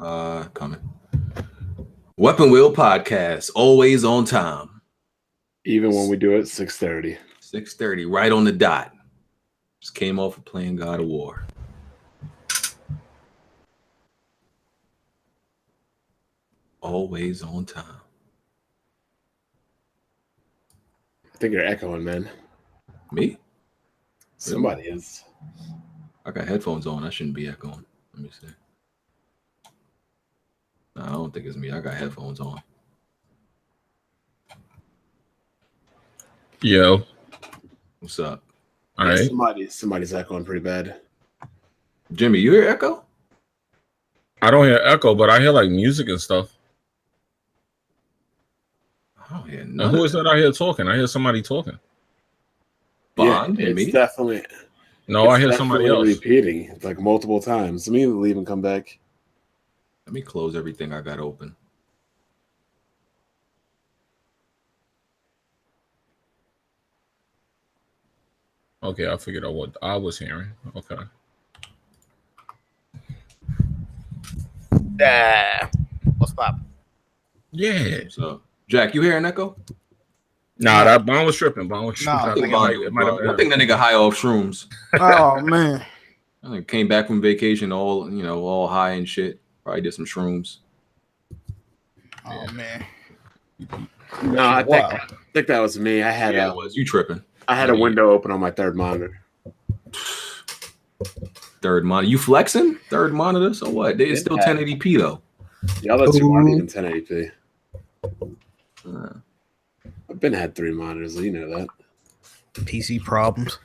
Coming. Weapon Wheel Podcast, always on time. Even when we do it 6:30. 6:30, right on the dot. Just came off of playing God of War. Always on time. I think you're echoing, man. Me? Somebody is. I got headphones on. I shouldn't be echoing. Let me see. No, I don't think it's me. I got headphones on. Yo. What's up? All right. Somebody's echoing pretty bad. Jimmy, you hear echo? I don't hear echo, but I hear like music and stuff. I don't hear And nothing. who is that out here talking? I hear somebody talking. Bond, yeah, it's me? definitely. No, I hear somebody else. Repeating like multiple times. Let me leave and come back. Let me close everything I got open. Okay, I figured out what I was hearing. Okay. What's up? Yeah. So, Jack, you hear an echo? Nah, that Bond was tripping. Bond was tripping. Nah, I think I think that nigga high off shrooms. Oh man. I think came back from vacation all high and shit. Probably did some shrooms. Oh man. No, I think that was me. I had it was you tripping. I had a window open on my third monitor. Third monitor. You flexing? Third monitor? So what? It's still 1080p though. The other two aren't even 1080p. I've been had 3 monitors, you know that. PC problems.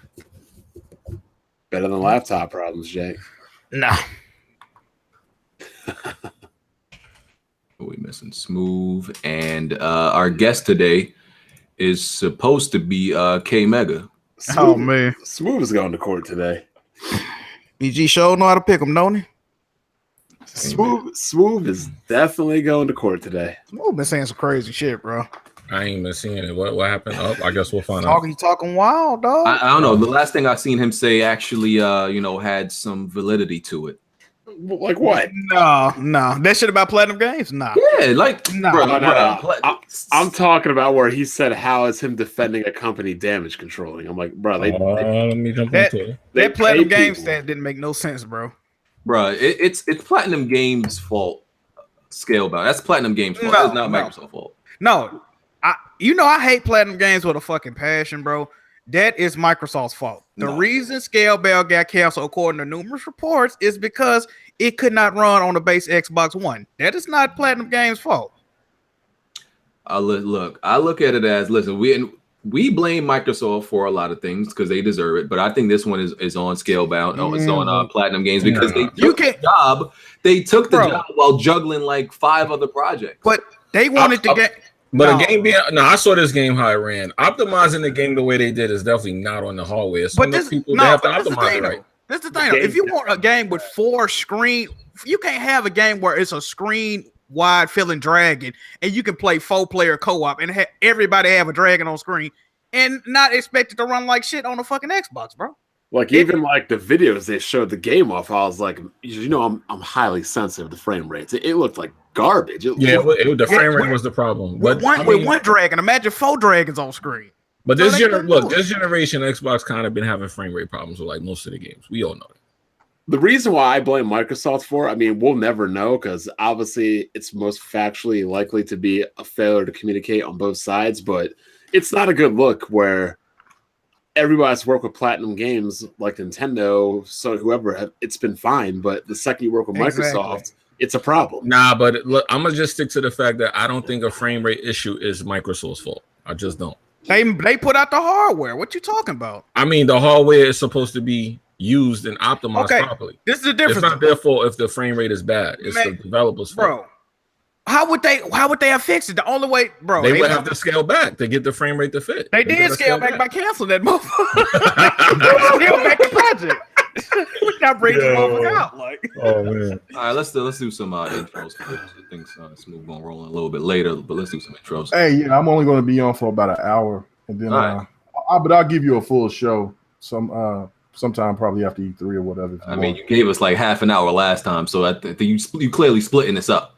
Better than laptop problems, Jake. Nah. We missing Smooth, and our guest today is supposed to be K Mega. Oh man, Smooth is going to court today. BG show know how to pick him, don't he? Smooth is definitely going to court today. Smooth been saying some crazy shit, bro. I ain't been seeing it. What happened? Oh, I guess we'll find out. He talking wild, dog. I don't know. The last thing I seen him say actually, had some validity to it. Like what? No. That shit about Platinum Games? Nah. Yeah, like no. I'm talking about where he said, "How is him defending a company damage controlling?" I'm like, bro, let me jump into it. That Platinum Games stat didn't make no sense, bro. Bro, it's Platinum Games' fault. Scalebound. That's Platinum Games' fault. It's not Microsoft's fault. No, I hate Platinum Games with a fucking passion, bro. That is Microsoft's fault. The reason Scalebound got canceled, according to numerous reports, is because it could not run on the base Xbox One. That is not Platinum Games' fault. I look at it as, listen, we blame Microsoft for a lot of things because they deserve it, but I think this one is on Scalebound. It's on Platinum Games because they took the job. They took the job while juggling like 5 other projects. But they wanted to get. But a game I saw this game how it ran. Optimizing the game the way they did is definitely not on the hardware. Some people they have to optimize it right. This is the thing. If you want a game with 4 screen, you can't have a game where it's a screen wide filling dragon and you can play 4-player co-op and everybody have a dragon on screen and not expect it to run like shit on a fucking Xbox, bro. Like even like the videos they showed the game off, I was like, I'm highly sensitive to frame rates. It looked like garbage. The frame rate was the problem. But with one dragon, imagine 4 dragons on screen. But this generation Xbox kind of been having frame rate problems with like most of the games. We all know it. The reason why I blame Microsoft for, we'll never know because obviously it's most factually likely to be a failure to communicate on both sides, but it's not a good look where everybody's worked with Platinum Games like Nintendo, so whoever, it's been fine, but the second you work with Microsoft, it's a problem. Nah, but look, I'm gonna just stick to the fact that I don't think a frame rate issue is Microsoft's fault. I just don't. They put out the hardware. What you talking about? The hardware is supposed to be used and optimized properly. This is the difference. It's not their fault if the frame rate is bad. It's the developer's fault. Bro, how would they have fixed it? The only way, bro, they would have to scale back to get the frame rate to fit. They did scale back by canceling that motherfucker. Scale back the project. We not bring the motherfucker out. Oh man. All right, let's do some intros. I think Smooth gonna roll in a little bit later, but let's do some intros. Hey, I'm only going to be on for about an hour, and then but I'll give you a full show. Some sometime probably after E3 or whatever. I mean, you gave us like half an hour last time, so I think you clearly splitting this up.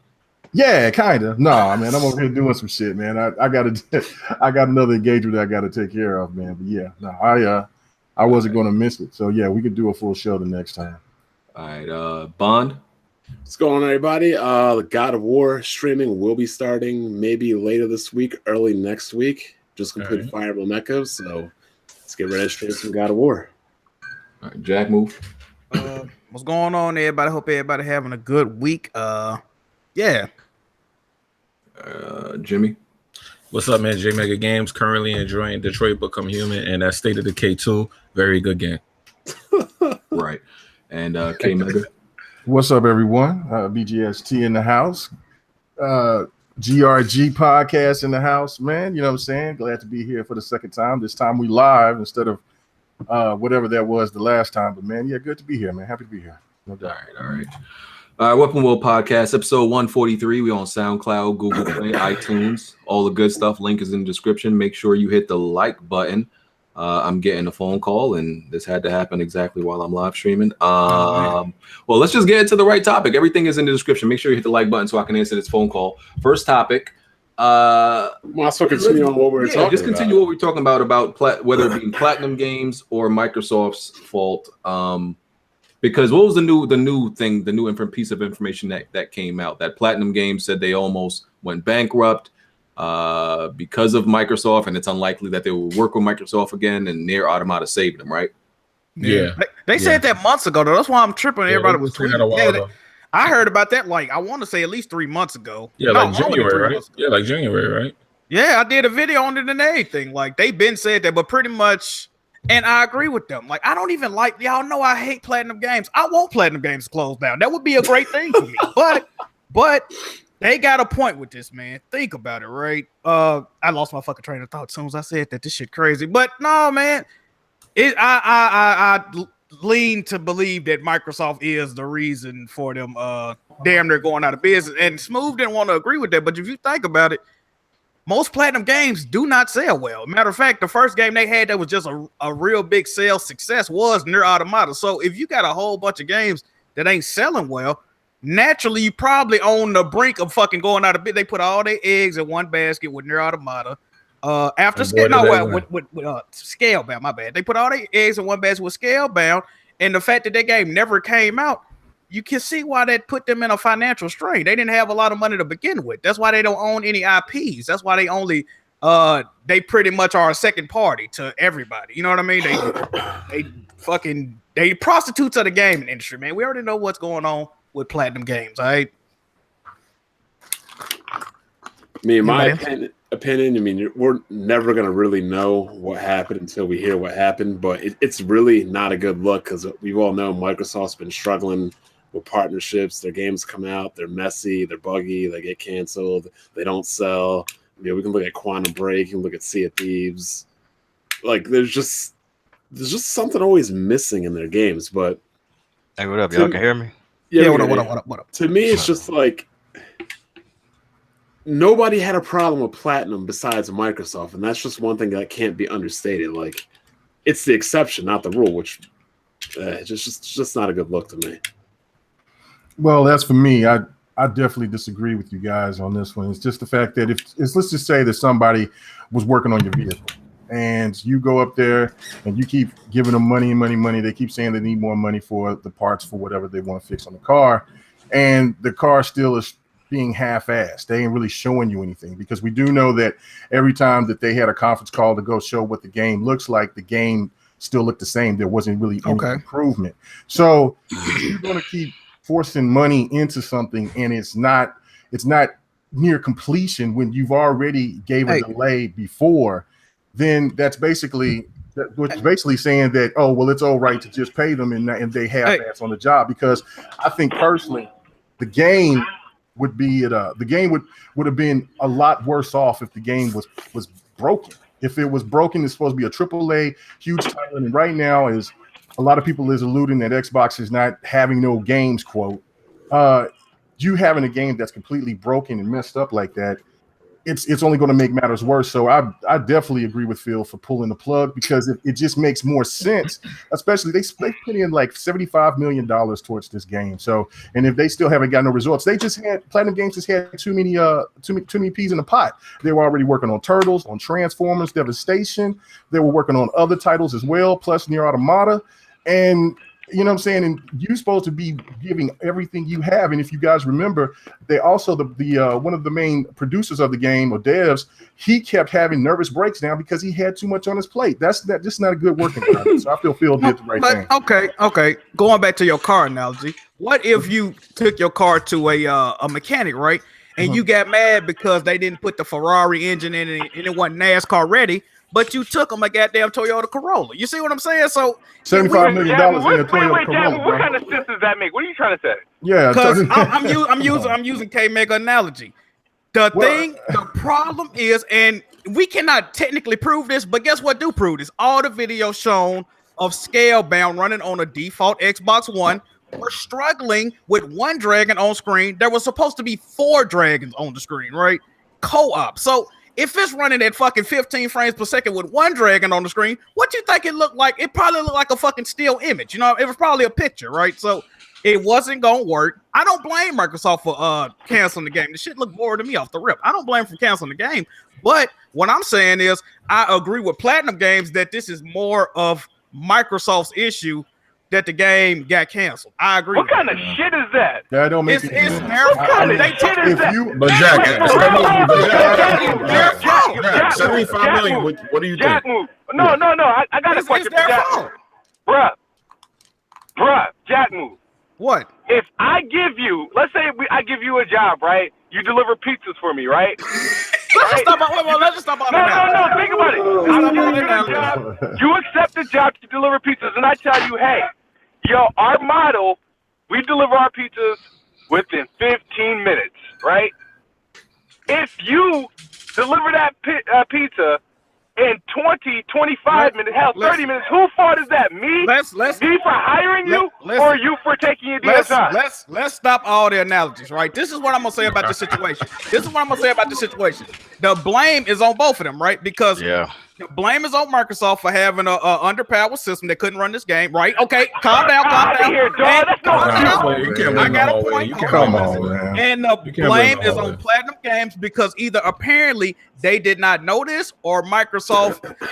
Yeah, kind of. No, man, I'm over here doing some shit, man. I got another engagement that I got to take care of, man. But yeah, no, I wasn't going to miss it. So yeah, we could do a full show the next time. All right, Bond. What's going on, everybody? The God of War streaming will be starting maybe later this week, early next week. Just completed Fire Emblem Echoes, so let's get ready to stream some God of War. All right, Jack, move. What's going on, everybody? Hope everybody having a good week. Yeah. Jimmy. What's up, man? J Mega Games currently enjoying Detroit Become Human and that State of Decay 2. Very good game. Right. And K Mega. What's up, everyone? BGST in the house. GRG podcast in the house, man. You know what I'm saying? Glad to be here for the second time. This time we live instead of whatever that was the last time. But man, yeah, good to be here, man. Happy to be here. No doubt. All right. Weapon World Podcast, episode 143. We on SoundCloud, Google Play, iTunes, all the good stuff. Link is in the description. Make sure you hit the like button. I'm getting a phone call, and this had to happen exactly while I'm live streaming. Well, let's just get into the right topic. Everything is in the description. Make sure you hit the like button so I can answer this phone call. First topic. Might as well continue on what we were talking about. Just continue what we're talking about whether it be Platinum Games or Microsoft's fault. Because what was the new piece of information that came out? That Platinum Games said they almost went bankrupt because of Microsoft, and it's unlikely that they will work with Microsoft again, and Nier Automata saved them, right? Yeah. They said that months ago, though. That's why I'm tripping. Everybody was tweeting. I heard about that, like, I want to say at least 3 months ago. Yeah, like January, right? Yeah, like January, right? Yeah, I did a video on it and everything. Like, they've been said that, but pretty much... And I agree with them. Like, I don't even like, y'all know I hate Platinum Games. I want Platinum Games to close down. That would be a great thing for me. But they got a point with this, man. Think about it, right? I lost my fucking train of thought as soon as I said that. This shit crazy. But no, man. I lean to believe that Microsoft is the reason for them damn near going out of business. And Smooth didn't want to agree with that. But if you think about it, most Platinum games do not sell well. Matter of fact, the first game they had that was just a real big sales success was Nier Automata. So if you got a whole bunch of games that ain't selling well, naturally you probably on the brink of fucking going out of business. They put all their eggs in one basket with Nier Automata. After Scalebound, my bad. They put all their eggs in one basket with Scalebound, and the fact that that game never came out, you can see why that put them in a financial strain. They didn't have a lot of money to begin with. That's why they don't own any IPs. That's why they only they pretty much are a second party to everybody. You know what I mean? They prostitutes of the gaming industry, man. We already know what's going on with Platinum Games, all right? I mean, my opinion, I mean, we're never going to really know what happened until we hear what happened, but it's really not a good look because we all know Microsoft's been struggling with partnerships. Their games come out, they're messy, they're buggy, they get canceled, they don't sell. You know, we can look at Quantum Break, you can look at Sea of Thieves. Like, there's just something always missing in their games. But hey, what up? Y'all can hear me? Yeah, what up? To me, it's just like nobody had a problem with Platinum besides Microsoft, and that's just one thing that can't be understated. Like, it's the exception, not the rule, which just not a good look to me. Well, that's for me. I definitely disagree with you guys on this one. It's just the fact that let's just say that somebody was working on your vehicle and you go up there and you keep giving them money. They keep saying they need more money for the parts for whatever they want to fix on the car. And the car still is being half-assed. They ain't really showing you anything, because we do know that every time that they had a conference call to go show what the game looks like, the game still looked the same. There wasn't really any improvement. So if you're going to keep forcing money into something and it's not near completion when you've already gave a delay before, then that's basically saying that, oh, well, it's all right to just pay them and they half-ass on the job. Because I think personally the game would have been a lot worse off if the game was broken. If it was broken, it's supposed to be a AAA huge title, and right now is a lot of people is alluding that Xbox is not having no games, quote. You having a game that's completely broken and messed up like that, it's only going to make matters worse. So I definitely agree with Phil for pulling the plug, because it just makes more sense. Especially they put in like $75 million towards this game. So, and if they still haven't got no results, Platinum Games just had too many peas in the pot. They were already working on Turtles, on Transformers, Devastation. They were working on other titles as well, plus Nier Automata, and. You know what I'm saying? And you're supposed to be giving everything you have. And if you guys remember, they also the one of the main producers of the game, or devs, he kept having nervous breakdowns because he had too much on his plate. That's just not a good working environment. So I feel Phil did the right thing. Okay. Going back to your car analogy, what if you took your car to a mechanic, right? And you got mad because they didn't put the Ferrari engine in it and it wasn't NASCAR ready, but you took them a goddamn Toyota Corolla. You see what I'm saying? So $75 million in a Toyota Corolla. What kind of sense does that make? What are you trying to say? Yeah, because I'm using K-Mega analogy. The problem is, and we cannot technically prove this, but guess what do prove this? All the videos shown of Scalebound running on a default Xbox One were struggling with one dragon on screen. There was supposed to be 4 dragons on the screen, right? Co-op. So if it's running at fucking 15 frames per second with one dragon on the screen, what you think it looked like? It probably looked like a fucking still image. You know, it was probably a picture, right? So it wasn't gonna work. I don't blame Microsoft for canceling the game. The shit looked boring to me off the rip. I don't blame them for canceling the game. But what I'm saying is, I agree with Platinum Games that this is more of Microsoft's issue that the game got canceled. I agree. What kind of shit is that? That don't make it's their fault. But Jack, $75 million. What do you Jack think? Move. No. I got a question for Jack. Bruh, Jack Move. What? If I give you, let's say I give you a job, right? You deliver pizzas for me, right? Let's just stop on No, think about it. I'm giving you a job. You accept the job to deliver pizzas, and I tell you, hey, our model, we deliver our pizzas within 15 minutes, right? If you deliver that pizza in 20, 25 minutes, hell, 30 minutes, whose fault is that? Me? Me for hiring you, or you for taking your damn time? Let's stop all the analogies, right? This is what I'm going to say about the situation. The blame is on both of them, right? Because the blame is on Microsoft for having a underpowered system that couldn't run this game, right? Okay, calm down. Here, dog. I got a point. Come on, man. And the blame is on Platinum Games because either apparently they did not know this, or Microsoft.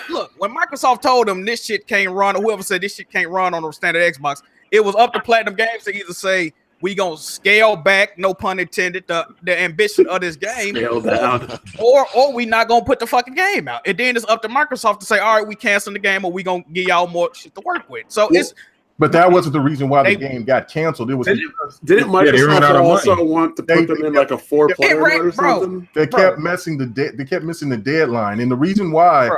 Look, when Microsoft told them this shit can't run, or whoever said this shit can't run on a standard Xbox, it was up to Platinum Games to either say, we gonna scale back, no pun intended, the ambition of this game, scale down, or we not gonna put the fucking game out. And then it's up to Microsoft to say, all right, we canceling the game, or we gonna give y'all more shit to work with. So but that wasn't the reason why the game got canceled. It was didn't Microsoft also want to put them in like a 4-player mode or something? They kept missing the deadline, and the reason why.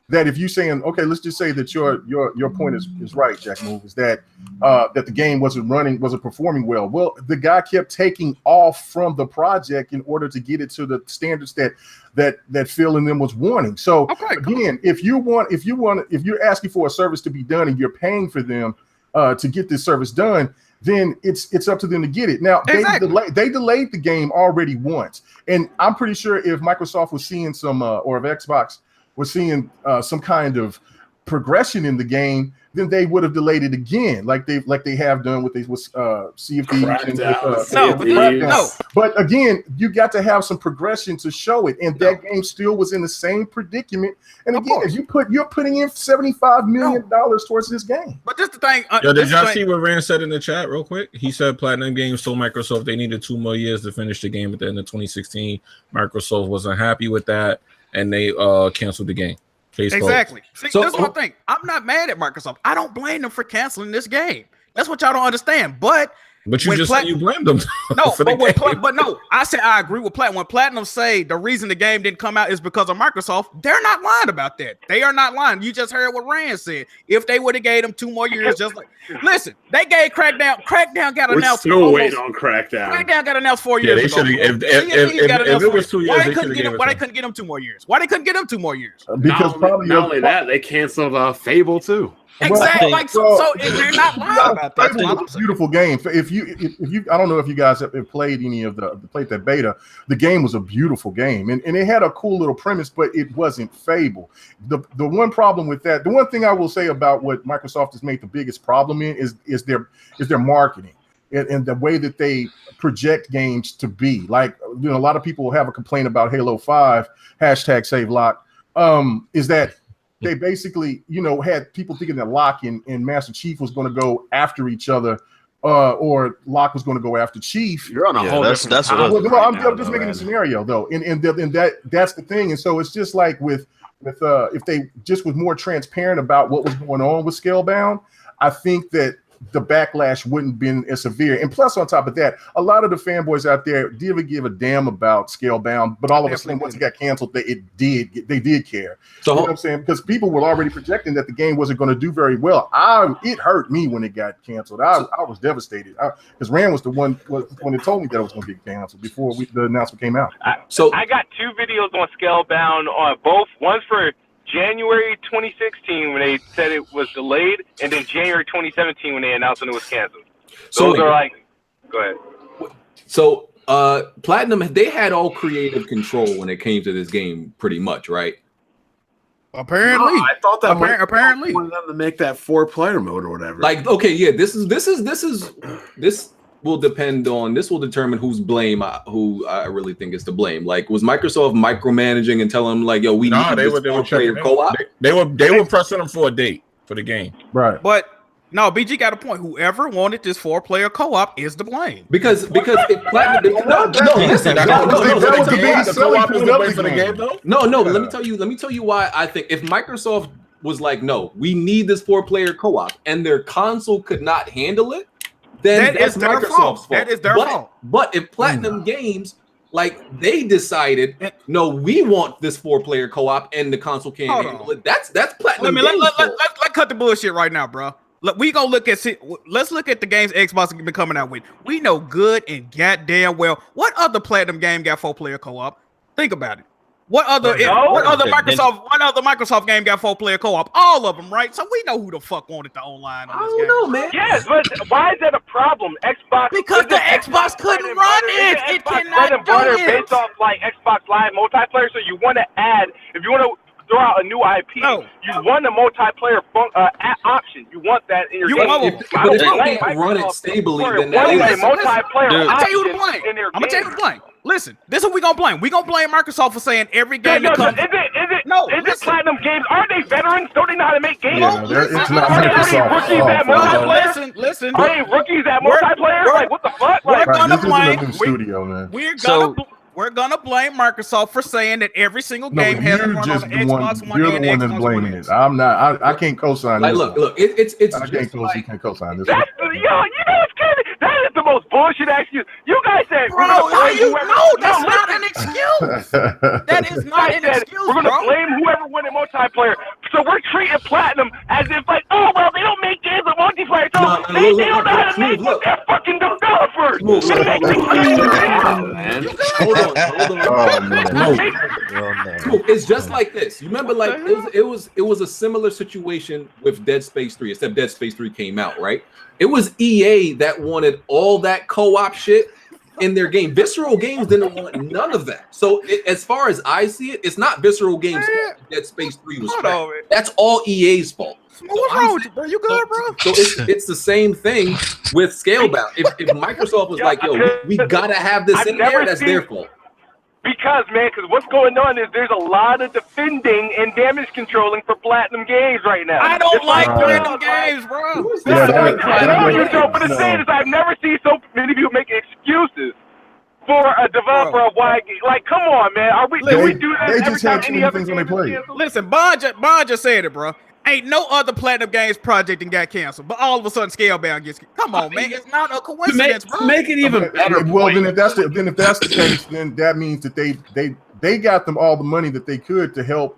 That if you're saying, okay, let's just say that your point is right, Jack Move, is that that the game wasn't performing well. Well, the guy kept taking off from the project in order to get it to the standards that Phil and them was wanting. So again, if you're asking for a service to be done and you're paying for them to get this service done, then it's up to them to get it. Now they delayed the game already once, and I'm pretty sure if Microsoft was seeing some or if Xbox was seeing some kind of progression in the game, then they would have delayed it again, like they have done with Sea of Thieves. No. But again, you got to have some progression to show it, and that game still was in the same predicament. And again, if you're putting in $75 million towards this game. But this the thing. Did y'all see what Rand said in the chat real quick? He said Platinum Games told Microsoft they needed 2 more years to finish the game at the end of 2016. Microsoft wasn't happy with that, and they canceled the game. Exactly. See, that's what I think. I'm not mad at Microsoft. I don't blame them for canceling this game. That's what y'all don't understand. But you just said you blamed them. No, but no, I said I agree with Platinum. When Platinum say the reason the game didn't come out is because of Microsoft, they're not lying about that. They are not lying. You just heard what Rand said. If they would have gave them 2 more years, listen, they gave Crackdown. Crackdown got announced. We're still waiting on Crackdown. Crackdown got announced 4 years ago. If it was 2 years, why they couldn't get them 2 more years? Why they couldn't get them 2 more years? Because not only that, they canceled Fable too. Exactly. Like so they're not lying about that. It's a beautiful game. If you, I don't know if you guys have played played that beta. The game was a beautiful game, and it had a cool little premise, but it wasn't Fable. The one problem with that, the one thing I will say about what Microsoft has made the biggest problem in is their marketing and the way that they project games to be. Like, a lot of people have a complaint about Halo 5 #SaveLock. Is that they basically, had people thinking that Locke and Master Chief was going to go after each other, or Locke was going to go after Chief. You're on a whole different topic. I'm just making a scenario though, and that's the thing. And so it's just like with if they just was more transparent about what was going on with Scalebound, I think that the backlash wouldn't been as severe. And plus, on top of that, a lot of the fanboys out there didn't give a damn about Scalebound, but all of a sudden, once it got canceled, they did care. So, you know what I'm saying? Because people were already projecting that the game wasn't going to do very well. It hurt me when it got canceled. I was devastated because Rand was the one when it told me that it was going to get canceled before the announcement came out. I got 2 videos on Scalebound on both. One's for January 2016 when they said it was delayed, and then January 2017 when they announced when it was canceled. Those are like, go ahead. So Platinum, they had all creative control when it came to this game, pretty much, right? Apparently, I thought that apparently wanted them to make that 4-player mode or whatever. Like, okay, yeah, this will determine whose blame who I really think is to blame. Like, was Microsoft micromanaging and telling them like, yo, we need this four-player co-op? They were pressing them for a date for the game, right? But no, BG got a point. Whoever wanted this 4-player co-op is to blame. Because if Platinum, let me tell you why I think if Microsoft was like, no, we need this 4-player co-op, and their console could not handle it, then that's Microsoft's fault. That is their fault. But if Platinum Games, like, they decided, no, we want this 4-player co-op, and the console can't handle it, that's Platinum Games. Let's cut the bullshit right now, bro. Look, let's look at the games Xbox has been coming out with. We know good and goddamn well what other Platinum game got 4-player co-op. Think about it. What other Microsoft game got 4-player co-op? All of them, right? So we know who the fuck wanted the online on this game. I don't know, man. Yes, but why is that a problem? Xbox because the Xbox couldn't run it. It cannot do it. Based off like Xbox Live multiplayer, so you want to add, if you want to throw out a new IP, you want a multiplayer option. You want that in your game. But if you can't run it stably, then that is multiplayer. I'm gonna tell you who to blame. I'm gonna tell you who to blame. Listen, this is what we're gonna blame. We're gonna blame Microsoft for saying every game that comes. Is it Platinum Games? Are they veterans? Don't they know how to make games? Yeah, it's not Microsoft. Listen. Are they rookies at multiplayer? Like, what the fuck? We're gonna blame. Studio, man. We're gonna blame Microsoft for saying that every single game has to run on the Xbox One. You're the one that's blaming it. I'm not. I can't co-sign this. Look, it's. You can't co-sign this. That's you know what's crazy? That is the most bullshit excuse. You guys said, bro, that's not an excuse. That is not an excuse, we're gonna blame whoever won in multiplayer. So we're treating Platinum as if like, oh well, they don't make games with multiplayer. So they don't know how to make what they're fucking developers. It's just like this. You remember, like it was a similar situation with Dead Space 3, except Dead Space 3 came out, right? It was EA that wanted all that co-op shit in their game. Visceral Games didn't want none of that. So as far as I see it, it's not Visceral Games' fault Dead Space 3 was trash. That's all EA's fault. What's wrong with you, bro? You good, bro? So it's the same thing with Scalebound. If Microsoft was like, yo, we gotta have this in there, that's their fault. Because what's going on is there's a lot of defending and damage controlling for Platinum Games right now. I don't like Platinum Games, bro. But the thing is, I've never seen so many people making excuses for a developer of why. Like, come on, man. Do we do that? They just had too many things on their plate. Listen, Bond just said it, bro. Ain't no other Platinum Games project that got canceled, but all of a sudden Scalebound gets. Come on, man, it's not a coincidence, bro. To make it even better. Well, then if that's the case, then that means that they got them all the money that they could to help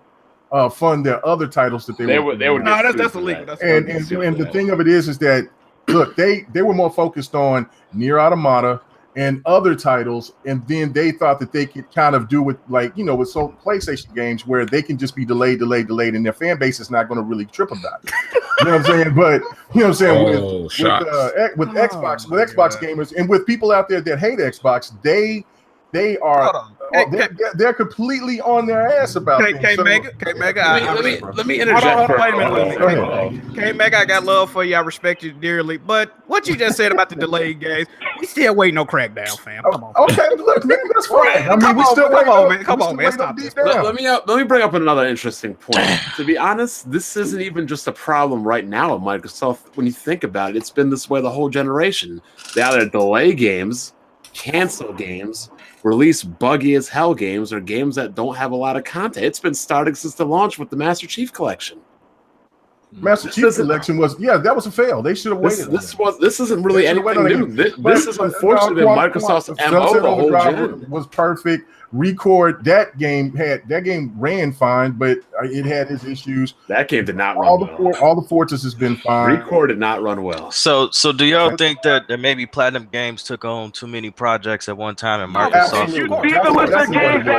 fund their other titles that they were. No, that's illegal. And the thing of it is that look, they were more focused on Nier Automata and other titles, and then they thought that they could kind of do it like, you know, with some PlayStation games where they can just be delayed, and their fan base is not going to really trip about it. You know what I'm saying? But you know what I'm saying, with Xbox gamers and with people out there that hate Xbox, they are they're completely on their ass about things. Let me interject. Wait a minute. K-Mega, I got love for you. I respect you dearly. But what you just said about the delayed games, we still waiting on Crackdown, fam. Come on. Okay, look, man, that's fine. I mean, we still waiting on, man. Come on, man. Stop this. Let me bring up another interesting point. To be honest, this isn't even just a problem right now at Microsoft. When you think about it, it's been this way the whole generation. They either delay games, cancel games, release buggy as hell games, or games that don't have a lot of content. It's been starting since the launch with the Master Chief Collection. Master Chief Collection was that was a fail. They should have waited. This isn't really anything new. This is unfortunately Microsoft's MO. The whole gen was perfect. Record that game ran fine, but it had its issues. That game did not run well. All the Fortress has been fine. Record did not run well. So do y'all think that maybe Platinum Games took on too many projects at one time and Microsoft?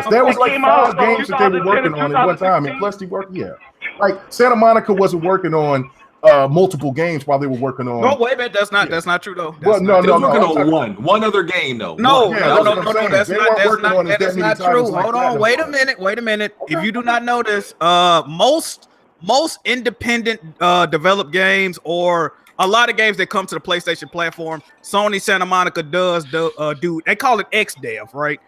There was like 5 games that they were working on at one time, and plus they worked. Yeah, like Santa Monica wasn't working on multiple games while they were working on. No, wait a minute. That's not true though. They were working on one other game though. No, that's not true. Hold on, wait a minute. If you do not know this, most independent developed games or a lot of games that come to the PlayStation platform, Sony Santa Monica does do. They call it XDev, right?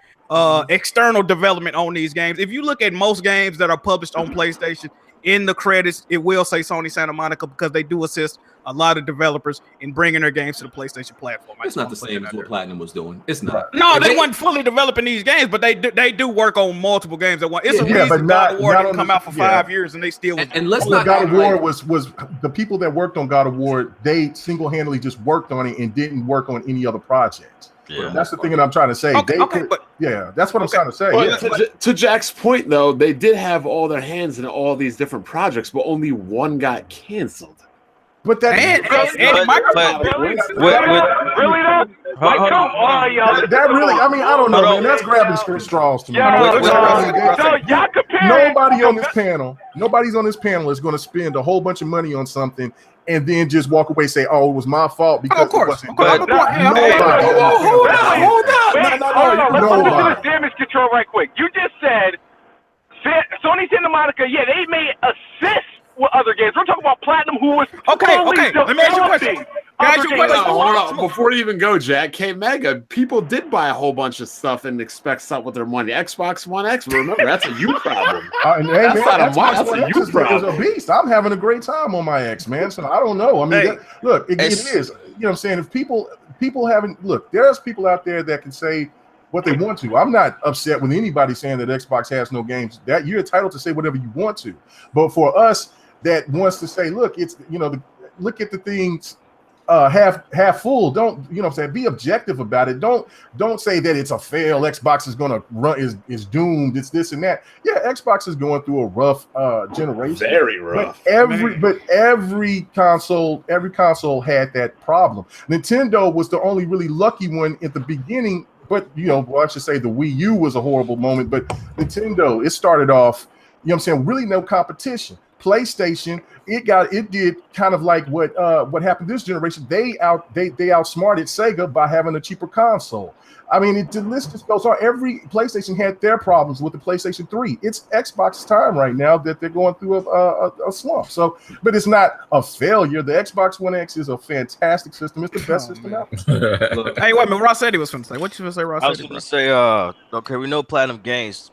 External development on these games. If you look at most games that are published on PlayStation, in the credits, it will say Sony Santa Monica because they do assist a lot of developers in bringing their games to the PlayStation platform. It's not the same as what Platinum was doing. It's not. No, they weren't fully developing these games, but they do work on multiple games at once. It's a reason God of War didn't come out for 5 years and they still. And let's not. God of War was the people that worked on God of War. They single-handedly just worked on it and didn't work on any other projects. Yeah. That's the thing that I'm trying to say. That's what I'm trying to say. But to Jack's point, though, they did have all their hands in all these different projects, but only one got canceled. But that really, I mean, I don't know, man. That's grabbing straws to me. Nobody's on this panel is going to spend a whole bunch of money on something and then just walk away and say, "Oh, it was my fault," because hold on. Let's do this damage control right quick. You just said Sony Santa Monica, they may assist with other games. We're talking about Platinum, who was okay. Let me ask you a question. Hold on. Before you even go, Jack, K-Mega, people did buy a whole bunch of stuff and expect stuff with their money. Xbox One X, remember, that's a you problem. That's a you problem. It's a beast. I'm having a great time on my X, man. So I don't know. I mean, it is. You know what I'm saying? If people haven't, there's people out there that can say what they want to. I'm not upset with anybody saying that Xbox has no games. That you're entitled to say whatever you want to. But for us that wants to say, look, it's, look at the things half full. Don't, be objective about it. Don't say that it's a fail. Xbox is gonna run is doomed. It's this and that. Yeah, Xbox is going through a rough generation. Very rough. But every console had that problem. Nintendo was the only really lucky one at the beginning. But I should say the Wii U was a horrible moment. But Nintendo, it started off, really no competition. PlayStation, it did kind of like what happened this generation. They outsmarted Sega by having a cheaper console. I mean, the list just goes on. Every PlayStation had their problems with the PlayStation 3. It's Xbox's time right now that they're going through a slump. So, but it's not a failure. The Xbox One X is a fantastic system. It's the best system out there. Hey, wait a minute. Ross said he was going to say. What you going to say, Ross? I was going to say, okay, we know Platinum Games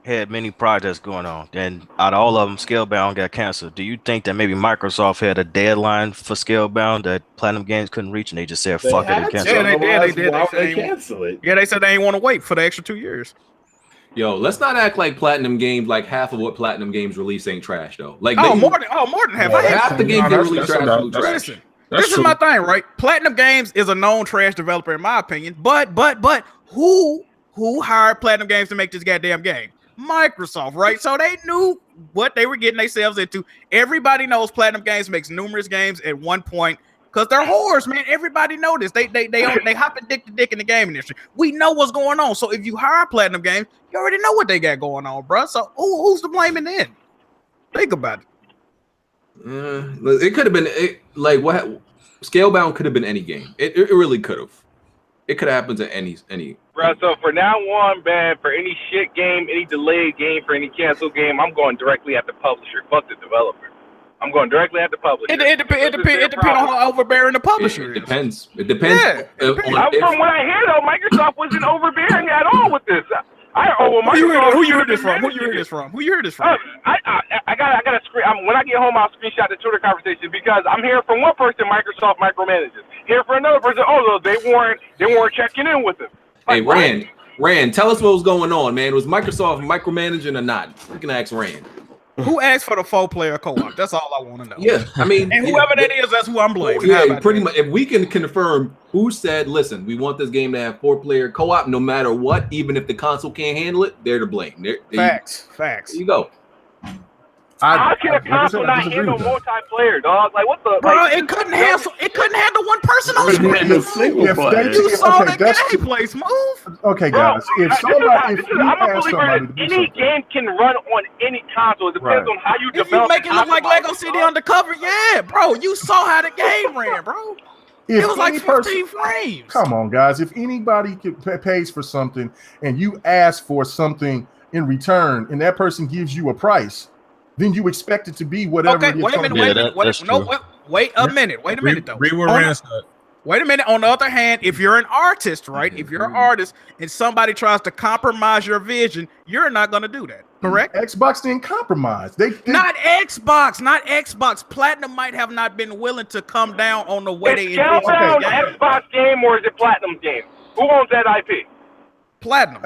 had many projects going on. And out of all of them, Scalebound got canceled. Do you think that maybe Microsoft had a deadline for Scalebound that Platinum Games couldn't reach and they just said, fuck it, and canceled? Yeah, they did. They canceled it. Yeah, they said they ain't want to wait for the extra 2 years. Yo, let's not act like Platinum Games, like half of what Platinum Games release ain't trash though. Like more than half. Half the games they release trash. Listen, this is my thing, right? Platinum Games is a known trash developer in my opinion. But who hired Platinum Games to make this goddamn game? Microsoft, right? So they knew what they were getting themselves into. Everybody knows Platinum Games makes numerous games at one point because they're whores, man. Everybody know this. They hopping dick to dick in the game industry. We know what's going on. So if you hire Platinum Games, you already know what they got going on, bro. So who's to blame in then? Think about it. It could have been like what Scalebound could have been any game. It really could have. It could have happened to any. Bro, so for now on, man, for any shit game, any delayed game, for any canceled game, I'm going directly at the publisher. Fuck the developer. I'm going directly at the publisher. It depends on how overbearing the publisher is. It depends. It depends. Yeah, from what I hear, though, Microsoft wasn't overbearing at all with this. Who you heard this from? I got a screen. When I get home, I'll screenshot the Twitter conversation because I'm hearing from one person Microsoft micromanages. Here for another person, they weren't checking in with him. Like, hey, Rand, tell us what was going on, man. Was Microsoft micromanaging or not? We can ask Rand. Who asked for the 4-player co-op? That's all I want to know. Yeah, I mean, and whoever that is, that's who I'm blaming. Yeah, pretty much. If we can confirm who said, "Listen, we want this game to have 4-player co-op, no matter what, even if the console can't handle it," they're to blame. Facts. There you go. How can a console not handle multiplayer, dog? Like what the? Bro, it couldn't handle one person on screen. You saw the gameplay, Smooth. Okay, guys. Any game can run on any console. It depends on how you develop. If you make it look like Lego City Undercover, yeah, bro. You saw how the game ran, bro. It was like 15 frames. Come on, guys. If anybody pays for something and you ask for something in return, and that person gives you a price, then you expect it to be whatever. Okay, wait a minute. Wait a minute, though. Wait a minute. On the other hand, if you're an artist, right? If you're an artist and somebody tries to compromise your vision, you're not going to do that. Correct? Xbox didn't compromise. Not Xbox. Platinum might have not been willing to come down on the way they envisioned the game. Xbox game or is it Platinum's game? Who owns that IP? Platinum.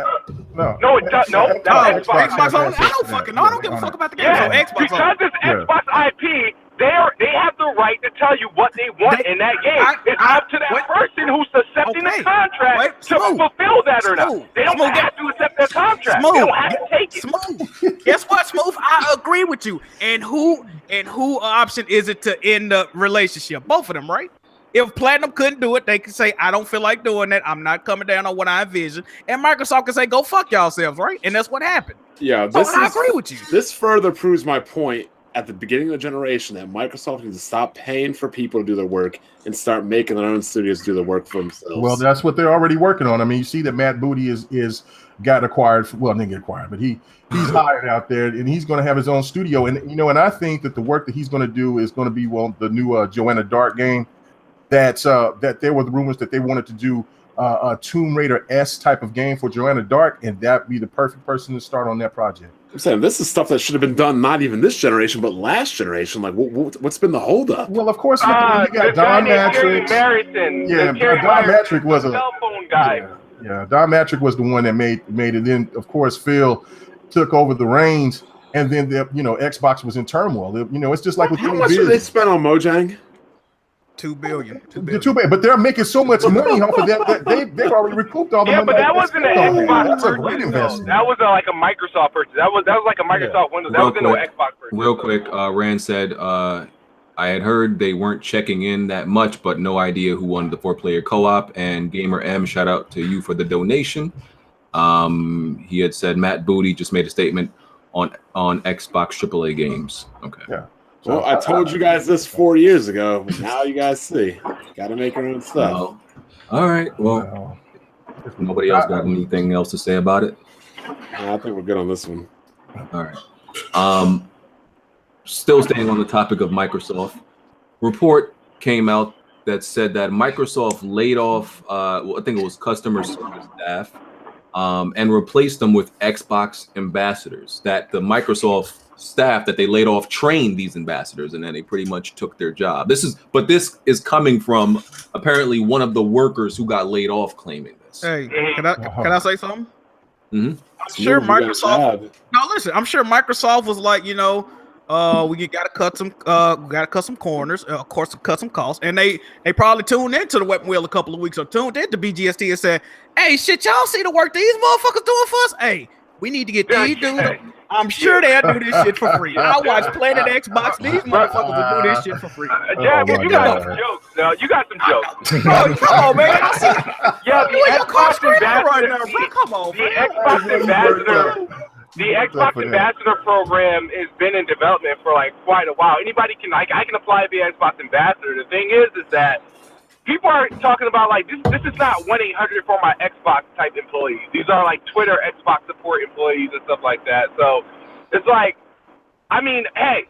No, it does. No, that's Xbox. I don't fucking know. I don't give a fuck about the game. Yeah, so Xbox because it's Xbox IP, they have the right to tell you what they want in that game. It's up to that person who's accepting the contract to fulfill that or not. They don't have to accept that contract. They don't have to take it. Smooth. Guess what, Smooth? I agree with you. And who option is it to end the relationship? Both of them, right? If Platinum couldn't do it, they could say, I don't feel like doing that. I'm not coming down on what I envision. And Microsoft can say, go fuck yourselves, right? And that's what happened. Yeah, I agree with you. This further proves my point at the beginning of the generation that Microsoft needs to stop paying for people to do their work and start making their own studios do the work for themselves. Well, that's what they're already working on. I mean, you see that Matt Booty got acquired. Well, didn't get acquired, but he's hired out there, and he's going to have his own studio. And and I think that the work that he's going to do is going to be the new Joanna Dark game. That there were the rumors that they wanted to do a Tomb Raider-esque type of game for Joanna Dark, and that'd be the perfect person to start on that project. I'm saying this is stuff that should have been done not even this generation, but last generation. Like, what's been the holdup? Well, of course, you got Don Matrick. Yeah, Don Matrick was a cell phone guy. Yeah, Don Matrick was the one that made it. Then, of course, Phil took over the reins, and then Xbox was in turmoil. It's just like with how much did they spend on Mojang? $2 billion. But they're making so much money off of that they've already recouped all the money. Yeah, but that wasn't an Xbox purchase. That was like a Microsoft purchase. That was like a Microsoft Windows. That wasn't an Xbox purchase. Real quick, Rand said, I had heard they weren't checking in that much, but no idea who won the 4-player co-op. And Gamer M, shout out to you for the donation. He had said Matt Booty just made a statement on Xbox AAA games. Okay. Yeah. Well, I told you guys this 4 years ago. Now you guys see. Got to make your own stuff. All right. Well, if nobody else got anything else to say about it, I think we're good on this one. All right. Still staying on the topic of Microsoft, report came out that said that Microsoft laid off, I think it was customer service staff, and replaced them with Xbox ambassadors. That the Microsoft staff that they laid off trained these ambassadors, and then they pretty much took their job. This is coming from apparently one of the workers who got laid off claiming this. Hey, can I say something? Mm-hmm. I'm sure Microsoft. No, listen. I'm sure Microsoft was like, we gotta cut some corners, of course, cut some costs, and they probably tuned into the weapon wheel a couple of weeks or tuned into BGST and said, "Hey, shit, y'all see the work these motherfuckers doing for us? Hey, we need to get these dudes. I'm sure they'll do this shit for free. I watch Planet Xbox. These motherfuckers will do this shit for free. Jab, you got some jokes. No, you got some jokes. Oh, come on, man. I see. Yeah, You in your car screaming right now, bro. Come on, the man. Xbox Ambassador program has been in development for like quite a while. Anybody can I can apply to be an Xbox Ambassador. The thing is that people are talking about like this is not 1-800 for my Xbox type employees. These are like Twitter Xbox support employees and stuff like that. So it's like, I mean, hey,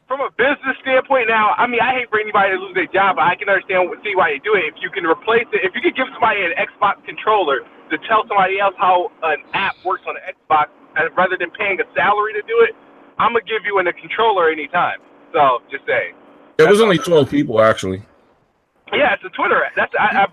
from a business standpoint now, I mean, I hate for anybody to lose their job, but I can see why they do it. If you can replace it, if you could give somebody an Xbox controller to tell somebody else how an app works on an Xbox, rather than paying a salary to do it, I'm gonna give you a controller anytime. So just saying. There was only 12 people actually. Yeah, it's a Twitter. I'm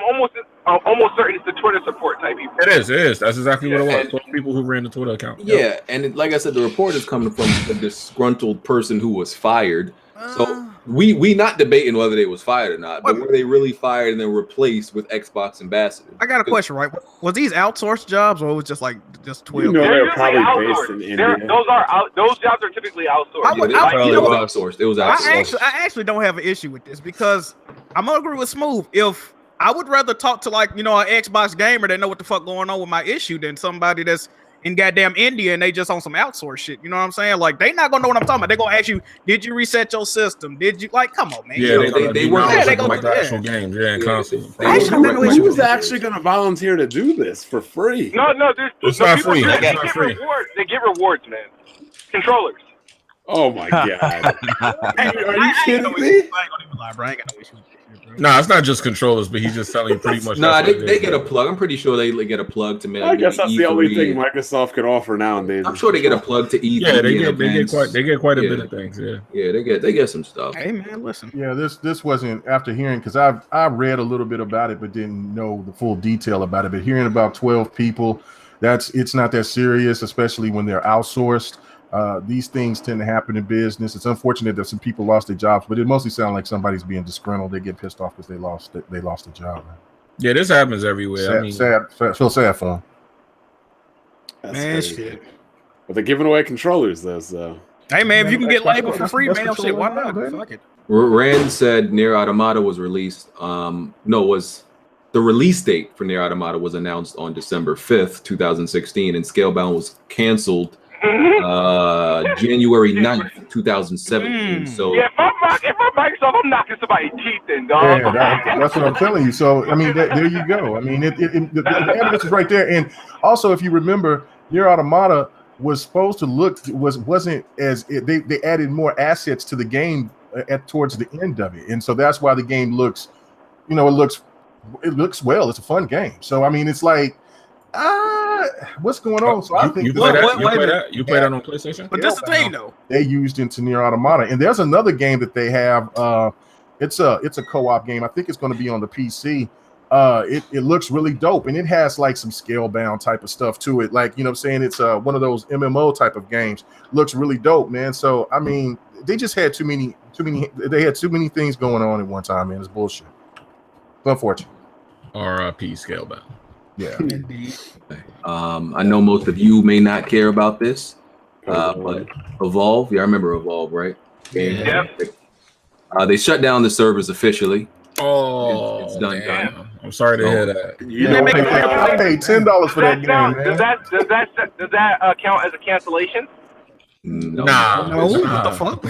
almost certain it's the Twitter support type people. It is. That's exactly what it was. 12 people who ran the Twitter account. Yeah, and like I said, the report is coming from a disgruntled person who was fired. So we not debating whether they was fired or not, but were they really fired and then replaced with Xbox ambassador? I got a question, right? Was these outsourced jobs or was it just 12? You know, they're probably based in India. Those jobs are typically outsourced. It was outsourced. It was outsourced. I actually don't have an issue with this because I'm gonna agree with Smooth. If I would rather talk to an Xbox gamer that know what the fuck going on with my issue than somebody that's in goddamn India and they just on some outsource shit. You know what I'm saying? Like they not gonna know what I'm talking about. They gonna ask you, did you reset your system? Did you come on, man? Yeah, they work like the actual games. Yeah, constantly. Who was actually gonna volunteer to do this for free? No, it's not free. They get rewards. They get rewards, man. Controllers. Oh my god! Are you kidding me? I ain't gonna even lie, bro. I ain't got no issue with this. Nah, it's not just controllers, but he's just telling you pretty much. Nah, they get a plug. I'm pretty sure they get a plug to. I guess that's the only thing Microsoft could offer nowadays. I'm sure they get a plug to E3. Yeah, they get quite a bit of things. Yeah, they get some stuff. Hey man, listen. Yeah, this wasn't after hearing because I read a little bit about it, but didn't know the full detail about it. But hearing about 12 people, it's not that serious, especially when they're outsourced. These things tend to happen in business. It's unfortunate that some people lost their jobs, but it mostly sounds like somebody's being disgruntled. They get pissed off because they lost a job. Man. Yeah, this happens everywhere. Sad. Feel sad for them. Man, shit. But they're giving away controllers, though. So hey, man, if you can get label for free, man, shit, why not? Fuck it. Rand said Nier Automata was released. The release date for Nier Automata was announced on December 5th, 2016, and Scalebound was canceled January 9th, 2017. So yeah, if I'm Microsoft, I'm knocking somebody's teeth in, dog. Yeah, that's what I'm telling you. So I mean, there you go. I mean, the evidence is right there. And also, if you remember, Nier Automata was supposed to wasn't as they added more assets to the game towards the end of it, and so that's why the game looks, it looks well. It's a fun game. So I mean, it's like. What's going on? So I think you play that on PlayStation. But that's the thing, though. They used into Nier Automata, and there's another game that they have. It's a co-op game. I think it's going to be on the PC. It looks really dope, and it has like some scale-bound type of stuff to it. Like what I'm saying, it's one of those MMO type of games. Looks really dope, man. So I mean, they just had too many. They had too many things going on at one time, man. It's bullshit. Unfortunate. R.I.P. Scalebound. Yeah. Indeed. I know most of you may not care about this, but Evolve, I remember Evolve, right? Yeah. They shut down the servers officially. Oh, it's done. I'm sorry to hear that. I paid $10 for that game, man. Does that count as a cancellation? No. What the fuck?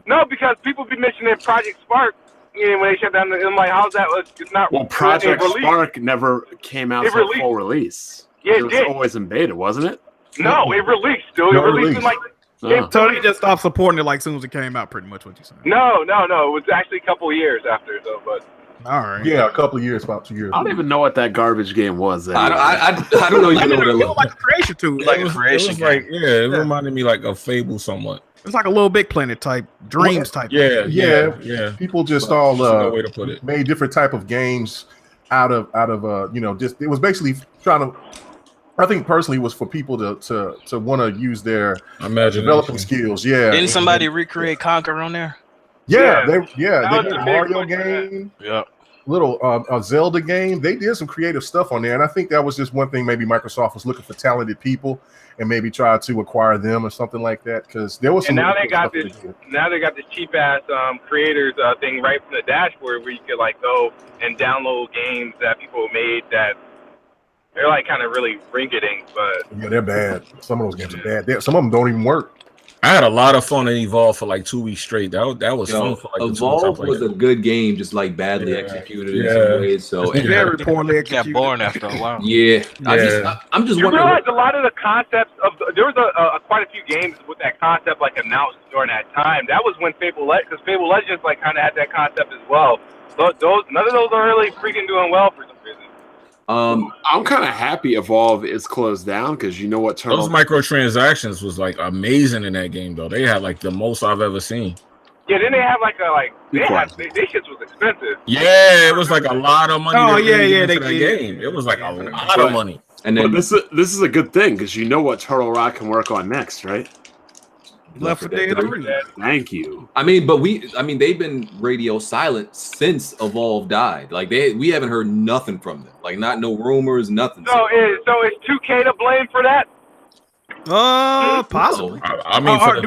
No, because people be mentioning Project Spark. When they shut down, I'm like, how's that? It's not. Well, Project Spark never came out for full release. Yeah, it was always in beta, wasn't it? No, it released. Dude. It released in like. Tony just stopped supporting it like soon as it came out. Pretty much what you saying. No. It was actually a couple of years after, though. But all right. Yeah, a couple of years, about 2 years. I don't even know what that garbage game was. I don't know. You know what it looked like a creation tool. Like a creation game. It reminded me like of Fable somewhat. It's like a Little Big Planet type, Dreams type. Yeah. People just all no way to put it. made different type of games out of just it was basically trying to. I think personally was for people to want to use their developing skills. Yeah. Didn't somebody recreate Conquer on there? Yeah, they did a Mario game. Yeah. little Zelda game. They did some creative stuff on there, and I think that was just one thing. Maybe Microsoft was looking for talented people and maybe try to acquire them or something like that, because there was some. And now they got this. Now they got this cheap ass creators thing right from the dashboard where you could like go and download games that people made that they're like kind of really rinky-dink, but yeah, they're bad. Some of those games are bad. Some of them don't even work. I had a lot of fun in Evolve for like 2 weeks straight. That was fun for like Evolve was a good game, just like badly executed in some ways. So very poorly executed. Got boring after a while. I'm just you wondering. realize a lot of the concepts of there was quite a few games with that concept like announced during that time. That was when Fable Legends like kind of had that concept as well. Those none of those are really freaking doing well for some reason. I'm kind of happy Evolve is closed down because you know what? Those microtransactions was like amazing in that game though. They had like the most I've ever seen. Yeah, then they have they shit was expensive. Yeah, it was like a lot of money. Oh they yeah, that game. It was like a lot of money. And then this is a good thing because you know what Turtle Rock can work on next, right? Left 4 Dead 3. Thank you. I mean, they've been radio silent since Evolve died. Like we haven't heard nothing from them. Like no rumors, nothing. So is 2K to blame for that? Possibly. I mean, for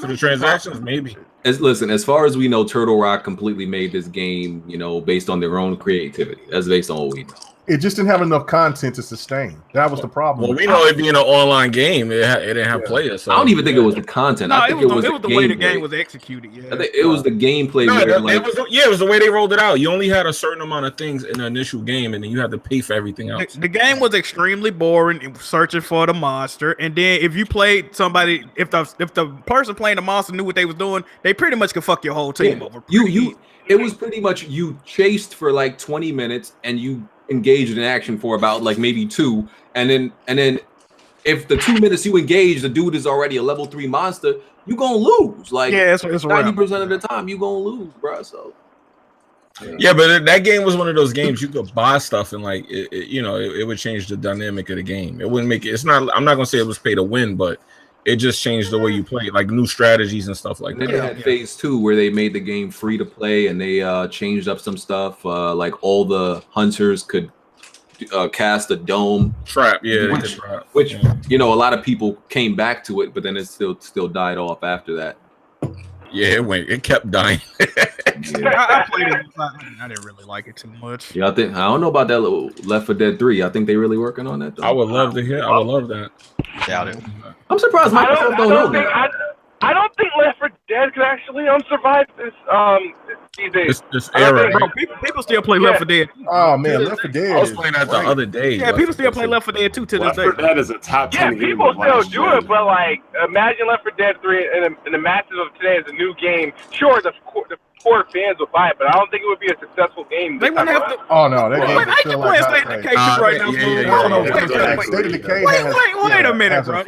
the transactions, maybe. As far as we know, Turtle Rock completely made this game, based on their own creativity. That's based on what we know. It just didn't have enough content to sustain. That was the problem. Well, we know it being an online game, it didn't have players. So. I don't even think it was the content. No, I think it was the way the game was executed. Yeah, I think it was the gameplay. It was the way they rolled it out. You only had a certain amount of things in the initial game, and then you had to pay for everything else. The game was extremely boring, searching for the monster. And then if you played somebody, if the person playing the monster knew what they was doing, they pretty much could fuck your whole team over. It was pretty much you chased for like 20 minutes, and you engaged in action for about like maybe 2, and then if the 2 minutes you engage, the dude is already a level 3 monster, you gonna lose. Like it's 90% of the time you gonna lose, bro. So yeah, but that game was one of those games you could buy stuff and like it would change the dynamic of the game. It wouldn't make it. It's not. I'm not gonna say it was pay to win, but it just changed the way you play, like new strategies and stuff like that. They had phase 2 where they made the game free to play, and they changed up some stuff. Like all the hunters could cast a dome trap, which a lot of people came back to it, but then it still died off after that. Yeah, it kept dying. I played it. I didn't really like it too much. Yeah, I don't know about that little Left 4 Dead 3. I think they really working on that though. I would love to hear. I would love that. Doubt it. I'm surprised Microsoft don't know that. I don't think Left 4 Dead could actually survive this this era. Bro, people still play Left 4 Dead. Oh man, Left 4 Dead. I was playing that the other day. Yeah, people still play Left 4 Dead 2 to this day. Left 4 Dead is a top 10 game. People still do it, but like imagine Left 4 Dead 3 and the masses of today as a new game. Sure, the core fans will buy it, but I don't think it would be a successful game. They wouldn't have to. Oh no, that game is still like State of Decay 2 right now. State of Decay. Wait a minute, bro.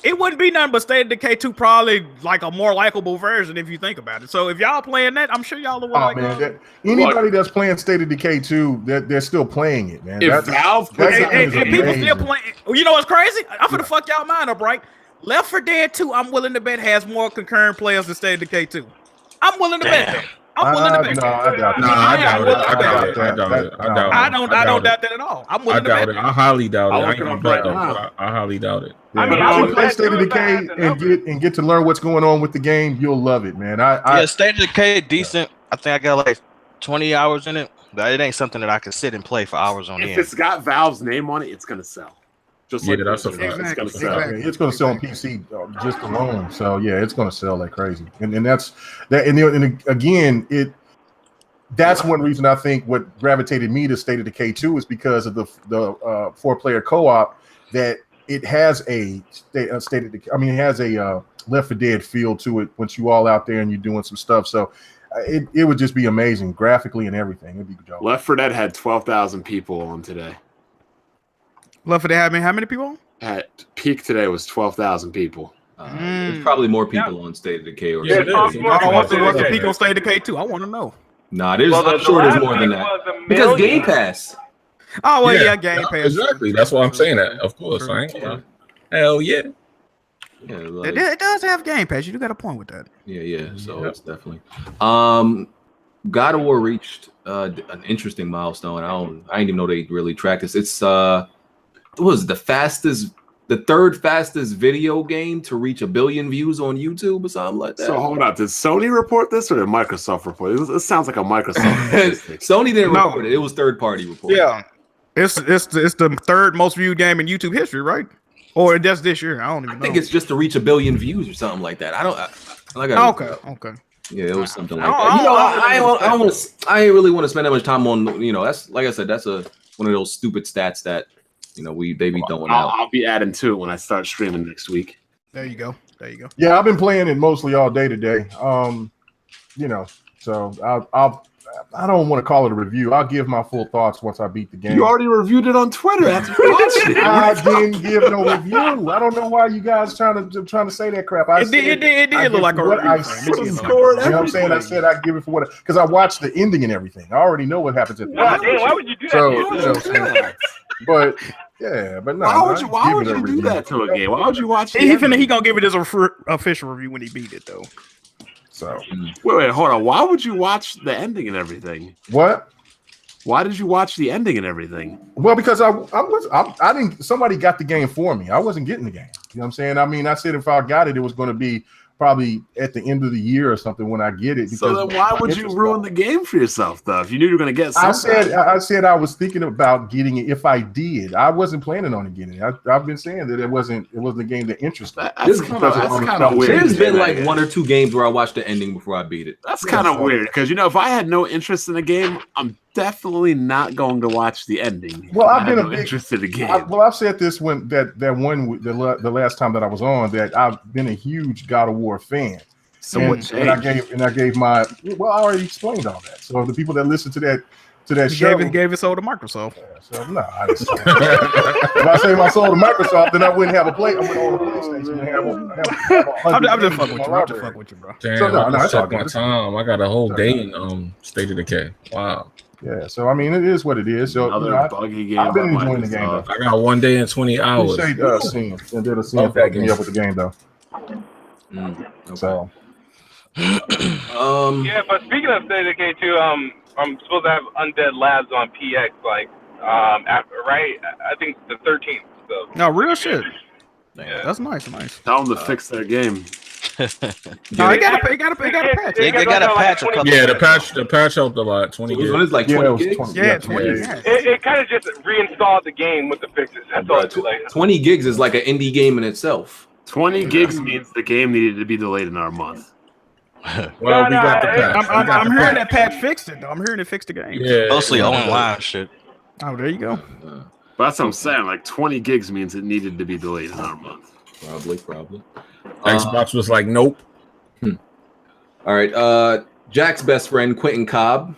It wouldn't be nothing but State of Decay 2, probably like a more likable version if you think about it. So if y'all playing that, I'm sure y'all will like it. Anybody that's playing State of Decay 2, they're still playing it, man. If Valve and people still playing, you know what's crazy? I'm gonna fuck y'all mind up, right? Left 4 Dead 2, I'm willing to bet has more concurrent players than State of Decay 2. I'm willing to bet that. I'm willing to bet. I doubt it. I don't doubt that at all. I'm willing to bet. I highly doubt it. I highly doubt it. Yeah, but if you play State of Decay and get to learn what's going on with the game, you'll love it, man. State of Decay decent. I think I got like 20 hours in it, but it ain't something that I can sit and play for hours on end. If it's got Valve's name on it, it's gonna sell. Just like that's a fact. It's gonna sell. It's gonna sell on PC just alone. So yeah, it's gonna sell like crazy. And that's that. And again, that's one reason I think what gravitated me to State of Decay 2 is because of the 4-player co-op that. It has it has a Left 4 Dead feel to it once you all out there and you're doing some stuff. So it would just be amazing graphically and everything. It'd be dope. Left 4 Dead had 12,000 people on today. Left 4 Dead had how many people? At peak today was 12,000 people. There's probably more people on State of Decay. Or what's the peak on State of Decay 2? I want to know. Nah, I'm sure there's more than that. Because Game Pass. Oh well, yeah, Game Pass. Exactly. That's why I'm saying that. Of course, I ain't. Hell yeah. It does have Game Pass. You do got a point with that. Yeah. So it's definitely. God of War reached an interesting milestone. I didn't even know they really tracked this. It's what was it, the third fastest video game to reach 1 billion views on YouTube or something like that. So hold on, did Sony report this or did Microsoft report it? It sounds like a Microsoft. Sony didn't report it. It was third party report. Yeah, it's the third most viewed game in YouTube history, right? Or just this year? I don't even know. I think it's just to reach 1 billion views or something like that. Okay. Yeah, it was something like that. You know, I ain't really want to spend that much time on. You know, that's like I said, that's one of those stupid stats that they be throwing out. I'll be adding to it when I start streaming next week. There you go. Yeah, I've been playing it mostly all day today. So I don't want to call it a review. I'll give my full thoughts once I beat the game. You already reviewed it on Twitter. That's I didn't give no review. I don't know why you guys trying to say that crap. It did look like a review. You know what I'm saying? I said I give it for what, because I watched the ending and everything. I already know what happens at the end. Damn, why would you do that? But yeah, but no. Why would you do that to a game? Why would you watch it? He gonna give it as a official review when he beat it though. So wait, hold on. Why would you watch the ending and everything? What? Why did you watch the ending and everything? Well, because I didn't. Somebody got the game for me. I wasn't getting the game. You know what I'm saying? I mean, I said if I got it, it was going to be probably at the end of the year or something when I get it. So then why would you ruin the game for yourself, though? If you knew you were going to get something. I said I was thinking about getting it if I did. I wasn't planning on getting it. I've been saying that it wasn't a game that interested me. That's kind of weird. There's been like 1 or 2 games where I watched the ending before I beat it. That's kind of weird because if I had no interest in the game, I'm definitely not going to watch the ending. Well, I've been interested in the game. I've said this when the last time that I was on that I've been a huge God of War fan. So and I gave my I already explained all that. So the people that listen to that show gave his soul to Microsoft. Yeah, so no, I didn't say that. If I say my soul to Microsoft, then I wouldn't have a play. I wouldn't own a PlayStation. I'm just fucking with you, bro. Damn, So no, I took my time. I got a whole day in State of Decay. Wow. Yeah, so I mean, it is what it is. So buggy game. I've been enjoying the game though. I got 1 day and 20 hours. Scene and did a scene fucking me up with the game though. Okay. So. Yeah, but speaking of State of Decay too, I'm supposed to have Undead Labs on PX right? I think the 13th. So. No, real shit. Yeah. That's nice. Tell them to fix their game. No, they got a patch. They got a patch. The patch helped a lot. 20 gigs. It was like 20 gigs. 20 gigs. It kind of just reinstalled the game with the fixes. That's all it's like. 20 gigs is like an indie game in itself. 20 gigs means the game needed to be delayed another month. Well, we got the patch. I'm hearing that patch fixed it though. I'm hearing it fixed the game. Yeah, Mostly online shit. Oh, there you go. But that's what I'm saying. Like 20 gigs means it needed to be delayed another month. Probably. Xbox was like, nope. All right. Jack's best friend Quentin Cobb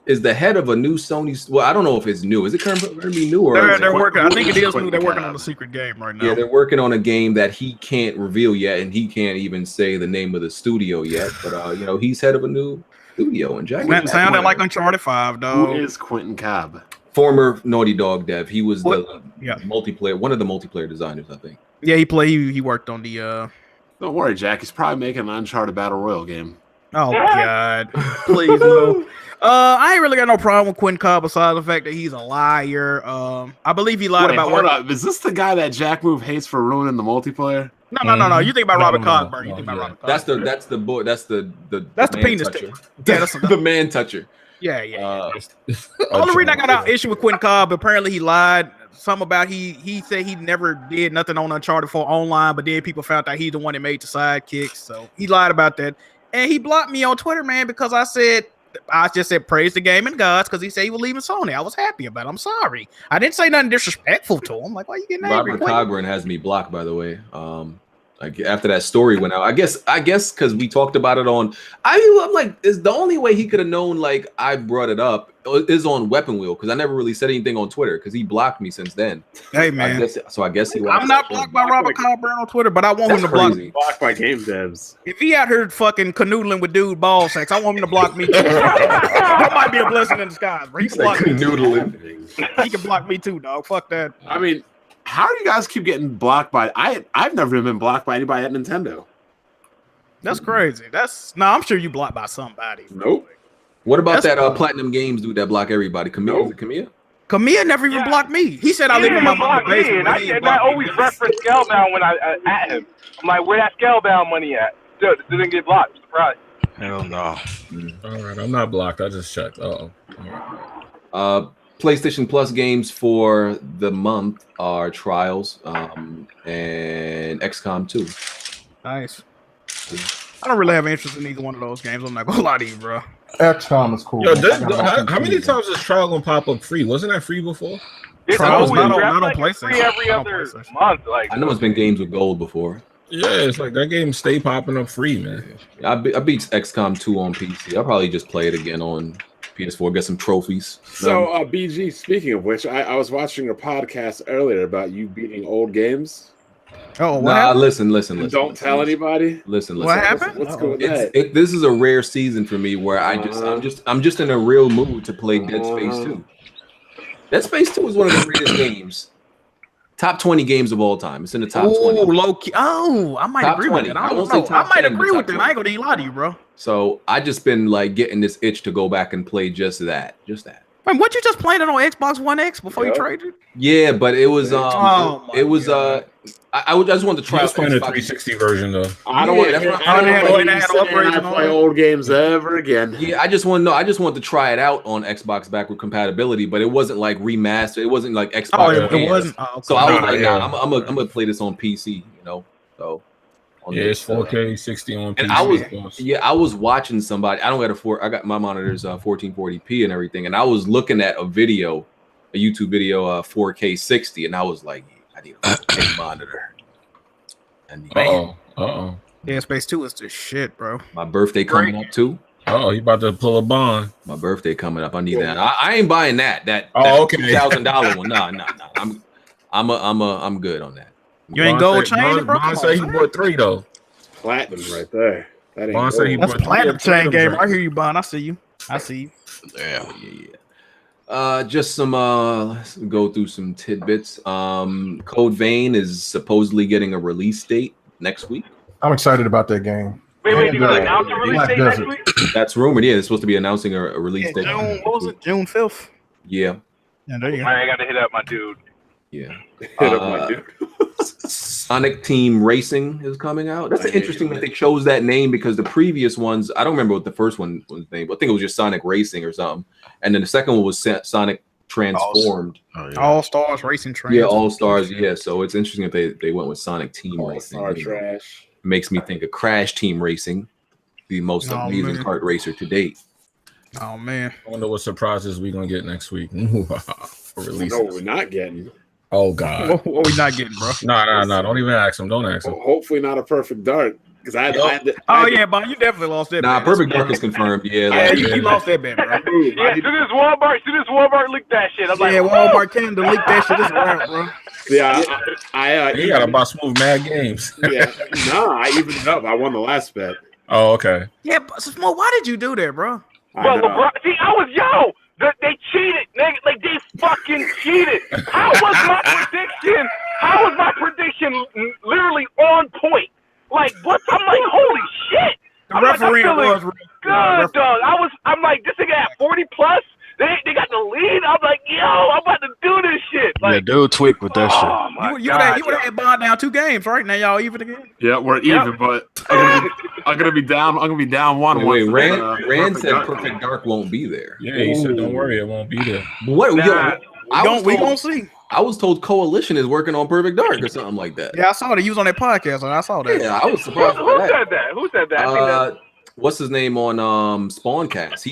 is the head of a new Sony. Well, I don't know if it's new. Is it currently new or they're working? I think it is new. They're working on a secret game right now. Yeah, they're working on a game that he can't reveal yet, and he can't even say the name of the studio yet. But he's head of a new studio, and Jack sounded like Uncharted 5, though. Who is Quentin Cobb? Former Naughty Dog dev. He was the multiplayer, one of the multiplayer designers, I think. Yeah, he worked on the. Don't worry, Jack. He's probably making an Uncharted Battle Royale game. Oh God! Please no. I ain't really got no problem with Quentin Cobb besides the fact that he's a liar. I believe he lied about what. Is this the guy that Jack Move hates for ruining the multiplayer? No. You think about Robert Cogburn. You think about Robert Cogburn. That's the boy. That's the penis toucher. Yeah, that's the man toucher. Yeah. The only reason I got an issue with Quentin Cobb, apparently he lied. Something about he said he never did nothing on Uncharted 4 online, but then people found out he's the one that made the sidekicks. So he lied about that. And he blocked me on Twitter, man, because I just said praise the game and gods because he said he was leaving Sony. I was happy about it. I'm sorry. I didn't say nothing disrespectful to him. Like, why are you getting angry? Robert Cogburn has me blocked, by the way. Like after that story went out, I guess because we talked about it on. I'm like, is the only way he could have known like I brought it up is on Weapon Wheel because I never really said anything on Twitter because he blocked me since then. Hey man, I guess he. I'm not blocked by Robert Cogburn on Twitter, but I want him to block me. Blocked by game devs. If he out here fucking canoodling with dude ball sex, I want him to block me. That might be a blessing in disguise, bro. He can block me. He can block me too, dog. Fuck that. I mean. How do you guys keep getting blocked by? I've never been blocked by anybody at Nintendo. That's crazy. I'm sure you blocked by somebody. Nope. What about that Platinum Games dude that block everybody? Camille? Camille never even blocked me. He said I live in my mama's basement. And I always reference Scalebound when I at him. I'm like, where that Scalebound money at? Dude, it didn't get blocked. I'm surprised. Hell no. All right, I'm not blocked. I just checked. PlayStation Plus games for the month are Trials and XCOM 2. Nice. I don't really have interest in either one of those games. I'm not gonna lie to you, bro. XCOM is cool. Yo, how many times is Trial gonna pop up free? Wasn't that free before? Trials not on like PlayStation. Free every other month. Like, I know it's been games with gold before. Yeah, it's like that game stay popping up free, man. I beat XCOM 2 on PC. I'll probably just play it again on PS4, get some trophies. So, BG, speaking of which, I was watching a podcast earlier about you beating old games. Oh, what happened? Listen. Don't tell anybody. Listen. What happened? What's going on? This is a rare season for me where I'm just in a real mood to play Dead Space 2. Dead Space 2 is one of the greatest games. Top 20 games of all time. It's in the top 20. Low key. Oh, I might Top agree 20. with that. I don't know. I might agree with that. I ain't gonna even lie to you, bro. So I just been like getting this itch to go back and play just that. Wait, what you just playing it on Xbox One X before you traded? Yeah, but it was I just wanted to try. I was playing the 360 version though. I don't want to play old games ever again. Yeah, I just wanted to try it out on Xbox backward compatibility, but it wasn't like remastered. It wasn't like Xbox. It wasn't. Oh, okay. So I was like, I'm gonna play this on PC, you know. So it's 4K 60 on PC. And I was watching somebody. I got my monitors 1440p and everything, and I was looking at a YouTube video 4K 60, and I was like, I need a 4K monitor. Dead Space 2 is the shit, bro. My birthday coming up too. Oh, you about to pull a bond? My birthday coming up. I need that. I ain't buying that. Okay. $2,000 one. Nah. I'm good on that. You ain't gold chain, bro. Bond said he bought 3 though. Platinum right there. That ain't Bond said he That's bought platinum chain game. I hear you, Bond. I see you. Yeah. Just some let's go through some tidbits. Code Vein is supposedly getting a release date next week. I'm excited about that game. Wait, you gonna announce a release date next week? That's rumored. Yeah, they're supposed to be announcing a release date. What was it? June 5th? Yeah. There you go. I gotta hit up my dude. Yeah. Sonic Team Racing is coming out. That's interesting that they chose that name because the previous ones, I don't remember what the first one was named, but I think it was just Sonic Racing or something. And then the second one was Sonic Transformed. All Stars Racing Train. Yeah, All Stars. Yeah, so it's interesting that they went with Sonic Team Racing. All trash. Makes me think of Crash Team Racing, the most amazing kart racer to date. Oh man! I wonder what surprises we gonna get next week. For release. No, we're not getting. Oh God! What we not getting, bro? No! Don't even ask him. Don't ask him. Well, hopefully not a Perfect Dark. Because yeah, Bon, you definitely lost that. Nah, Perfect Dark is confirmed. Yeah, you lost that bet, bro. Yeah, to this Walmart leaked that shit. I'm like, Walmart came to leak that shit. This round, bro. Yeah, you gotta buy Smooth Mad Games. Yeah, I evened it up. I won the last bet. Oh, okay. Yeah, but Smooth, why did you do that, bro? Well, LeBron, they cheated. They fucking cheated. How was my prediction literally on point? Like, what? I'm like, holy shit. The referee was good, dog. I'm like, this nigga at 40 plus. They got the lead. I'm like, yo, I'm about to do this shit. Like, yeah, dude, tweak with that shit. You would have had Bond down 2 games, right? Now y'all even again. Yeah, we're even, but I'm gonna be down. I'm gonna be down 1. Wait, Rand said Perfect Dark won't be there. Yeah, he said, don't worry, it won't be there. What? We gonna see. I was told Coalition is working on Perfect Dark or something like that. Yeah, I saw that. He was on that podcast, and I saw that. Yeah, I was surprised. Who said that? What's his name on Spawncast?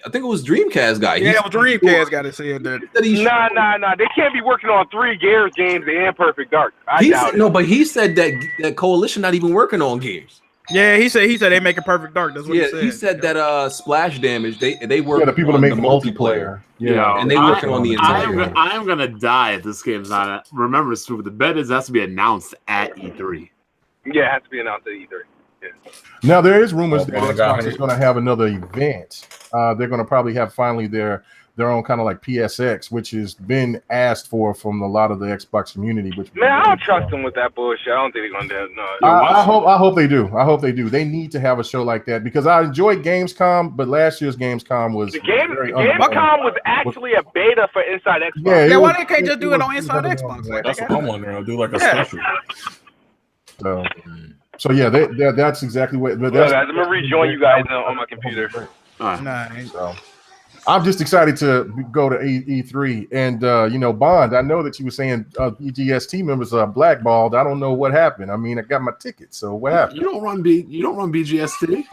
I think it was Dreamcast guy. Yeah, it was Dreamcast guy that said that. Nah. They can't be working on 3 Gears games and Perfect Dark. But he said that Coalition not even working on games. Yeah, he said they making Perfect Dark. That's what he said. He said that Splash Damage they work. Yeah, the people that make the multiplayer. Yeah, and they working on the entire. I'm gonna die if this game's not. Remember, Smooth, the bet has to be announced at E3. Yeah, it has to be announced at E3. Yeah. Now there is rumors that Xbox is going to have another event. They're going to probably have finally their their own kind of like PSX, which has been asked for from a lot of the Xbox community. Which Man, I don't trust them with that bullshit. I don't think they're gonna do it. No. I hope they do. I hope they do. They need to have a show like that because I enjoyed Gamescom, but last year's Gamescom was Gamescom was actually a beta for Inside Xbox. Yeah, why they can't just do it on Inside Xbox? Like, that's what I'm wondering. Do like a special. So yeah, that's exactly what. But guys, I'm gonna rejoin you guys on my computer. Nice. So I'm just excited to go to E3 and Bond. I know that you were saying BGST members are blackballed. I don't know what happened. I mean, I got my ticket. So what happened? You don't run BGST.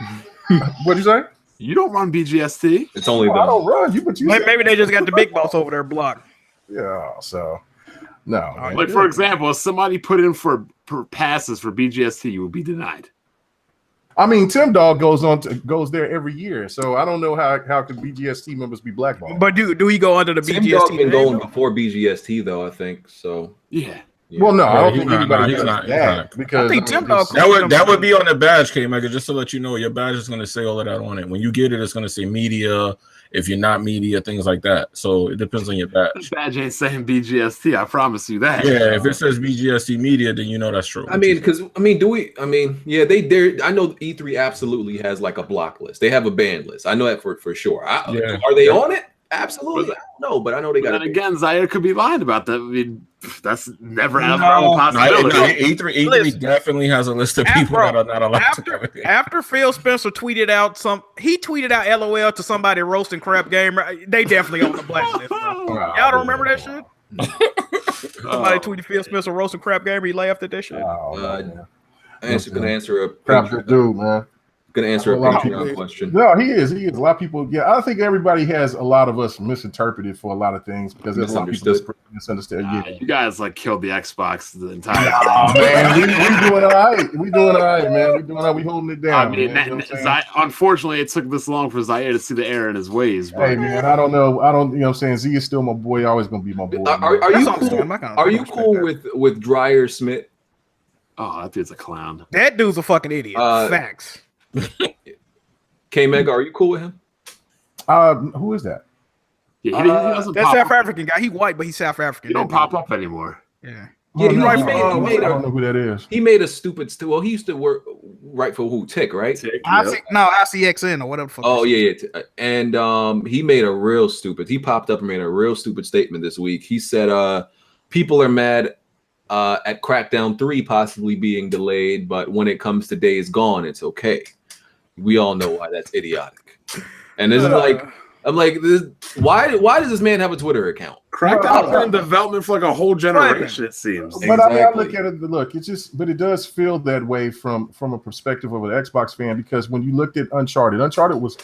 What'd you say? You don't run BGST. It's only I don't run you, but you. Maybe they just got the big boss over there blocked. Yeah. So no. Like for example, if somebody put in for passes for BGST, you would be denied. I mean, Tim Dog goes there every year, so I don't know how could BGST members be blackballed. But do he go under the Tim BGST? Dog been going before BGST though, I think so. Yeah. Well, no, I don't think not, anybody he's does not, that because I think Tim Dog that would be on the badge, K-Maker, just to let you know your badge is going to say all of that on it. When you get it, it's going to say media. If you're not media, things like that. So it depends on your badge. This badge ain't saying BGST. I promise you that. Yeah, if it says BGST media, then you know that's true. I mean, yeah, they dare. I know E3 absolutely has like a block list. They have a ban list. I know that for sure. Are they on it? Absolutely. I don't know, but I know they got it. And again, Zaire could be lying about that. I mean, that's never out of a possibility. E3 definitely has a list of people that are not allowed to. After Phil Spencer tweeted out LOL to somebody roasting Crap Gamer. They definitely on the blacklist. Y'all don't remember that shit? Somebody tweeted Phil Spencer roasting Crap Gamer. He laughed at that shit. Gonna answer a crap good dude, man. Gonna answer a Patreon question. No, he is. A lot of people. Yeah, I think everybody has a lot of us misinterpreted for a lot of things because there's a lot of people misunderstood. You guys like killed the Xbox the entire time. Oh, man, we doing all right. We doing all right, man. We doing all right. We holding it down. I mean, unfortunately, it took this long for Zaire to see the error in his ways. But. Hey, man, I don't know. You know what I'm saying? Z is still my boy. Always gonna be my boy. Are you cool with Dryer Smith? Oh, that dude's a clown. That dude's a fucking idiot. Facts. K-Mega, are you cool with him? Who is that? Yeah, he doesn't that South African guy. He white, but he's South African. He don't pop up anymore. Yeah. I don't know who that is. He made a stupid. Well, he used to write for who? Tick, right? ICXN or whatever. Oh yeah. And he made a real stupid. He popped up and made a real stupid statement this week. He said, "People are mad at Crackdown 3 possibly being delayed, but when it comes to Days Gone, it's okay." We all know why that's idiotic. And this is like, I'm like, why does this man have a Twitter account? Crackdown's been in development for like a whole generation, it seems. But I mean, I look at it. Look, it's just, but it does feel that way from a perspective of an Xbox fan because when you looked at Uncharted was.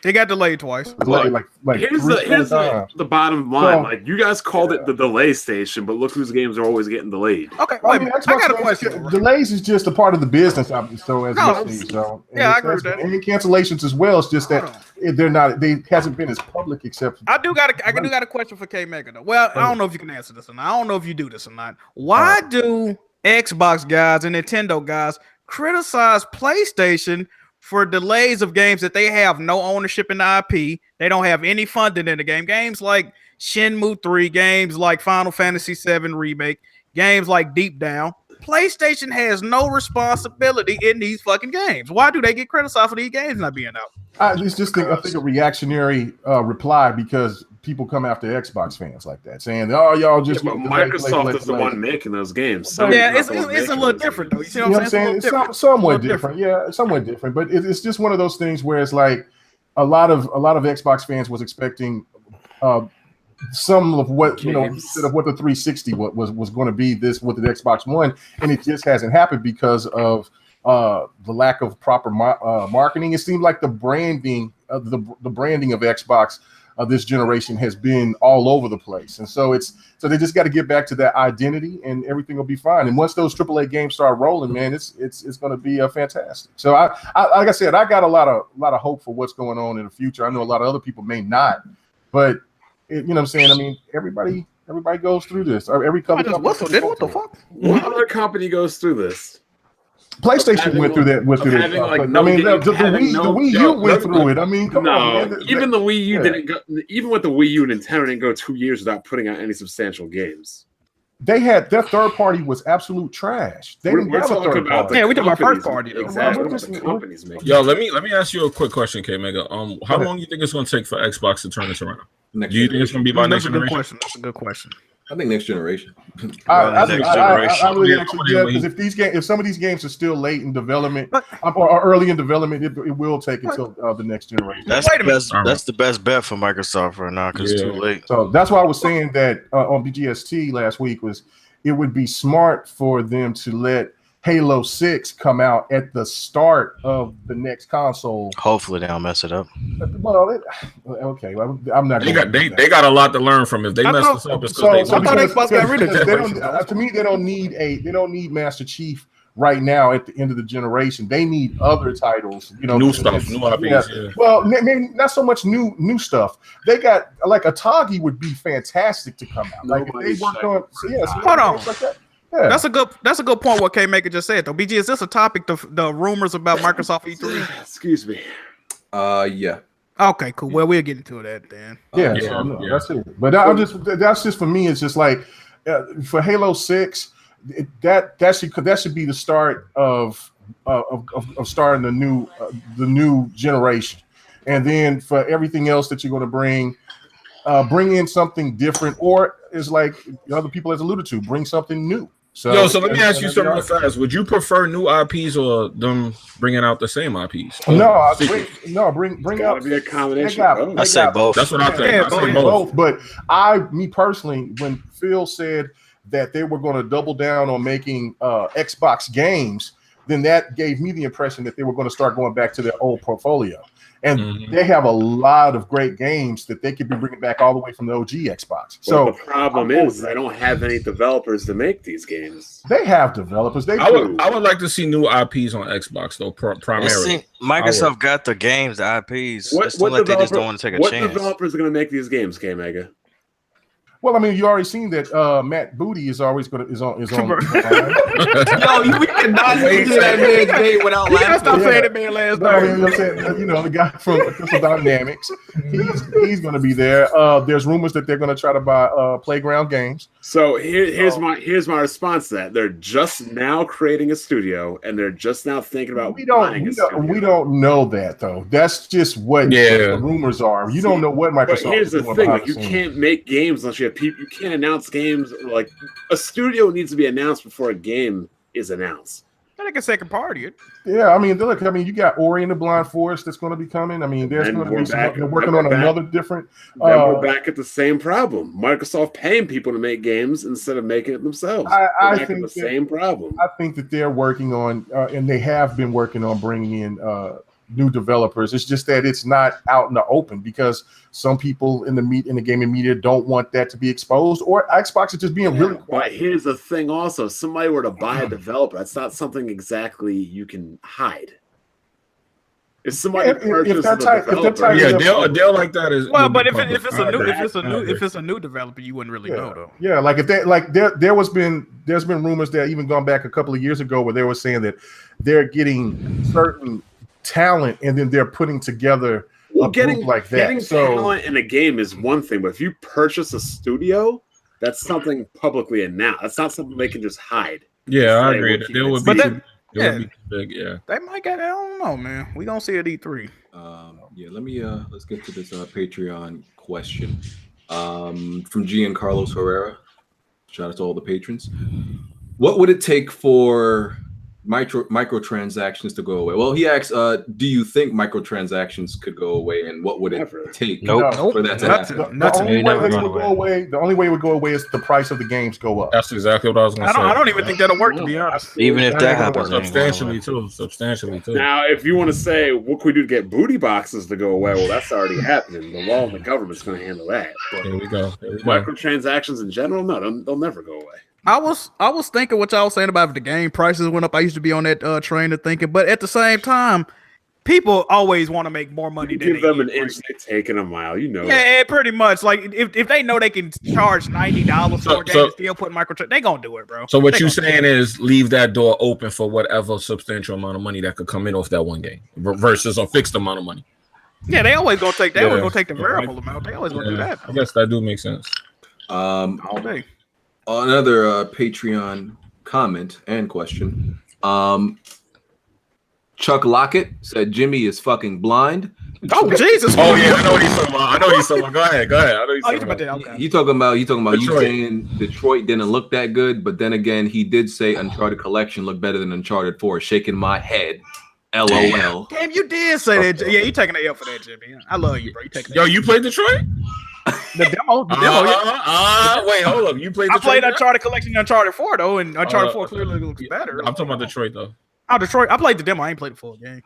It got delayed twice. Like here's the bottom line. Like you guys called it the delay station, but look whose games are always getting delayed. Okay, I got a question. Delays is just a part of the business. I agree with that. And cancellations as well. It's just that they hasn't been as public except. I do got a question for K Mega though. Well, I don't know if you can answer this or not. I don't know if you do this or not. Why do Xbox guys and Nintendo guys criticize PlayStation for delays of games that they have no ownership in the IP? They don't have any funding in the game. Games like Shenmue 3, games like Final Fantasy 7 Remake, games like Deep Down. PlayStation has no responsibility in these fucking games. Why do they get criticized for these games not being out? It's just I think a reactionary reply because people come after Xbox fans like that, saying, "Oh, y'all just." Yeah, but Microsoft is the one making those games. It's a little different though. You see what I'm saying? It's somewhat different. Yeah, somewhat different. But it's just one of those things where it's like a lot of Xbox fans was expecting some of what instead of what the 360 was going to be this with the Xbox One, and it just hasn't happened because of the lack of proper marketing. It seemed like the branding of the branding of Xbox this generation has been all over the place, and so they just got to get back to that identity, and everything will be fine. And once those AAA games start rolling, man, it's going to be fantastic. So I like I said, I got a lot of hope for what's going on in the future. I know a lot of other people may not, but you know what I'm saying. I mean, everybody goes through this. Every company. What the fuck? What other company goes through this? PlayStation went through that. Went through that. Like, I mean, the Wii U went through it. I mean, come on, man. Even the Wii U didn't go. Even with the Wii U, Nintendo didn't go 2 years without putting out any substantial games. They had their third party was absolute trash. They didn't have a third party. Yeah, we talking about first party though. Exactly. The companies make. Yo, let me ask you a quick question, K Mega. How long do you think it's going to take for Xbox to turn this around? Do you think it's going to be by next generation? That's a good question. I think next generation. I really actually, because if some of these games are still late in development or early in development, it will take until the next generation. That's the best bet for Microsoft right now because it's too late. So that's why I was saying that on BGST last week was it would be smart for them to let Halo 6 come out at the start of the next console. Hopefully they don't mess it up. Well, okay. Well, I'm not. They got a lot to learn from. If they mess this up, it's because Xbox got rid of it. To me, they don't need Master Chief right now at the end of the generation. They need other titles. New stuff, new IPs. Yeah. Well, maybe not so much new stuff. They got like Atagi would be fantastic to come out. Like if they worked on. Hold on. Like that. Yeah. That's a good point. What K Maker just said though. BG, is this a topic? The rumors about Microsoft E3. Excuse me. Yeah. Okay, cool. Well, we'll get into that then. That's it. But that's just for me. It's just like for Halo 6, that should be the start of starting the new generation, and then for everything else that you're going to bring in something different, or is like other people has alluded to, bring something new. So let me ask you something fast. Would you prefer new IPs or them bringing out the same IPs? Bring out. Be a combination. I say both. That's what I'm saying. I say both. But me personally, when Phil said that they were going to double down on making Xbox games, then that gave me the impression that they were going to start going back to their old portfolio. And they have a lot of great games that they could be bringing back all the way from the OG Xbox. So the problem is they don't have any developers to make these games. They have developers. I would like to see new IPs on Xbox though, primarily. Microsoft got the games, the IPs. What they just don't want to take a chance. What developers are going to make these games, K Mega? Well, I mean, you already seen that Matt Booty is always is on. Yo, we cannot do that man's name without laughing. Stop saying it, man. Last time, the guy from Crystal Dynamics, he's going to be there. There's rumors that they're going to try to buy Playground Games. So here's my response to that. They're just now creating a studio, and they're just now thinking about we don't know that though. That's just what the rumors are. You don't know what Microsoft. But here's the thing: you can't make games unless you have people. You can't announce games. Like a studio needs to be announced before a game is announced. I think a second party. Yeah, I mean, look. I mean, you got Ori and the Blind Forest that's going to be coming. I mean, there's going to be they're working on another different. Then we're back at the same problem. Microsoft paying people to make games instead of making it themselves. I think the same problem. I think that they're working on, and they have been working on bringing in new developers. It's just that it's not out in the open because some people in the gaming media don't want that to be exposed, or Xbox is just being really quiet. But here's the thing also, if somebody were to buy a developer, that's not something exactly you can hide. If somebody purchases a developer, they'll like that as well. But if it's a new developer, you wouldn't really know though. Yeah, like if they like there's been rumors that even gone back a couple of years ago where they were saying that they're getting certain talent and then they're putting together getting like that. Getting talent in a game is one thing, but if you purchase a studio, that's something publicly announced. That's not something they can just hide. Yeah, I agree. They would be big. Yeah, they might get. I don't know, man. We gonna see it E3. Let me let's get to this Patreon question from Giancarlos Herrera. Shout out to all the patrons. What would it take for microtransactions to go away? Well, he asks, do you think microtransactions could go away, and what would it take for that to happen? The only way it would go away is the price of the games go up. That's exactly what I was going to say. I don't even think that'll work, to be honest. Even if that happens, substantially too. Now, if you want to say what could we do to get booty boxes to go away, well, that's already happening. The law and the government's going to handle that. But here we go. Microtransactions in general, no, they'll never go away. I was thinking what y'all was saying about if the game prices went up. I used to be on that train of thinking, but at the same time, people always want to make more money. You than give them an they inch, they take a mile. You know. Yeah, pretty much. Like if they know they can charge $90 for a game and still put microtransactions, they gonna do it, bro. So what you saying is leave that door open for whatever substantial amount of money that could come in off that one game versus a fixed amount of money. Yeah, they always gonna take. They always gonna take the variable amount. They always gonna do that. I guess that do make sense. All day. Another Patreon comment and question. Chuck Lockett said Jimmy is fucking blind. Oh Jesus! Oh yeah, I know what he's talking about. Go ahead. I know he's talking about. Okay. You talking about Detroit. you saying Detroit didn't look that good, but then again, he did say Uncharted Collection looked better than Uncharted 4. Shaking my head. LOL. Damn, you did say that. Yeah, you taking the L for that, Jimmy. I love you, bro. You taking Yo, you played Detroit? the demo. Wait, hold up. You played I Detroit? played Uncharted Collection, Uncharted 4 though, and Uncharted 4 clearly looks better. I'm talking about Detroit though. Oh, Detroit. I played the demo. I ain't played the full game.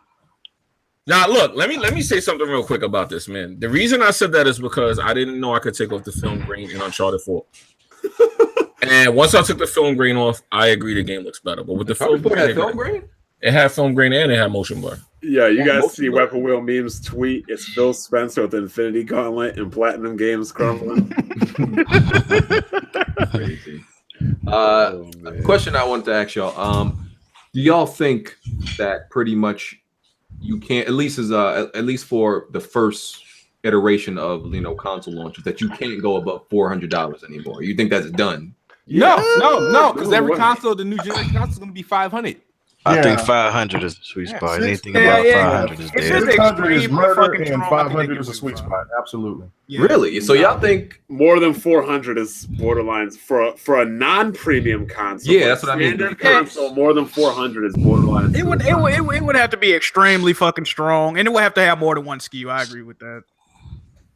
Now, look, let me say something real quick about this, man. The reason I said that is because I didn't know I could take off the film grain in Uncharted 4. And once I took the film grain off, I agree the game looks better. But with the film grain, it had film grain and it had motion blur. Yeah, you guys see Weapon Wheel Memes tweet. It's Phil Spencer with Infinity Gauntlet and Platinum Games crumbling. Crazy. Question I wanted to ask y'all. Do y'all think that pretty much you can't, at least for the first iteration of console launches, that you can't go above $400 anymore? You think that's done? No, because every console, the new generation console, is going to be $500. I think 500 is the sweet spot. Anything about 500 is dead. 600 is murder and 500 is a sweet spot. Absolutely. Yeah. Really? So y'all think more than 400 is borderlines for a non-premium console? Yeah, that's what I mean. Standard console, more than 400 is borderline. It would have to be extremely fucking strong, and it would have to have more than one SKU. I agree with that.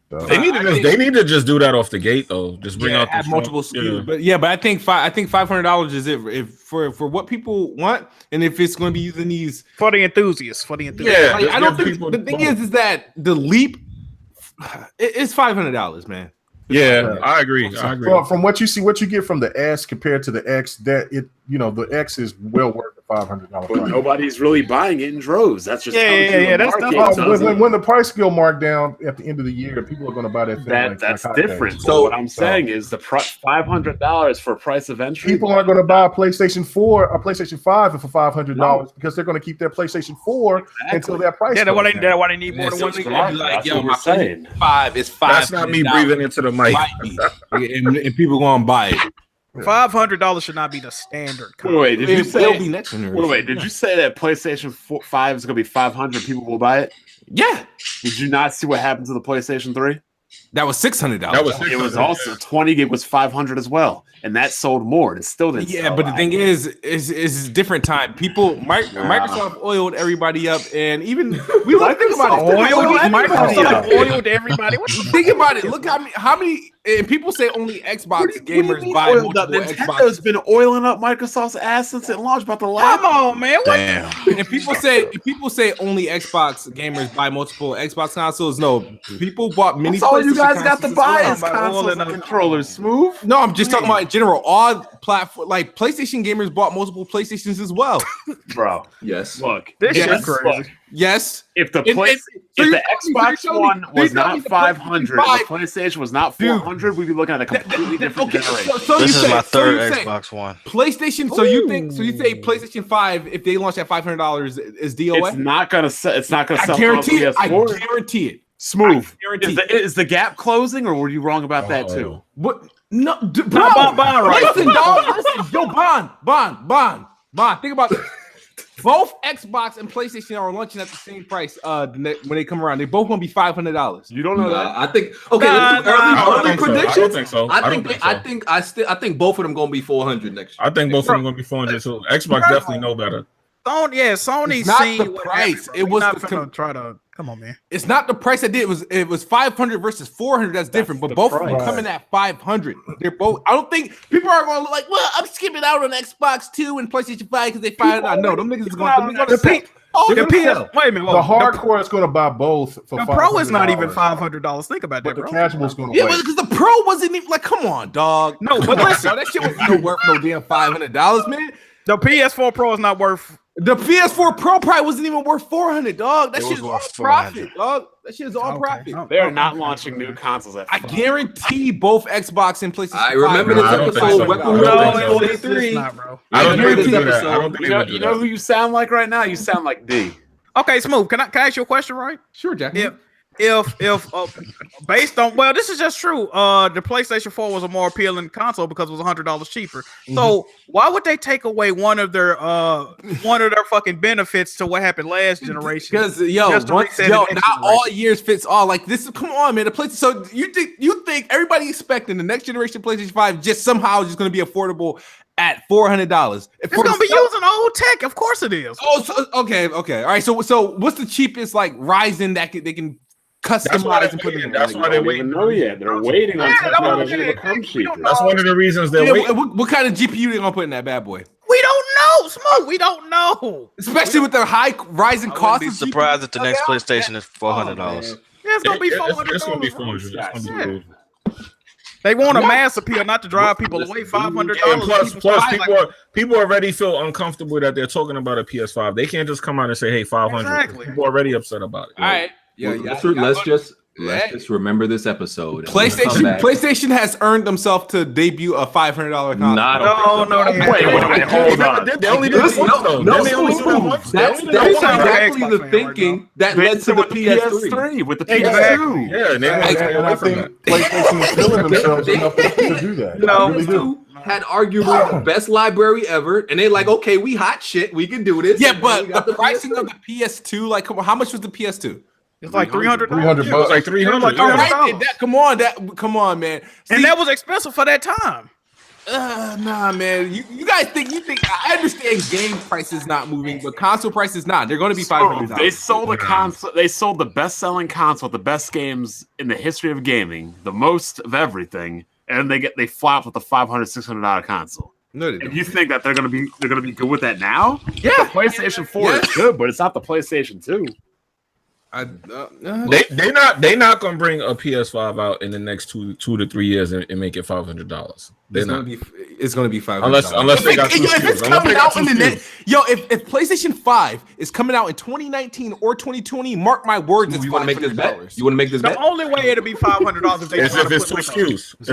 They need to just do that off the gate though. Just bring out the multiple SKUs. Yeah. But I think $500 is it if for what people want, and if it's going to be using these for the enthusiasts. Yeah, I don't think the thing is that the leap. It's $500, man. Yeah, I agree. From what you see, what you get from the S compared to the X, the X is well worth the $500. But nobody's really buying it in droves. That's just that's when the price go marked down at the end of the year, people are going to buy that thing. That's different. So what I'm saying is the $500 for price of entry. People aren't going to buy a PlayStation 4 or PlayStation 5 for $500 because they're going to keep their PlayStation 4 until that price. Yeah, that's why they need more than one SKU. Like, yo, my PlayStation 5 is $500. That's not me breathing into the mic. and people going to buy it. $500 should not be the standard. Wait, did you say? Wait, did you say that PlayStation 5 is going to be 500? People will buy it. Yeah. Did you not see what happened to the PlayStation 3? That was $600. It was also 20 gig was 500 as well, and that sold more. It still didn't. Yeah, but the thing is different time. Microsoft oiled everybody up, and even we like think about it. Microsoft oiled everybody. Think about it. Look how many. And people say only Xbox gamers buy multiple Xbox. Nintendo's been oiling up Microsoft's ass since it launched. About the last. Come on, man. Damn. And people say only Xbox gamers buy multiple Xbox consoles. No, people bought many. That's all you guys got to buy is consoles and controllers. Smooth. No, I'm just talking about in general. All platform, like PlayStation gamers bought multiple PlayStations as well. Bro, yes. Look, this shit's crazy. Yes. If the Xbox One was not 500, the PlayStation was not 400, we'd be looking at a completely different generation. This is my third Xbox One. PlayStation. So you say PlayStation 5, if they launch at $500, is DOA? It's not gonna sell. I guarantee it. I guarantee it. Smooth. Is the gap closing, or were you wrong about that too? What? No, bro. Right. Listen, dog. Listen, yo, Bond. Think about this. Both Xbox and PlayStation are launching at the same price when they come around. They both gonna be $500. You don't know that? I think early predictions. I don't think so. I think both of them gonna be 400 next year. I think both of them gonna be 400 too. Xbox definitely know better. Sony not seen the price. It was try to come on, man. It's not the price I did. It was 500 versus 400. That's different. But both of them coming at 500. They're both. I don't think people are going to like. Well, I'm skipping out on Xbox 2 and PlayStation 5 because they find out. No, them niggas is going to wait a minute. The hardcore is going to buy both for $500. The Pro is not even $500. Think about that, but bro. the casual is going to. Yeah, because the Pro wasn't even like. Come on, dog. No, but listen, that shit was no worth no damn $500, man. The PS4 Pro is not worth The PS4 Pro probably wasn't even worth $400, dog. That shit is all profit, dog. That shit is all profit. They're not launching new consoles at I guarantee both Xbox and PlayStation. I remember this episode. I don't think that. You know who you sound like right now? You sound like D. Okay, Smooth. Can I ask you a question, right? Sure, Jack. Yeah. If based on this is just true. The PlayStation 4 was a more appealing console because it was $100 cheaper. So why would they take away one of their fucking benefits to what happened last generation? Because not all years fits all. Like this, come on, man. The PlayStation. So you think everybody expecting the next generation PlayStation 5 just somehow just going to be affordable at $400? It's going to be using old tech. Of course it is. Oh, so, okay. All right. So what's the cheapest like Ryzen that they can customize and put it in? That's why they're waiting. No, they're waiting on technology to become cheaper. That's one of the reasons they're waiting. What kind of GPU they gonna put in that bad boy? We don't know, Smooth. We don't know. Especially with the high rising cost. I'd be surprised if the next PlayStation is $400. Yeah, it's gonna be $400. It's gonna be $400. They want a mass appeal, not to drive people away. $500. Plus, people already feel uncomfortable that they're talking about a PS5. They can't just come out and say, "Hey, $500." Exactly. People are already upset about it. All right. Let's just remember this episode. PlayStation has earned themselves to debut a $500 console. Wait, hold on. They only did this once, though. That's exactly the thinking that led to the PS3 with the PS2. Yeah, and I think PlayStation is killing themselves enough to do that. No, really do. Had arguably the best library ever, and they like, okay, we hot shit, we can do this. Yeah, but the pricing of the PS2, like, come on, how much was the PS2 It's like $300. $300. It was like $300. All right, come on, man. See, and that was expensive for that time. Nah, man. You guys think I understand game prices not moving, but console prices not. They're going to be $500. They sold a console. They sold the best-selling console, the best games in the history of gaming, the most of everything, and they flopped with a $500, $600 console. No, they don't. And you think that they're gonna be good with that now? Yeah, the PlayStation 4 is good, but it's not the PlayStation 2. They not gonna bring a PS5 out in the next two to 3 years and make it $500. It's gonna be $500 unless they got two skills. If PlayStation 5 is coming out in 2019 or 2020, mark my words, it's You want to make this bet? You want to make this The bet? only way it'll be $500 if they If it's two SKUs. If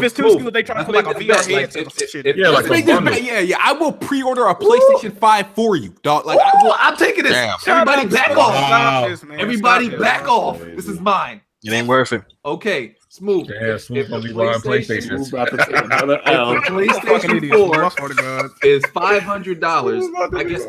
it's two SKUs, they try to put like a VR headset or shit. Yeah, like a bundle. I will pre-order a PlayStation 5 for you, dog. Like I'm taking this. Damn. Everybody back off. Wow. Everybody back off. This is mine. It ain't worth it. Okay, Smooth. Yeah, Smooth gonna be buying PlayStation. PlayStation 4 is $500. I guess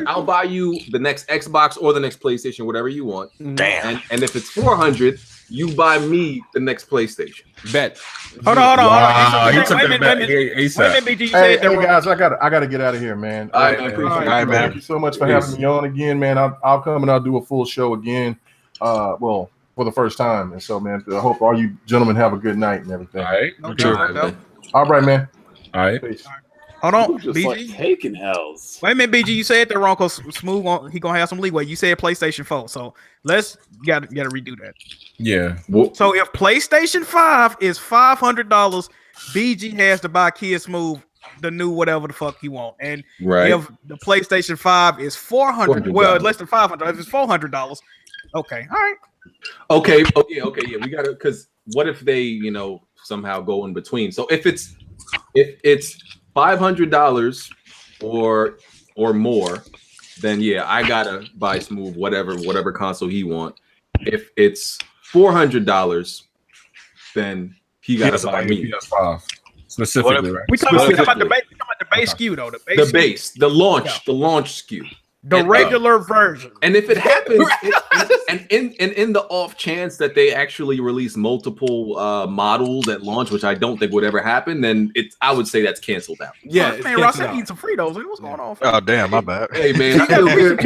I'll buy you the next Xbox or the next PlayStation, whatever you want. Damn. And if it's $400, you buy me the next PlayStation. bet. Hold on. Wow, he took it back ASAP. Hey guys, I gotta get out of here, man. All right, man. Appreciate it. All right, man. Thank you so much for having me on again, man. I'll come and I'll do a full show again. For the first time, and so, man, I hope all you gentlemen have a good night and everything. All right. All right, man. All right. Peace. Hold on, Just BG. like taking L's. Wait a minute, BG. You said that wrong because Smooth he gonna have some leeway. You said PlayStation 4, so let's gotta redo that. Yeah. So if PlayStation 5 is $500, BG has to buy Kid Smooth the new whatever the fuck he want. And if the PlayStation 5 is $400, well, less than $500. If it's $400, okay, all right. Okay, yeah. We gotta, because what if they, somehow go in between? So if it's $500 or more, then yeah, I gotta buy Smooth whatever console he want. If it's $400, then he gotta buy me PS5 specifically, right? We talking about the base SKU though. The launch SKU. The regular version. And if it happens, and in the off chance that they actually release multiple models at launch, which I don't think would ever happen, then I would say that's canceled out. Yeah, man, Ross, I need some Fritos. What's going on? Oh damn, my bad. Hey man, I feel good.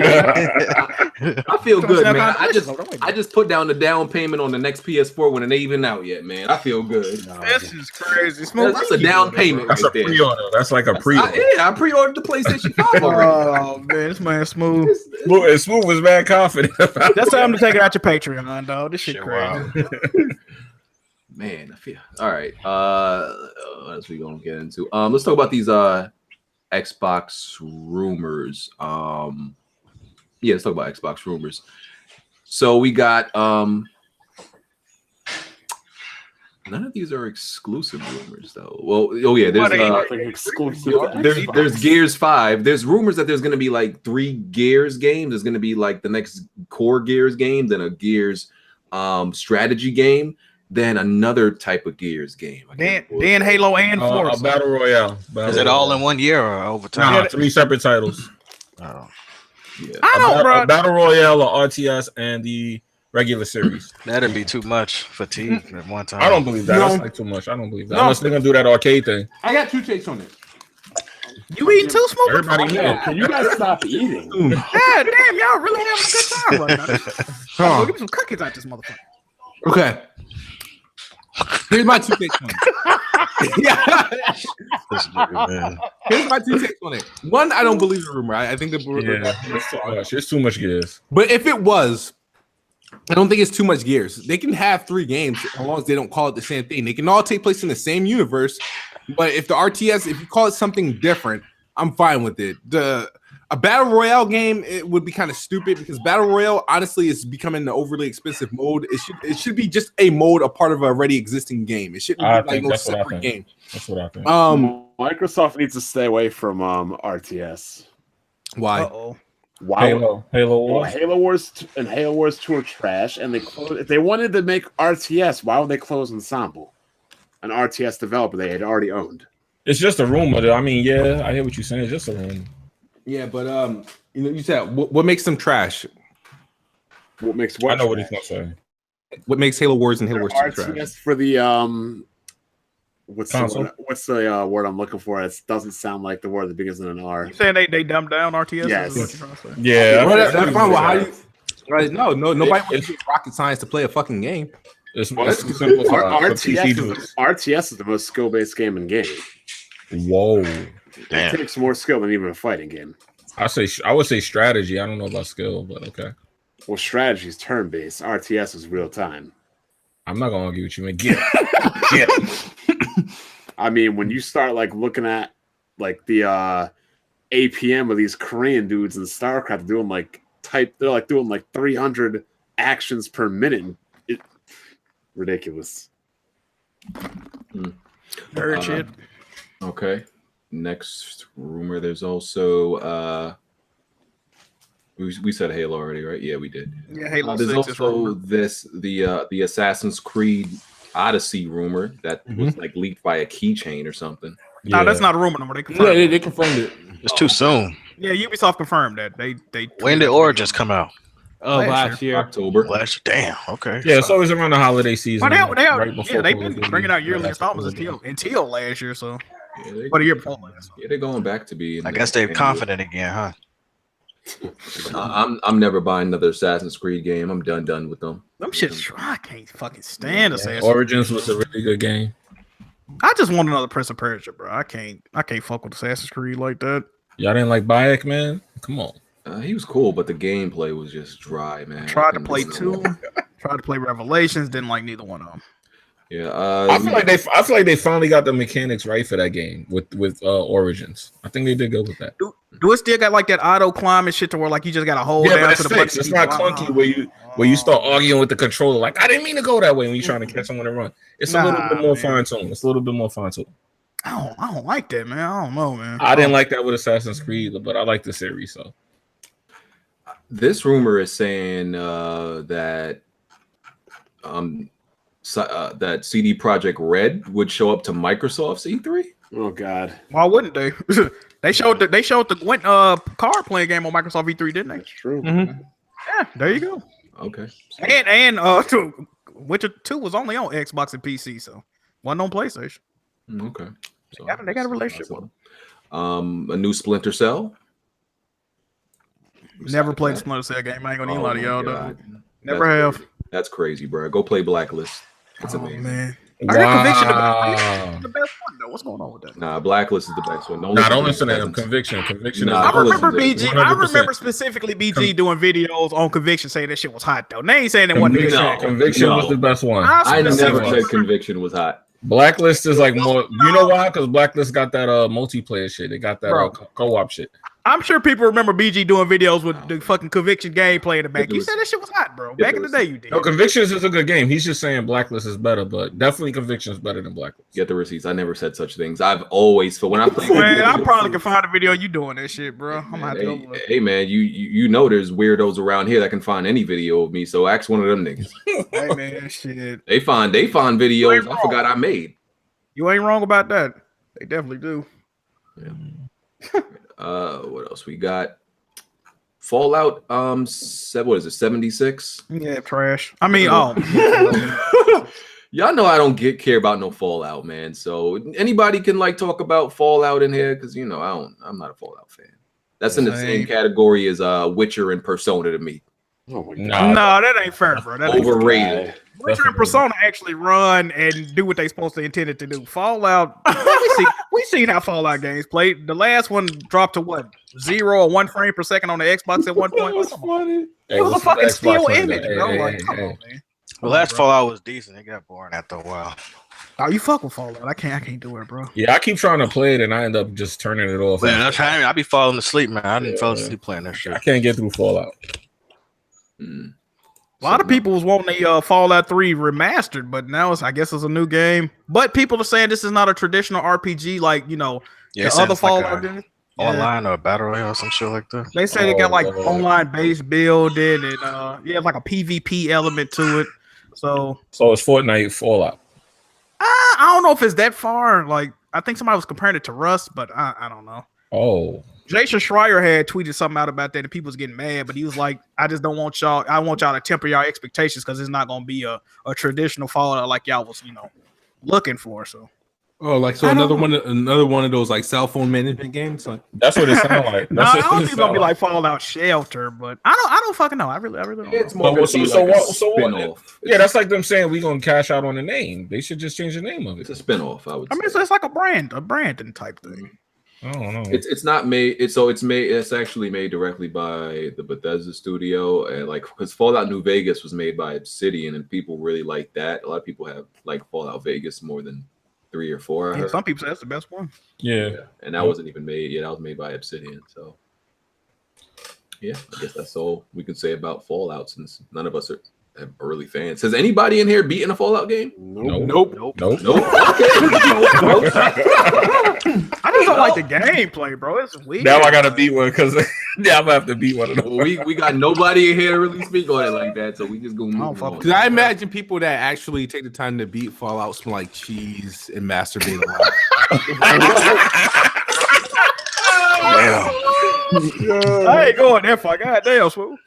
I feel good, man. I just put down the down payment on the next PS4 when it ain't even out yet, man. I feel good. This is crazy. That's a down payment. That's a pre-order. That's like a pre-order. I pre-ordered the PlayStation 5 already. Oh man, this man Smooth. Smooth was mad confident. That's time to take it out your Patreon, dog. This shit crazy. Wow. Man, I feel all right. What else we gonna get into? Let's talk about these Xbox rumors. Yeah, let's talk about Xbox rumors. So we got none of these are exclusive rumors though. Well, oh yeah, there's Gears 5. There's rumors that there's gonna be like 3 Gears games. There's gonna be like the next core Gears game, then a Gears strategy game, then another type of Gears game. Then Halo and Forza. A battle royale. Is it all in one year or over time? Nah, 3 separate titles. Oh. Yeah. I don't, bro. A battle royale, a RTS, and the regular series. That'd be too much fatigue at one time. I don't believe that. That's like too much. I don't believe that. Unless they're gonna do that arcade thing. I got 2 takes on it. You eating too, Smoke? Everybody eating. Can you guys stop eating? Yeah, damn, y'all really having a good time right now. Give me some cookies out this motherfucker. Okay. Here's my 2 takes on it. Here's my 2 takes on it. One, I don't believe the rumor. I think it's too much. It's too much Gears. But if it was, I don't think it's too much Gears. They can have 3 games as long as they don't call it the same thing. They can all take place in the same universe. But if the RTS, if you call it something different, I'm fine with it. A battle royale game, it would be kind of stupid because battle royale, honestly, is becoming an overly expensive mode. It should be just a mode, a part of an already existing game. It shouldn't be like no separate game. That's what I think. Microsoft needs to stay away from RTS. Why? Halo Wars. Halo Wars and Halo Wars 2 are trash, and if they wanted to make RTS, why would they close Ensemble, an RTS developer they had already owned? It's just a rumor, though. I mean, yeah, I hear what you're saying. It's just a rumor. Yeah, but you said what makes them trash? What makes what? I know what he's gonna say. What makes Halo Wars and Halo Wars 2 trash? RTS for the what's the word I'm looking for? It doesn't sound like the word that begins in an R. You saying they dumbed down RTS? Yes. Yeah. Well, that's fine. Well, how you? Right? No. Nobody wants to use rocket science to play a fucking game. It's simple. RTS is the most skill-based game in game. Whoa. Damn. It takes more skill than even a fighting game. I would say strategy. I don't know about skill, but okay. Well, strategy is turn-based. RTS is real time. I'm not gonna argue with you, man. Get it. I mean, when you start like looking at like the APM of these Korean dudes in StarCraft doing they're doing 300 actions per minute. Ridiculous. Nerd shit. Okay. Next rumor. There's also we said Halo already, right? Yeah, we did. Yeah, Halo. There's also the Assassin's Creed Odyssey rumor that was like leaked by a keychain or something. No, that's not a rumor number. They confirmed. Yeah, they confirmed it. It's too soon. Yeah, Ubisoft confirmed that. They when did Origins come out? Last year. October. Damn. Okay. Yeah, it's always around the holiday season. They've been bringing out yearly installments until last year. So, what a year before last. Yeah, they're going back to be. I guess they're confident again, huh? I'm never buying another Assassin's Creed game. I'm done with them. Them shits, I can't fucking stand Assassin's Creed. Origins was a really good game. I just want another Prince of Persia, bro. I can't fuck with Assassin's Creed like that. Y'all didn't like Bayek, man? Come on. He was cool, but the gameplay was just dry, man. Tried to play 2, tried to play Revelations, didn't like neither one of them. Yeah, I feel like they finally got the mechanics right for that game with Origins. I think they did go with that. Do it still got like that auto climb and shit to where like you just got to hold down to the button? It's not clunky where you start arguing with the controller like I didn't mean to go that way when you're trying to catch someone and run. It's a little bit more fine tuned. It's a little bit more fine tuned. I don't like that, man. I don't know, man. I didn't like that with Assassin's Creed, but I like the series. So this rumor is saying that that CD Projekt Red would show up to Microsoft's E3. Oh God! Why wouldn't they? They showed the card playing game on Microsoft E3, didn't they? That's true. Mm-hmm. Yeah, there you go. Okay. And Witcher 2 was only on Xbox and PC, so wasn't on PlayStation. Okay. So they got a relationship with them. A new Splinter Cell. Never played a Splinter Cell game. I ain't gonna need a lot of y'all though. Never have. That's crazy, bro. Go play Blacklist. It's amazing. Man. I got Conviction the best one though. What's going on with that? Nah, Blacklist is the best one. Don't listen to him. Conviction. I remember BG. 100%. I remember specifically BG doing videos on Conviction saying that shit was hot though. They ain't saying it wasn't good. Conviction was the best one. I never said Conviction was hot. Blacklist is like more. You know why? Because Blacklist got that multiplayer shit. They got that co-op shit. I'm sure people remember BG doing videos with the fucking Conviction gameplay in the back. You said that shit was hot, bro. Back in the day, you did. No, Convictions is a good game. He's just saying Blacklist is better, but definitely Conviction is better than Blacklist. Get the receipts. I never said such things. I've always felt when I play. Man, I probably can find a video of you doing that shit, bro. I'm gonna have to go look. Hey man, you know there's weirdos around here that can find any video of me. So ask one of them niggas. Hey man, shit. They find videos I forgot I made. You ain't wrong about that. They definitely do. Yeah. What else we got? Fallout. What is it? 76. Yeah, trash. I mean, y'all know I don't care about no Fallout, man. So anybody can like talk about Fallout in here because you know I'm not a Fallout fan. That's in the same category as Witcher and Persona to me. Oh my God. No, that ain't fair, bro. That overrated. Witcher and Persona actually run and do what they supposed to intended to do. Fallout, we seen how Fallout games played. The last one dropped to what 0 or 1 frame per second on the Xbox at one point. That was funny. It was a fucking still image, bro. Like, come on, man. The last Fallout was decent. It got boring after a while. Oh, you fuck with Fallout? I can't do it, bro. Yeah, I keep trying to play it and I end up just turning it off. Man, I be falling asleep, man. I didn't fall asleep playing that shit. I can't get through Fallout. A lot of people was wanting the Fallout 3 remastered, but now I guess it's a new game. But people are saying this is not a traditional RPG like, you know, the other Fallout did. Online or battle royale or some shit like that. They say they got like online base building and you have like a PvP element to it. So it's Fortnite Fallout. I don't know if it's that far. Like I think somebody was comparing it to Rust, but I don't know. Oh. Jason Schreier had tweeted something out about that and people was getting mad, but he was like, I just don't want y'all. I want y'all to temper y'all expectations because it's not going to be a traditional Fallout like y'all was, you know, looking for. So, like so another one of those like cell phone management games. Like that's what it sounds like. No, I don't think it's gonna be like Fallout Shelter, but I don't fucking know. I really don't. It's know. more spin-off. Yeah, that's like them saying we gonna cash out on the name. They should just change the name of it. It's a spin-off. I mean, so it's like a branding type thing. I don't know. It's not made. It's actually made directly by the Bethesda studio, and like because Fallout New Vegas was made by Obsidian, and people really like that. A lot of people have like Fallout Vegas more than 3 or 4. Yeah, some people say that's the best one. Yeah. And that wasn't even made. Yeah, that was made by Obsidian. So yeah, I guess that's all we can say about Fallout since none of us are early fans. Has anybody in here beaten a Fallout game? Nope. Okay. I just don't like the gameplay, bro. It's weird. Now I gotta beat one because now I'm gonna have to beat one of them. We got nobody in here to really speak on it like that, so we just go move on. Because I imagine people that actually take the time to beat Fallout smell like cheese and masturbate a lot. I ain't going that far. God damn, Swoop.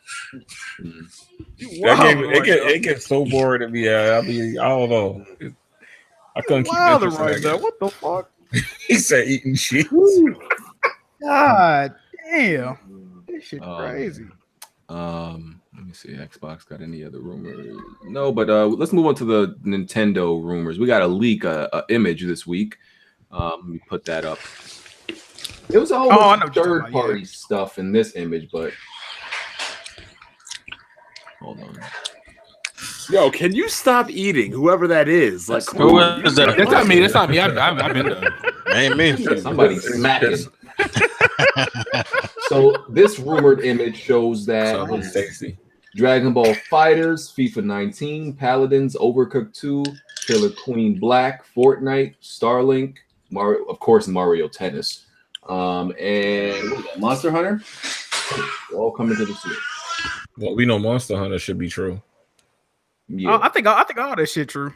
That game, it gets so boring to me. I don't know. I couldn't keep interest right there. What the fuck? He said eating cheese. God damn. This shit crazy. Let me see. Xbox got any other rumors? No, but let's move on to the Nintendo rumors. We got a leak, a image this week. Let me put that up. It was all third party stuff in this image, but hold on. Yo, can you stop eating? Whoever that is, like, who is that? That's not me. That's not me. I've been there. Ain't me. Somebody smacking. So this rumored image shows that Dragon Ball Fighters, FIFA 19, Paladins, Overcooked 2, Killer Queen Black, Fortnite, Starlink, Mario, of course, Mario Tennis, and Monster Hunter, all coming to the Switch. Well, we know Monster Hunter should be true. Yeah, I think all that shit true.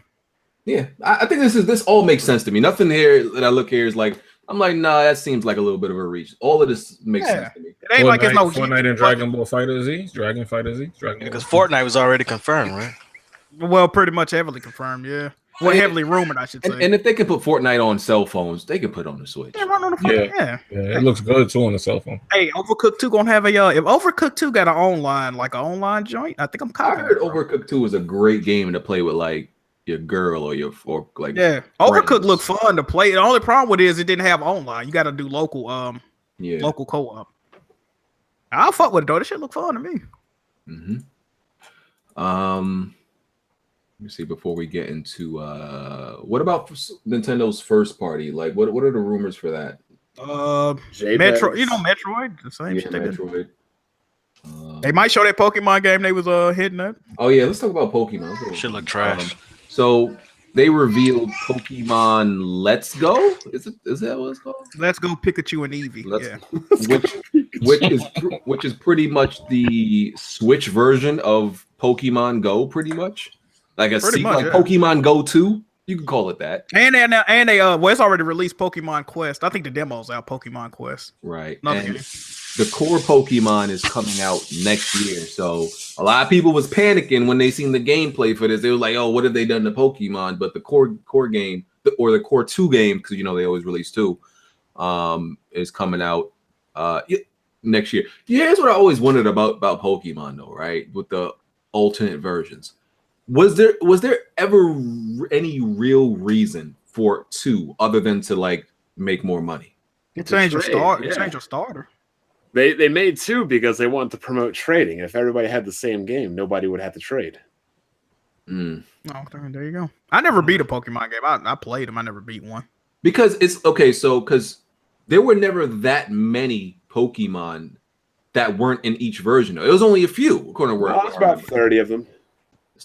Yeah, I think this all makes sense to me. Nothing here that I look here is like I'm like, nah, that seems like a little bit of a reach. All of this makes sense to me. It ain't like it's no Fortnite and Dragon Ball Fighterz, Dragon Fighterz, because Fortnite was already confirmed, right? Well, pretty much heavily confirmed, yeah. Well, heavily rumored, I should say. And if they can put Fortnite on cell phones, they can put it on the Switch. Yeah, run on the phone. Yeah, it looks good too on the cell phone. Hey, Overcooked 2 gonna have a if Overcooked 2 got an online joint, I think I'm copying. I heard Overcooked 2 is a great game to play with like your girl or your like. Yeah, Overcooked looked fun to play. The only problem with it is it didn't have online. You got to do local local co-op. I'll fuck with it though. This shit look fun to me. me see before we get into what about Nintendo's first party? Like, what are the rumors for that? Metro, Metroid, the same shit. Metroid. They might show that Pokemon game they was hitting at. Oh yeah, let's talk about Pokemon. Should look trash. So they revealed Pokemon Let's Go. Is that what it's called? Let's Go Pikachu and Eevee. Which is pretty much the Switch version of Pokemon Go, pretty much. Like Pokemon Go 2. You can call it that. And they it's already released Pokemon Quest. I think the demo's out, Pokemon Quest. Right. And the core Pokemon is coming out next year. So a lot of people was panicking when they seen the gameplay for this. They were like, oh, what have they done to Pokemon? But the core game, or the core 2 game, because they always release 2, is coming out next year. Yeah, here's what I always wondered about Pokemon though, right? With the alternate versions. Was there ever any real reason for 2 other than to like make more money? It changed your starter. It changed your starter. They made 2 because they wanted to promote trading. If everybody had the same game, nobody would have to trade. Oh, there you go. I never beat a Pokemon game. I played them. I never beat one. Because it's okay. So because there were never that many Pokemon that weren't in each version. It was only a few. According to where it was about 30 of them.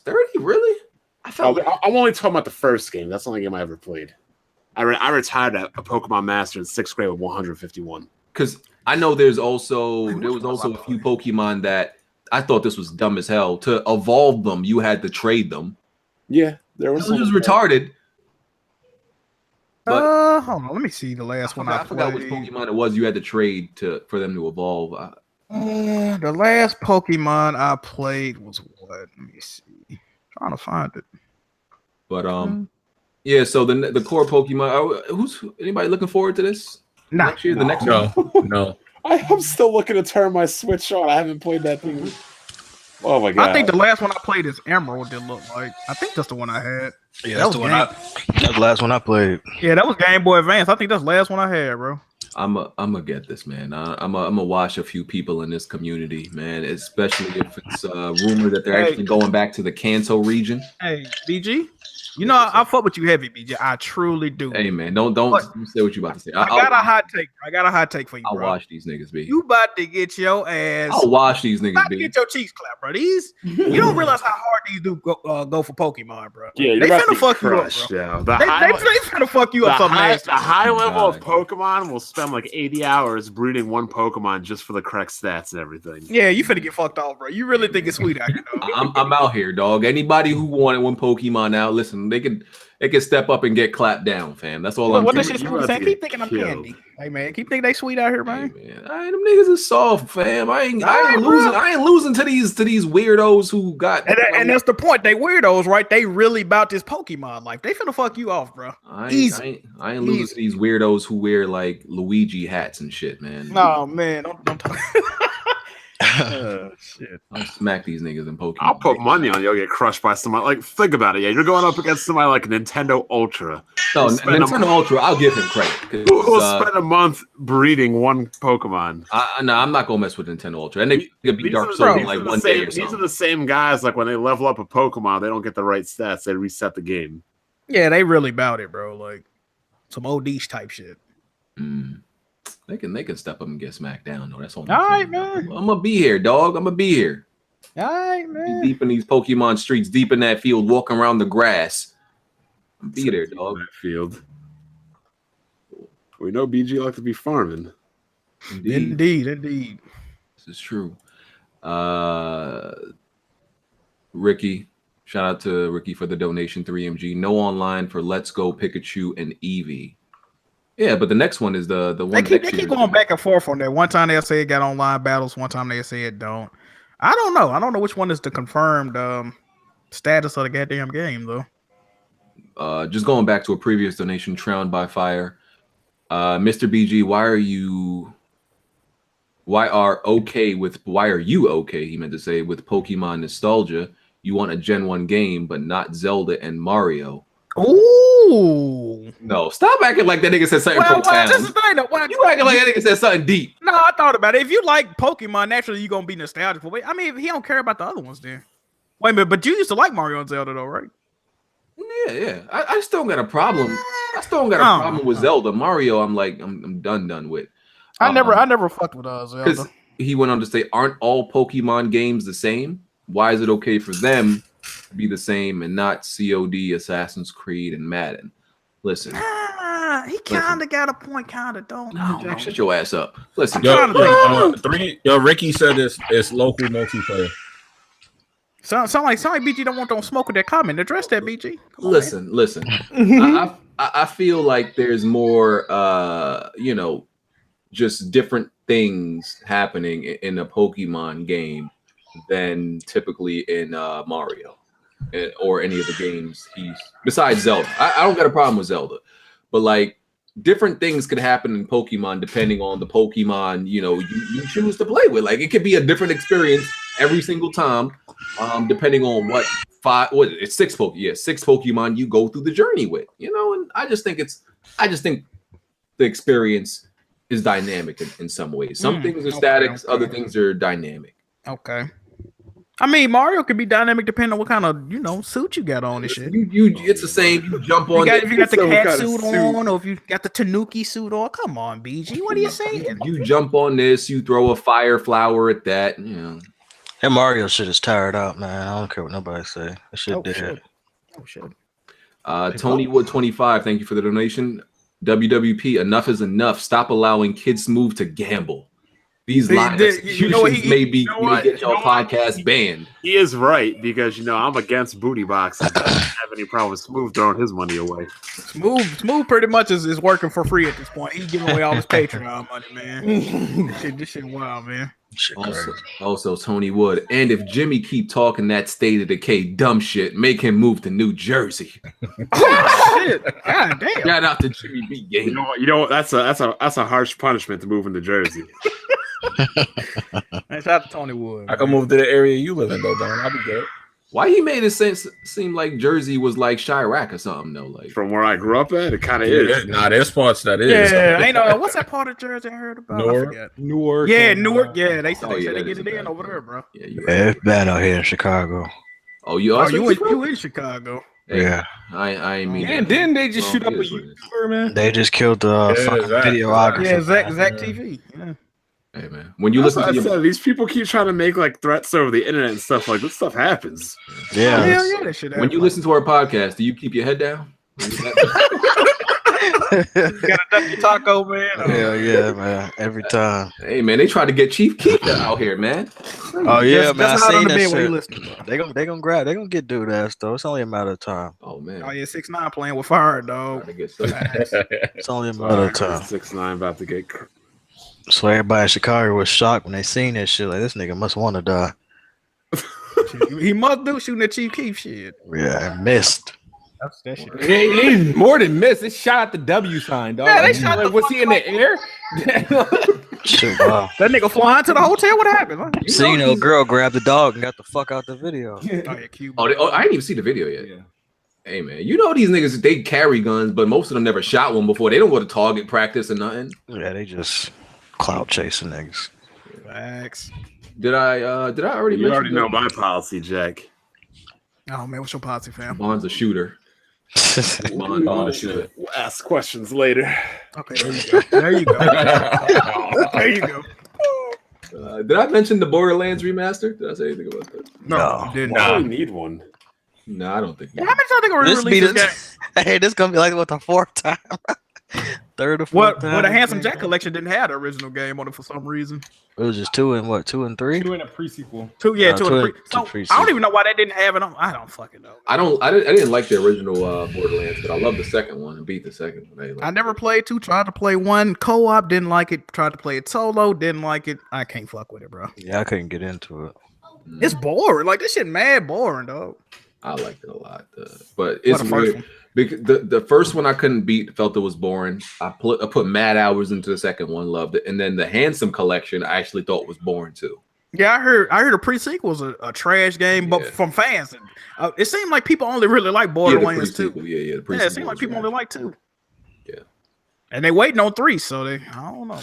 30, really? I'm only talking about the first game. That's the only game I ever played. I retired a Pokemon Master in 6th grade with 151. Because I know there was also a few Pokemon that I thought this was dumb as hell. To evolve them, you had to trade them. Yeah, there was. It was retarded. But hold on, let me see the last one. I forgot which Pokemon it was. You had to trade for them to evolve. The last Pokemon I played was what? Let me see. Trying to find it. But yeah. So the core Pokemon. Anybody looking forward to this? Next year, the next one? No. I'm still looking to turn my Switch on. I haven't played that thing. Oh my god! I think the last one I played is Emerald. It looked like. I think that's the one I had. Yeah, that's the last one I played. Yeah, that was Game Boy Advance. I think that's the last one I had, bro. I'm gonna get this, man. I'm gonna watch a few people in this community, man. Especially if it's rumored that they're actually going back to the Kanto region. Hey, BG. I fuck with you heavy, BJ. I truly do. Hey, man, don't say what you about to say. I got a hot take. I got a hot take for you, I'll bro. watch these niggas, B. You about to get your ass. I'll watch these niggas, B. Get your cheeks clapped, bro. You don't realize how hard these do go for Pokemon, bro. Yeah, they finna fuck you up, bro. Yeah. They finna fuck you up. The high level of Pokemon will spend like 80 hours breeding one Pokemon just for the correct stats and everything. Yeah, you finna get fucked off, bro. You really think it's sweet out here, dog. I'm out here, dog. Anybody who wanted one Pokemon out, listen, they can step up and get clapped down, fam. That's all I'm doing. Keep thinking I'm candy. Hey man, keep thinking they sweet out here, man. Hey, man. Them niggas is soft, fam. I ain't losing to these weirdos who got and that's the point. They weirdos, right? They really about this Pokemon life. They finna fuck you off, bro. I ain't losing to these weirdos who wear like Luigi hats and shit, man. No, man, don't talk. Shit. I'll smack these niggas in Pokemon. I'll put money on you'll get crushed by somebody. Like, think about it. Yeah, you're going up against somebody like Nintendo Ultra. No, Nintendo Ultra, I'll give him credit. We'll spend a month breeding one Pokemon. No, I'm not gonna mess with Nintendo Ultra. And they could be Dark Souls in like one day or something. These are the same guys. Like when they level up a Pokemon, they don't get the right stats. They reset the game. Yeah, they really about it, bro. Like some OD type shit. They can step up and get smacked down though. That's all right, man. I'm gonna be here, dog. I'm gonna be here. All right, man. Deep in these Pokemon streets, deep in that field, walking around the grass. Be there, dog. That field. We know BG like to be farming. Indeed. This is true. Ricky, shout out to Ricky for the donation. 3MG. No online for Let's Go Pikachu and Eevee. Yeah, but the next one is the one. They keep going back and forth on that. One time they'll say it got online battles. One time they'll say it don't. I don't know. I don't know which one is the confirmed status of the goddamn game though. Just going back to a previous donation, Drowned by Fire. Mr. BG, why are you okay? He meant to say with Pokemon nostalgia. You want a Gen 1 game, but not Zelda and Mario. Ooh. No, stop acting like that nigga said something profound. This is the thing, though. You acting like that nigga said something deep. No, I thought about it. If you like Pokemon, naturally you're gonna be nostalgic for it. I mean, if he don't care about the other ones, then. Wait a minute, but you used to like Mario and Zelda though, right? Yeah. I still got a problem. I still don't got a problem with Zelda. Mario, I'm done with. I never fucked with Zelda. Because he went on to say, aren't all Pokemon games the same? Why is it okay for them to be the same and not COD, Assassin's Creed, and Madden? Listen. He kind of got a point, kind of don't. Jack, shut your ass up. Listen. Ricky said it's local multiplayer. Sound like BG don't want to smoke with that comment. Address that, BG. Listen. I feel like there's more, just different things happening in a Pokemon game than typically in Mario or any of the games besides Zelda. I don't got a problem with Zelda, but like different things could happen in Pokemon depending on the Pokemon you choose to play with. Like it could be a different experience every single time, depending on six Pokemon you go through the journey with. And I just think the experience is dynamic in some ways. Some things are static, other things are dynamic. Okay. I mean, Mario could be dynamic depending on what kind of suit you got on and shit. It's the same. You jump on. If you got the cat suit on, or if you got the Tanuki suit on, come on, BG, what are you saying? You jump on this, you throw a fire flower at that. That Mario shit is tired out, man. I don't care what nobody say. That shit dead. Oh shit. Tony Wood 25, thank you for the donation. WWP, enough is enough. Stop allowing kids to move to gamble. These line executions may get your podcast banned. He is right because I'm against booty boxing. I don't have any problem with Smooth throwing his money away. Smooth pretty much is working for free at this point. He's giving away all his Patreon money, man. This shit wild, man. Also, Tony Wood. And if Jimmy keep talking that State of Decay dumb shit, make him move to New Jersey. Shit. God damn. Shout out to Jimmy B. Game. That's a harsh punishment to move into Jersey. Shout out to Tony Wood. I can move to the area you live in, though, Don. I'll be good. Why he made it seem like Jersey was like Chirac or something, though? Like from where I grew up at, it kind of is. Nah, there's parts that is. Yeah, I know. What's that part of Jersey I heard about? Newark. I forget. Newark. Yeah, Newark. Yeah, they said they get it in over there, bro. Yeah, it's bad out here in Chicago. Oh, you in Chicago? Hey, yeah, I mean. And didn't they just shoot up a YouTuber, man? They just killed the videographer. Yeah, Zach TV. Yeah. Hey man, when you listen to these people keep trying to make like threats over the internet and stuff, like this stuff happens. Yeah, that shit happens. When you listen to our podcast, do you keep your head down? You got a ducky taco, man. Hell yeah, man. Every time. Hey man, they try to get Chief Keef out here, man. Oh yeah, man. I seen that shit. They gonna get dude ass though. It's only a matter of time. Oh man. Oh yeah, 6ix9ine playing with fire, dog. It's only a matter of time. 6ix9ine about to get. So everybody in Chicago was shocked when they seen that shit. Like, this nigga must want to die. He must do shooting at Chief Keef shit. Yeah, and missed. That's that shit. It's more than miss. It's shot at the W sign, dog. Yeah, they shot the was he in the air? Shit, wow. That nigga flying to the hotel. What happened? Huh? Seen a girl grab the dog and got the fuck out the video. I didn't even see the video yet. Yeah. Hey man, these niggas, they carry guns, but most of them never shot one before. They don't go to target practice or nothing. Yeah, they just clout chasing niggas. Facts. Did I already mention? You already know my policy, Jack. Oh man, what's your policy, fam? Bond's a shooter. Bond a shooter. We'll ask questions later. Okay, there you go. There you go. Did I mention the Borderlands remaster? Did I say anything about that? No, you didn't. I need one. No, I don't think. How many times they gonna release this game? Hey, this gonna be like what, the fourth time? Third or fourth time? Well, the Handsome Jack collection didn't have the original game on it for some reason. It was just 2 and 3? 2 and a pre-sequel. 2 and a pre-sequel. I don't even know why they didn't have it on. I don't fucking know. I didn't like the original Borderlands, but I love the second one and beat the second one. I never played 2. Tried to play 1 co-op, didn't like it. Tried to play it solo, didn't like it. I can't fuck with it, bro. Yeah, I couldn't get into it. It's boring. Like, this shit mad boring, dog. I liked it a lot, but it's weird. Because the first one I couldn't beat, felt it was boring. I put mad hours into the second one, loved it, and then the Handsome collection I actually thought was boring too. Yeah, I heard a pre-sequel was a trash game, but from fans, it seemed like people only really like Borderlands 2. Yeah, it seemed like people only like 2. Yeah, and they waiting on 3, so I don't know,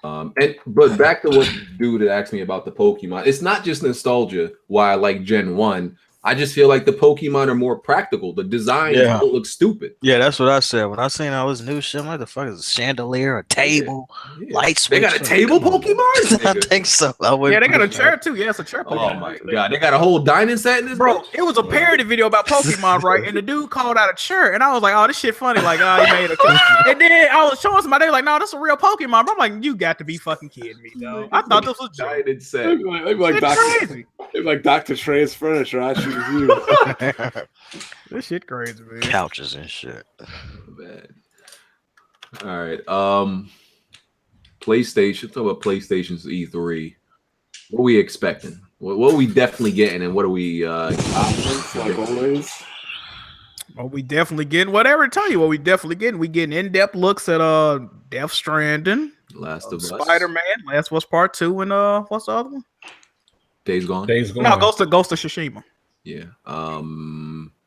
man. But back to what the dude that asked me about the Pokemon, it's not just nostalgia why I like Gen 1. I just feel like the Pokemon are more practical. The designs don't look stupid. Yeah, that's what I said. When I seen all this new shit, I'm like, the fuck is a chandelier, a table, light switch? They got a table Pokemon? I think so. Yeah, they got a chair too. Yeah, it's a chair Pokemon. Oh my god, they got a whole dining set in this. Bro, it was a parody video about Pokemon, right? And the dude called out a chair, and I was like, "Oh, this shit funny." Like, oh, he made a chair. And then I was showing somebody, they were like, "No, that's a real Pokemon." Bro, I'm like, "You got to be fucking kidding me, though." I thought this was dining set. They'd be like Dr. Trey's furniture. I choose you. This shit crazy, man. Couches and shit. Bad. All right. PlayStation. Talk about PlayStation's E3. What are we expecting? What are we definitely getting, and what are we? Like always. Well, we definitely getting whatever. Tell you what we definitely getting. We getting in-depth looks at Death Stranding, Last of Us, Spider-Man, Last of Us Part 2, and what's the other one? Days Gone. No, Ghost of Tsushima. Yeah.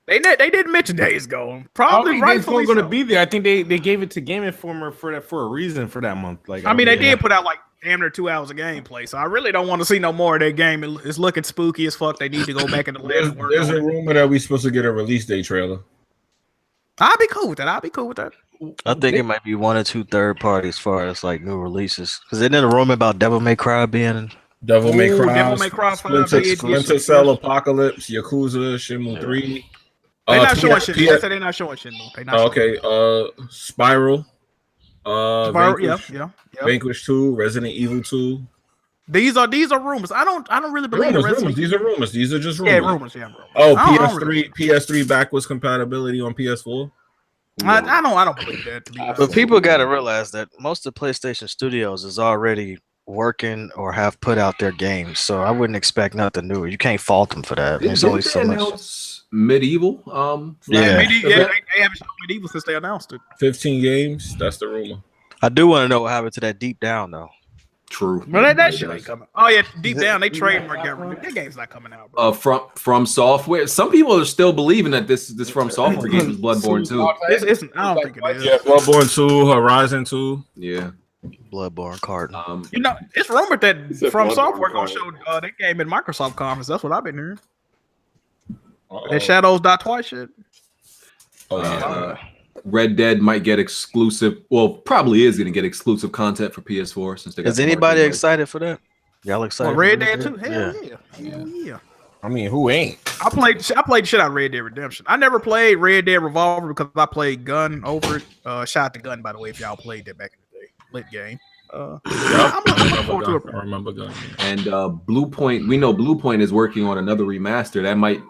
They didn't mention Days Gone. Probably rightfully going to be there. I think they gave it to Game Informer for a reason for that month. Like, I mean, they did put out like damn near 2 hours of gameplay, so I really don't want to see no more of that game. It's looking spooky as fuck. They need to go back in the lab. There's a rumor that we're supposed to get a release day trailer. I'll be cool with that. I think it might be 1 or 2 third parties as far as like new releases. Because they did a rumor about Devil May Cry being Devil May Cry 5, Splinter Cell Apocalypse, Yakuza, Shenmue 3. They're not showing shit. They said they're not showing shit. Okay. Spiral. Vanquish, yeah. Vanquish 2, Resident Evil 2. These are rumors. I don't really believe rumors. These are rumors. These are just rumors. Yeah, rumors. Oh, PS3 backwards compatibility on PS4. I don't believe that. But people got to realize that most of PlayStation Studios is already working or have put out their games, so I wouldn't expect nothing new. You can't fault them for that. There's only so much. Medieval. They haven't shown Medieval since they announced it. 15 games. That's the rumor. I do want to know what happened to that Deep Down though. True. But that shit ain't coming. Oh yeah, Deep Down. They trademarked that game's not coming out, bro. From Software. Some people are still believing that this From Software game is Bloodborne 2. I don't think it is. Yeah, Bloodborne 2, Horizon 2. Yeah. Bloodborne carton. It's rumored that From Software gonna show that game in Microsoft conference. That's what I've been hearing. That Shadows Die Twice shit. Oh yeah. Red Dead might get exclusive. Well, probably is going to get exclusive content for PS4 since they got. Is anybody excited for that? Y'all excited? Well, Red Dead 2? Hell yeah. I mean, who ain't? I played the shit out of Red Dead Redemption. I never played Red Dead Revolver because I played Gun over it. Shot the Gun, by the way, if y'all played that back in the day. Lit game. I remember Gun. And Blue Point, we know Blue Point is working on another remaster. That might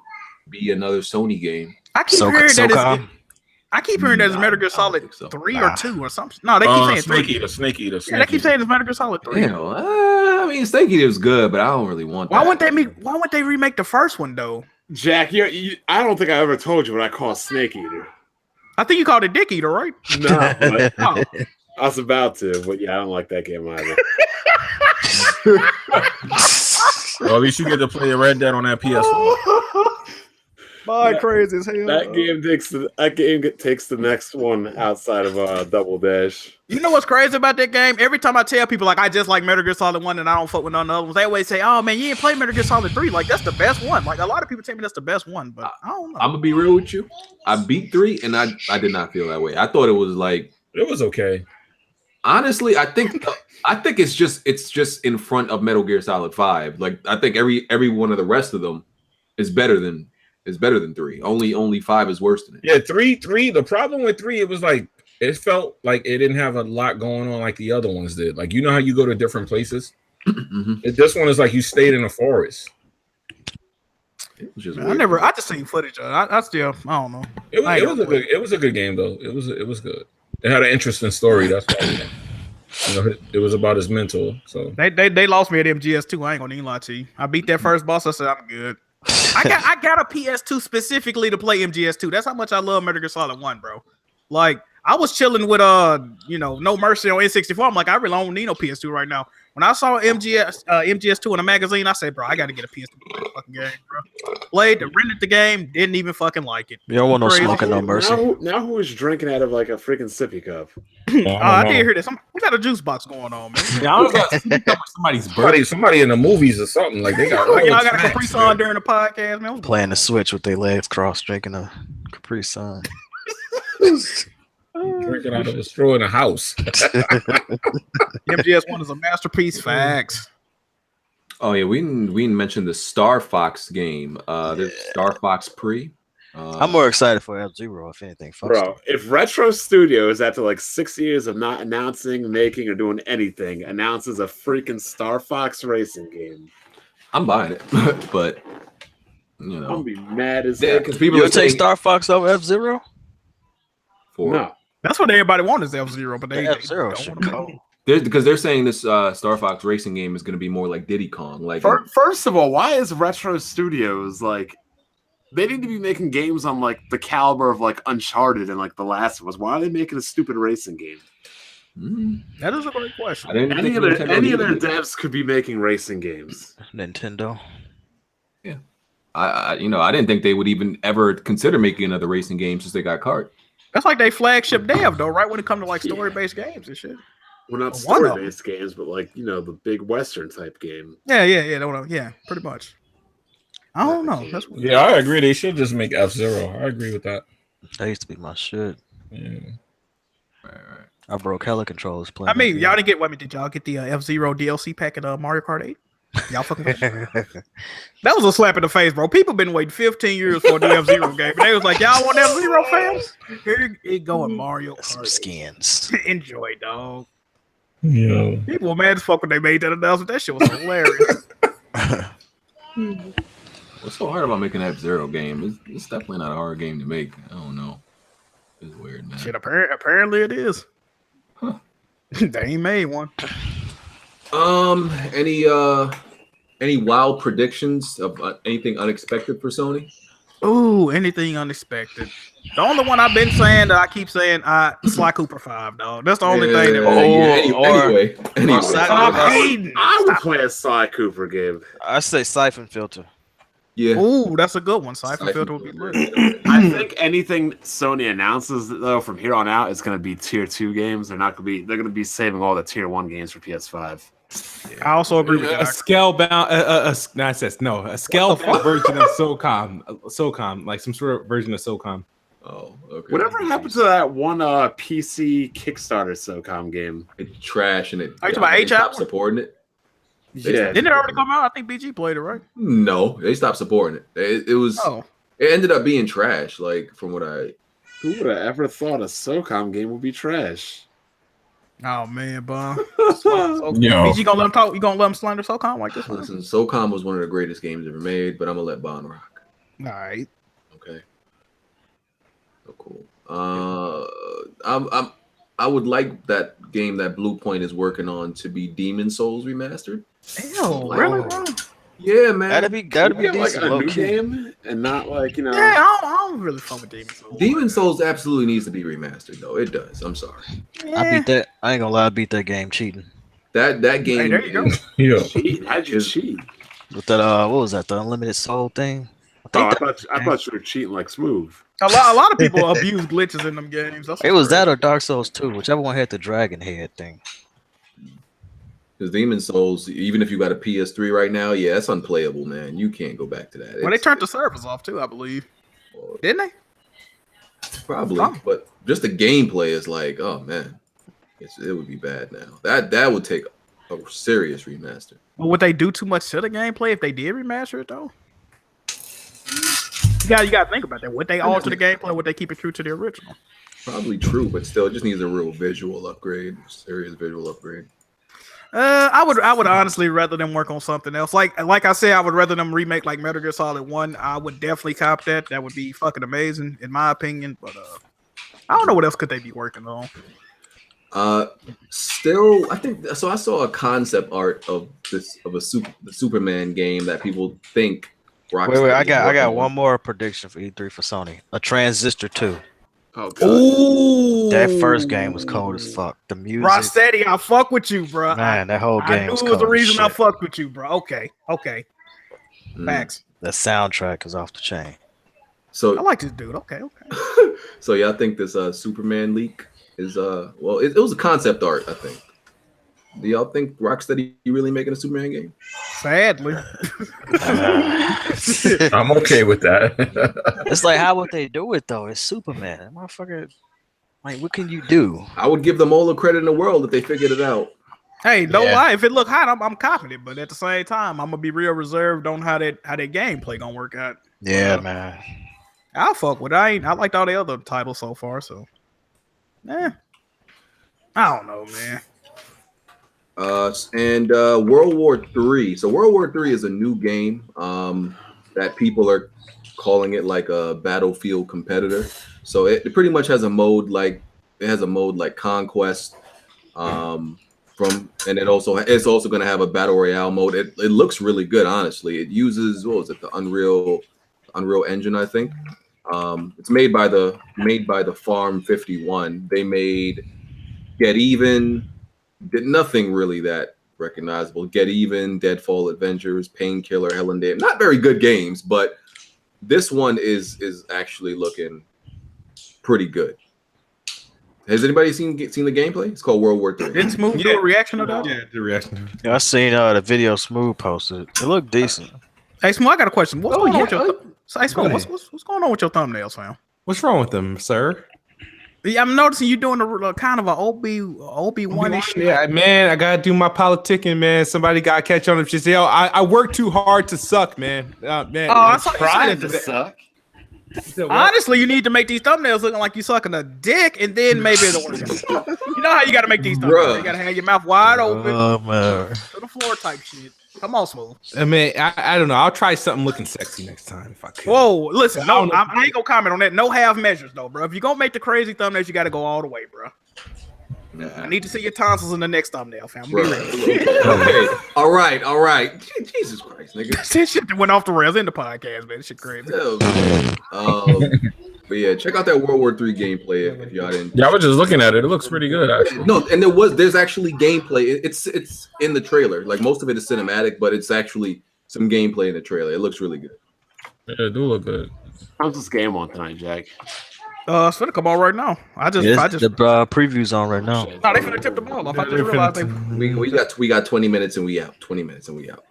be another Sony game. I keep hearing that it's Metal Gear Solid 3 or 2 or something. No, they keep saying Snake Eater. Yeah, they keep saying it's Metal Gear Solid 3. I mean, Snake Eater is good, but I don't really want that. Why wouldn't they remake the first one though? Jack, I don't think I ever told you what I call Snake Eater. I think you called it Dick Eater, right? No, but I was about to, but yeah, I don't like that game either. Well, at least you get to play Red Dead on that PS4. Crazy as hell. That game takes the next one outside of Double Dash. You know what's crazy about that game? Every time I tell people like I just like Metal Gear Solid 1 and I don't fuck with none of the others, they always say, "Oh man, you ain't played Metal Gear Solid 3. Like that's the best one." Like a lot of people tell me that's the best one, but I don't know. I'm gonna be real with you. I beat 3 and I did not feel that way. I thought it was like it was okay. Honestly, I think it's just in front of Metal Gear Solid 5. Like I think every one of the rest of them is better than 3. Only 5 is worse than it. Yeah, 3. The problem with 3, it was like it felt like it didn't have a lot going on like the other ones did. Like you know how you go to different places. This one is like you stayed in a forest. It was just I just seen footage of it. I don't know. It was a good game though. It was good. It had an interesting story. That's why it was about his mentor. So they lost me at MGS2. I ain't gonna even lie to you. I beat that first boss. I said I'm good. I got a PS2 specifically to play MGS2. That's how much I love Metal Gear Solid 1, bro. Like I was chilling with No Mercy on N64. I'm like, I really don't need no PS2 right now. When I saw MGS2 in a magazine, I said, bro, I got to get a PS2 fucking game, bro. Rented the game, didn't even fucking like it. You don't want no smoking, No Mercy. Now who is drinking out of like a freaking sippy cup? I did hear this. We got a juice box going on, man. Yeah, I was got somebody's birthday. Somebody in the movies or something like they got. I got a Capri Sun during the podcast, man. Playing the Switch with their legs crossed, drinking a Capri Sun. Drinking out of a straw in a house. MGS1 is a masterpiece. Facts. Oh yeah, we didn't mention the Star Fox game. There's Star Fox Pre. I'm more excited for F-Zero, if anything. Bro, if Retro Studios, after like 6 years of not announcing, making, or doing anything, announces a freaking Star Fox racing game, I'm buying it. But you know, I'm gonna be mad as hell because people would take Star Fox over F-Zero. No. That's what everybody wants is F-Zero, but they F-Zero because they're saying this Star Fox racing game is going to be more like Diddy Kong. Like, first of all, why is Retro Studios like? They need to be making games on like the caliber of like Uncharted and like The Last of Us. Why are they making a stupid racing game? That is a great question. Any of their devs could be making racing games. Nintendo. Yeah, I didn't think they would even ever consider making another racing game since they got Kart. That's like they flagship dev though, right? When it comes to like story-based games and shit. Well, not story-based games, but like the big Western type game. Yeah, pretty much. I don't know. That's what I agree. They should just make F-Zero. I agree with that. That used to be my shit. Yeah. Right. I broke hella controllers playing. I mean, y'all didn't get. Did y'all get the F-Zero DLC pack at Mario Kart 8? Y'all fucking. That was a slap in the face, bro. People been waiting 15 years for the F-Zero game, and they was like, "Y'all want F-Zero, fans? Here it go in Mario Kart. Some skins. Enjoy, dog." Yeah. People were mad as fuck when they made that announcement. That shit was hilarious. What's so hard about making an F-Zero game? It's definitely not a hard game to make. I don't know. It's weird, man. Shit, apparently it is. Huh. They ain't made one. Any wild predictions of anything unexpected for Sony? Ooh, anything unexpected. The only one I've been saying that I keep saying, Sly Cooper 5, dog. That's the only thing that. Anyway. I would play a Sly Cooper game. I say Siphon Filter. Yeah. Ooh, that's a good one. Siphon Filter would be lit. I think anything Sony announces though from here on out is going to be tier 2 games. They're going to be saving all the tier 1 games for PS5. Yeah. I also agree with that. A scale-bound, a scale-bound version of SOCOM, like some sort of version of SOCOM. Oh, okay. Whatever happened to that one PC Kickstarter SOCOM game? It's trash and it. Are you talking about They stopped supporting it. Yeah. Didn't it already come out? I think BG played it, right? No, they stopped supporting it. It was. Oh. It ended up being trash. Like from what I. Who would have ever thought a SOCOM game would be trash? Oh man, bum. Yo. BG gonna let him talk? You gonna let him slander SOCOM like this? Listen, SOCOM was one of the greatest games ever made, but I'm gonna let Bond rock. All right. Okay. So cool. I would like that game that Blue Point is working on to be Demon Souls remastered. Ew, really, bro? Yeah, man. That'd be decent, like a new game and not like Yeah, I don't really fuck with Demon Souls. Demon Souls absolutely needs to be remastered, though. It does. I'm sorry. Yeah. I beat that. I ain't gonna lie. I beat that game cheating. That game. Hey, there you go. Yeah. How'd you cheat? With that, what was that? The Unlimited Soul thing. I thought you were cheating like Smooth. A lot of people abuse glitches in them games. It was that or Dark Souls 2, whichever one had the dragon head thing. Because Demon Souls, even if you got a PS3 right now, yeah, it's unplayable, man. You can't go back to that. Well, they turned the servers off too, I believe. Didn't they? Probably, but just the gameplay is like, oh man, it would be bad now. That would take a serious remaster. Well, would they do too much to the gameplay if they did remaster it though? You gotta think about that. Would they alter the gameplay? Or would they keep it true to the original? Probably true, but still, it just needs a real visual upgrade, serious visual upgrade. I would honestly rather them work on something else. Like I said, I would rather them remake like Metal Gear Solid 1. I would definitely cop that. That would be fucking amazing in my opinion. But I don't know what else could they be working on. Still, I think so. I saw a concept art of the Superman game that people think. Wait! I got one more prediction for E3 for Sony. A Transistor 2. Oh god. Ooh, That first game was cold as fuck. The music, Rocksteady, I fuck with you, bro. man, that whole game I knew was it was cold the as reason I shit. fucked with you, bro. Okay. Facts. The soundtrack is off the chain. I So, like this dude. Okay. so y'all think this Superman leak is well, it was a concept art, I think. Do y'all think Rocksteady really making a Superman game? Sadly. I'm okay with that. It's like, how would they do it though? It's Superman, that motherfucker. Like, what can you do? I would give them all the credit in the world if they figured it out. Hey, don't lie. If it look hot, I'm confident. But at the same time, I'm gonna be real reserved on how that gameplay gonna work out. Yeah, man. I'll fuck with it. I liked all the other titles so far, so I don't know, man. And World War III. So World War III is a new game that people are calling it like a Battlefield competitor. So it pretty much has a mode like Conquest. And it's also going to have a battle royale mode. It looks really good, honestly. It uses the Unreal Engine, I think. It's made by the Farm 51. They made Get Even. Did nothing really that recognizable. Get Even, Deadfall Adventures, Painkiller, Hell and Damn. Not very good games, but this one is actually looking pretty good. Has anybody seen the gameplay? It's called World War III. Didn't Smooth do a reaction of that? Yeah, the reaction. Yeah, I seen the video Smooth posted. It looked decent. Hey, Smooth, I got a question. What's going on with your Go ahead. what's going on with your thumbnails, fam? What's wrong with them, sir? Yeah, I'm noticing you doing a kind of a Obi-Wan-ish. Yeah, man, I gotta do my politicking, man. Somebody gotta catch on. If she say, "Oh, I work too hard to suck, man." Man, I saw you Trying said to that. suck. Honestly, you need to make these thumbnails looking like you sucking a dick, and then maybe it'll work. You know how you got to make these thumbnails? Bruh. You got to have your mouth wide open Oh man. to the floor type shit. Come on, Smooth. I mean, I don't know. I'll try something looking sexy next time if I could. Whoa, listen, I no, don't know. I ain't gonna comment on that. No half measures though, bro. If you're gonna make the crazy thumbnails, you got to go all the way, bro. I need to see your tonsils in the next thumbnail, fam. Bro. Okay. All right. Jesus Christ, nigga. That shit that went off the rails in the podcast, man. This shit crazy. Oh, but yeah, check out that World War III gameplay if y'all didn't. Yeah, I was just looking at it. It looks pretty good, actually. No, and there's actually gameplay. It's in the trailer. Like most of it is cinematic, but it's actually some gameplay in the trailer. It looks really good. Yeah, it do look good. How's this game on tonight, Jack? It's gonna come on right now. The preview's on right now. No, they finna tip the ball off. I just realized they. We got 20 minutes and we out. 20 minutes and we out.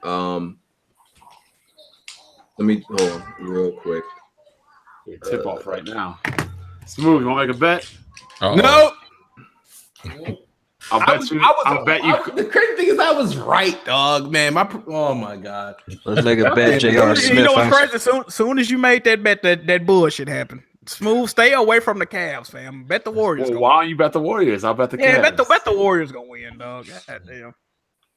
Let me hold on real quick. Tip off right now. Smooth, you want to make a bet? Uh-oh. No, I'll bet you. The crazy thing is, I was right, dog. Man, oh my god. Let's make a bet, J.R. Smith. You know what's crazy? Soon as you made that bet, that bullshit happened. Smooth, stay away from the Cavs, fam. Bet the Warriors. Well, why don't you bet the Warriors? I'll bet the Cavs. Yeah, bet the Warriors gonna win, dog. God damn.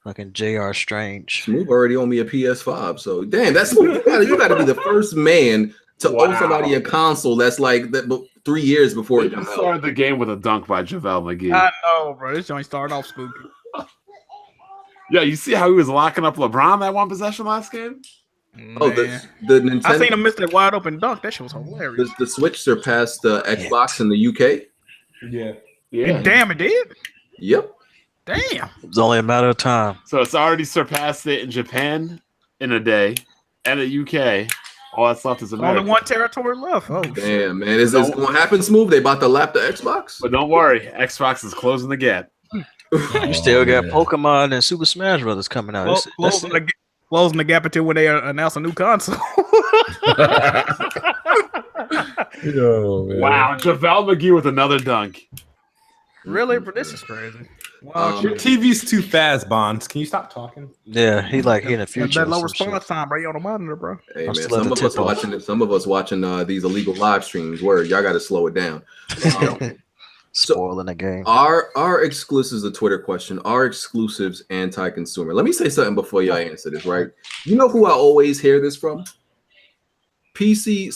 Fucking J.R. Strange. Smooth already owe me a PS5, so damn, that's you gotta be the first man to owe somebody a console that's like that 3 years before it He comes just out. started the game with a dunk by JaVale McGee. I know, bro. This joint started off spooky. Yeah, you see how he was locking up LeBron that one possession last game? Oh, Man. the Nintendo. I seen him miss that wide open dunk. That shit was hilarious. The Switch surpassed the Xbox in the UK. Yeah. Yeah. Damn, it did. Yep. Damn. It's only a matter of time. So it's already surpassed it in Japan in a day and the UK. All that's left is America. Only one territory left. Oh, shit. Damn, man. Is this going to happen, Smooth? They about to lap the Xbox? But don't worry, Xbox is closing the gap. You still got Pokemon and Super Smash Brothers coming out. Closing the gap until when they announce a new console. Yo, man. Wow, JaVale McGee with another dunk. Really? But this is crazy. Wow. Your TV's too fast, Bonds. Can you stop talking? Yeah, he in the future. That low or some response time, bro. You on the monitor, bro. Hey, man. still at the tip off. Some of us watching these illegal live streams. Word, y'all got to slow it down. shit. Spoiling the game. Our exclusives, a Twitter question. Are exclusives anti-consumer? Let me say something before y'all answer this, right? You know who I always hear this from? mainly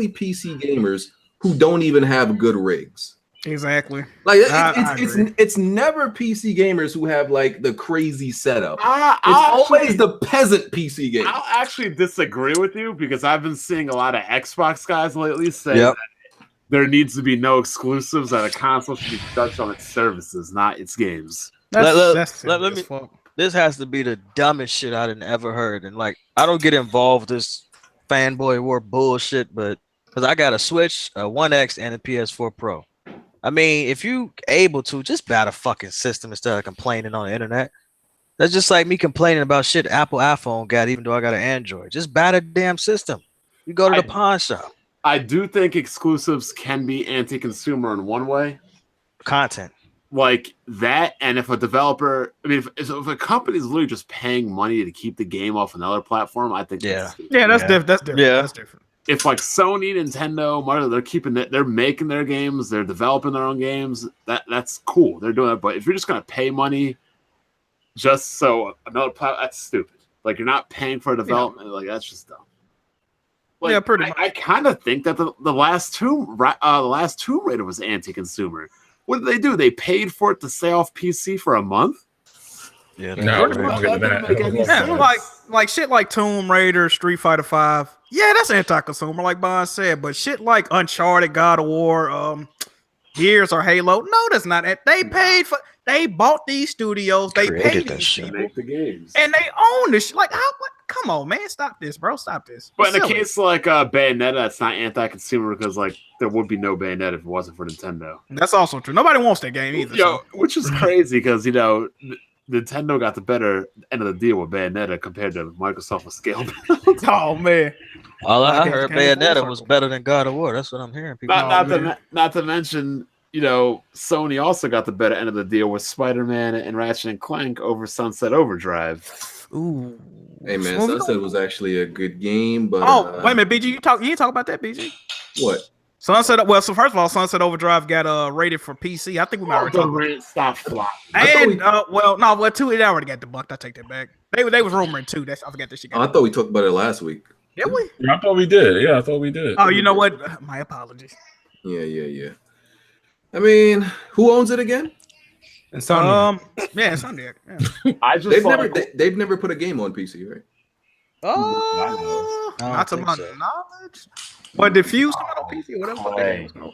PC gamers who don't even have good rigs. Exactly. Like I agree. it's never PC gamers who have like the crazy setup. It's I'll always the peasant PC gamers. actually disagree with you because I've been seeing a lot of Xbox guys lately say Yep. that there needs to be no exclusives, and a console should be judged on its services, not its games. Let me. This has to be the dumbest shit I done ever heard. And like, I don't get involved with this fanboy war bullshit, but because I got a Switch, a 1X, and a PS4 Pro. I mean, if you able to, just buy the fucking system instead of complaining on the internet. That's just like me complaining about shit Apple iPhone got, even though I got an Android. Just buy the damn system. You go to the pawn shop. I do think exclusives can be anti-consumer in one way. Content. Like that, and if a developer, I mean, if a company is literally just paying money to keep the game off another platform, I think that's different. That's different. Yeah. That's different. If like Sony, Nintendo, Mario, they're making their games, they're developing their own games. That's cool. They're doing it. But if you're just gonna pay money just so another platform, that's stupid. Like you're not paying for development. Like that's just dumb. Like, yeah, pretty much. I kind of think that the last Tomb Raider was anti-consumer. What did they do? They paid for it to stay off PC for a month. Yeah, like shit like Tomb Raider, Street Fighter 5. Yeah, that's anti-consumer, like Bond said. But shit like Uncharted, God of War, Gears or Halo, no, that's not it. They paid for. They bought these studios. They paid these people, make the games, and they own this. Like, how? What? Come on, man, stop this, bro. Stop this. But in a case like Bayonetta, that's not anti-consumer because like there would be no Bayonetta if it wasn't for Nintendo. That's also true. Nobody wants that game either. Which is crazy because Nintendo got the better end of the deal with Bayonetta compared to Microsoft with scale. Oh man, all I heard Bayonetta was better than God of War. That's what I'm hearing. People not to mention, Sony also got the better end of the deal with Spider-Man and Ratchet and Clank over Sunset Overdrive. Ooh. Hey man, Sunset was actually a good game, but wait a minute, BG, you didn't talk about that, BG? What? Sunset. Well, so first of all, Sunset Overdrive got rated for PC. I think we might already talk about it. Stop flopping. And two, it already got debunked. I take that back. They was rumoring too. I forgot this shit. I thought we talked about it last week. Did we? Yeah, I thought we did. Yeah, I thought we did. Oh, you know what? My apologies. Yeah. I mean, who owns it again? Insomniac. Yeah, Insomniac. Yeah. They've never put a game on PC, right? Oh, not to my knowledge. But Diffuse on PC, whatever.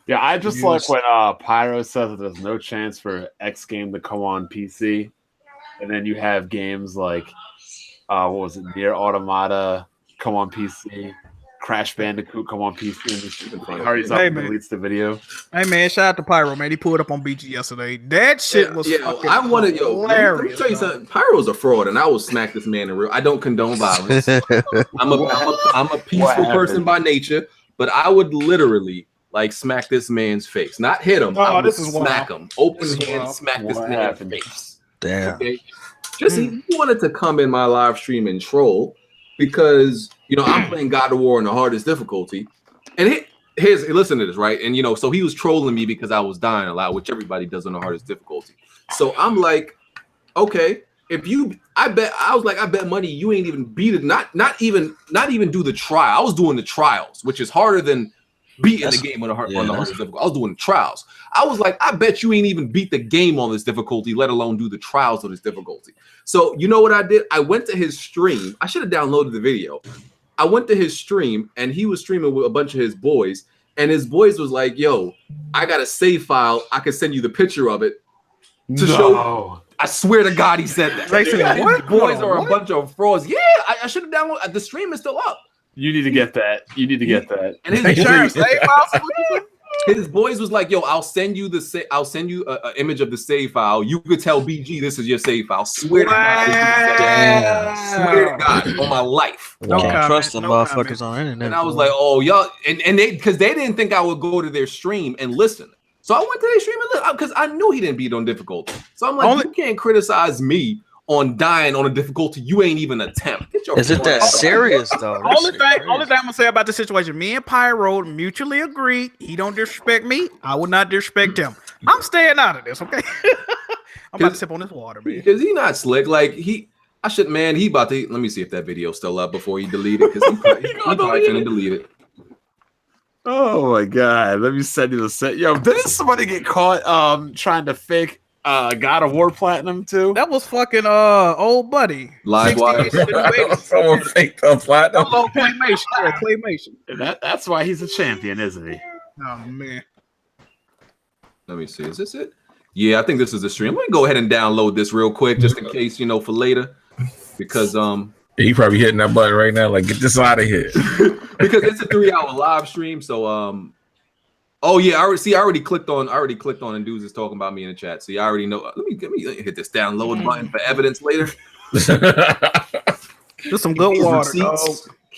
Yeah, I just like when Pyro says that there's no chance for X game to come on PC, and then you have games like what was it, Nier Automata come on PC. Crash Bandicoot come on PC and hurries up and deletes the video. Hey man, shout out to Pyro, man. He pulled up on BG yesterday. That shit was fucking hilarious. Let me tell you something. Pyro's a fraud, and I will smack this man in real. I don't condone violence. I'm a peaceful person by nature, but I would literally like smack this man's face, not hit him. I would smack him, open hand, smack this man's face. Damn. Okay? Just he wanted to come in my live stream and troll. Because I'm playing God of War on the hardest difficulty, and listen to this, right? And so he was trolling me because I was dying a lot, which everybody does on the hardest difficulty. So I'm like, okay, I bet money you ain't even beat it, not even do the trial. I was doing the trials, which is harder than beating the game on the hardest difficulty. I was doing the trials. I was like, I bet you ain't even beat the game on this difficulty, let alone do the trials of this difficulty. So you know what I did? I went to his stream. I should have downloaded the video. I went to his stream, and he was streaming with a bunch of his boys, and his boys was like, yo, I got a save file. I can send you the picture of it to show. I swear to God, he said that. His boys are a bunch of frauds. Yeah, I should have downloaded. The stream is still up. You need to get that. And his boys was like, "Yo, I'll send you an image of the save file. You could tell BG this is your save file. Swear to God, swear to God on my life. Don't trust them motherfuckers on the internet." And I was like, "Oh, y'all," and they because they didn't think I would go to their stream and listen. So I went to their stream and listen because I knew he didn't beat on difficulty. So I'm like, you can't criticize me on dying on a difficulty you ain't even attempt. Is it that serious though? Only thing I'm gonna say about the situation, me and Pyro mutually agreed. He don't disrespect me. I would not disrespect him. I'm staying out of this, okay? I'm about to sip on this water, man. Because he not slick. Like he about to. Let me see if that video's still up before he delete it. Because he probably gonna delete it. Oh my God! Let me send you the set. Yo, didn't somebody get caught trying to fake God of War Platinum too? That was fucking old buddy. Livewire. Someone faked the Platinum. Claymation. That's why he's a champion, isn't he? Oh man. Let me see. Is this it? Yeah, I think this is the stream. Let me go ahead and download this real quick, just in case, for later, because he probably hitting that button right now, like get this out of here. Because it's a 3-hour live stream. So oh yeah, I already clicked on and dudes is talking about me in the chat. So you already know. Let me hit this download button for evidence later. Just some good water.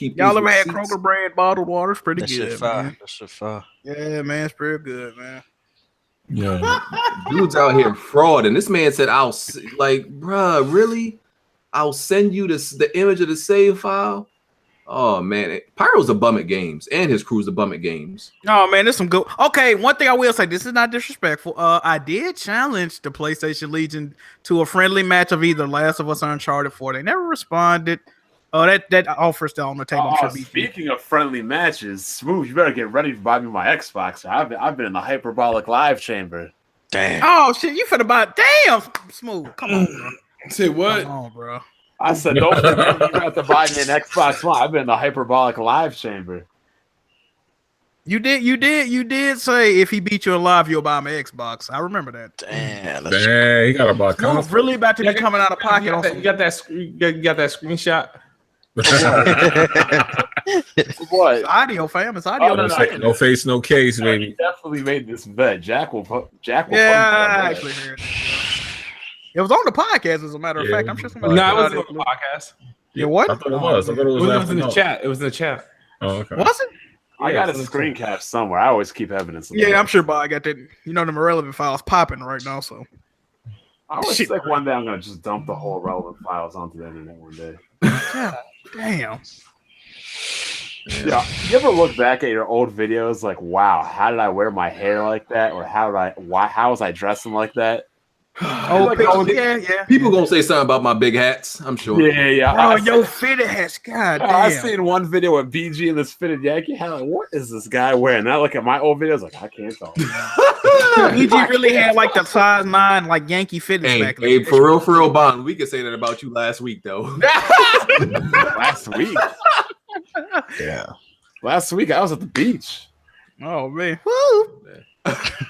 Y'all ever had receipts. Kroger brand bottled water? It's pretty That good. shit fire. Man. That shit fire. Yeah, man, it's pretty good, man. Yeah, Dudes out here fraud, and this man said, bruh, really? I'll send you the image of the save file. Oh man, Pyro's a bum at games, and his crew's a bum at games. Oh man, there's some good. Okay, one thing I will say, this is not disrespectful. I did challenge the PlayStation Legion to a friendly match of either Last of Us or Uncharted 4. They never responded. That offer's still on the table. Speaking of friendly matches, Smooth, you better get ready to buy me my Xbox. I've been in the hyperbolic live chamber. Damn. Oh shit, you finna buy? Damn, Smooth. Come on, bro. Say what? Come on, bro. I said, don't forget you got to buy me an Xbox One. I've been in the hyperbolic live chamber. You did say if he beat you alive, you'll buy him an Xbox. I remember that. Damn. he got about Smooth really about to be coming out of pocket. You got that screenshot? What? It's audio, fam. It's audio. No face, no case, baby. He definitely made this bet. Jack will. Yeah, I actually heard it. It was on the podcast, as a matter of fact. I'm sure somebody. No, it wasn't on the podcast. Yeah, what? I thought it was. I thought it was in the chat. It was in the chat. Oh, okay. Was it? I got a screen cap somewhere. I always keep evidence. Yeah, I'm sure Bob got that. The irrelevant files popping right now. So I was like, one day I'm gonna just dump the whole relevant files onto the internet one day. Damn. Yeah. You ever look back at your old videos like, wow, how did I wear my hair like that, or how was I dressing like that? Yeah. People gonna say something about my big hats. I'm sure. Yeah. Oh, yo, fitted hats. God damn. I seen one video with BG in this fitted Yankee hat. Like, what is this guy wearing? And I look at my old videos like, I can't tell. BG really had like the size 9 like Yankee fitteds back then. Hey, for real, Bond. We could say that about you last week though. Last week. Yeah. Last week I was at the beach. Oh man. Woo.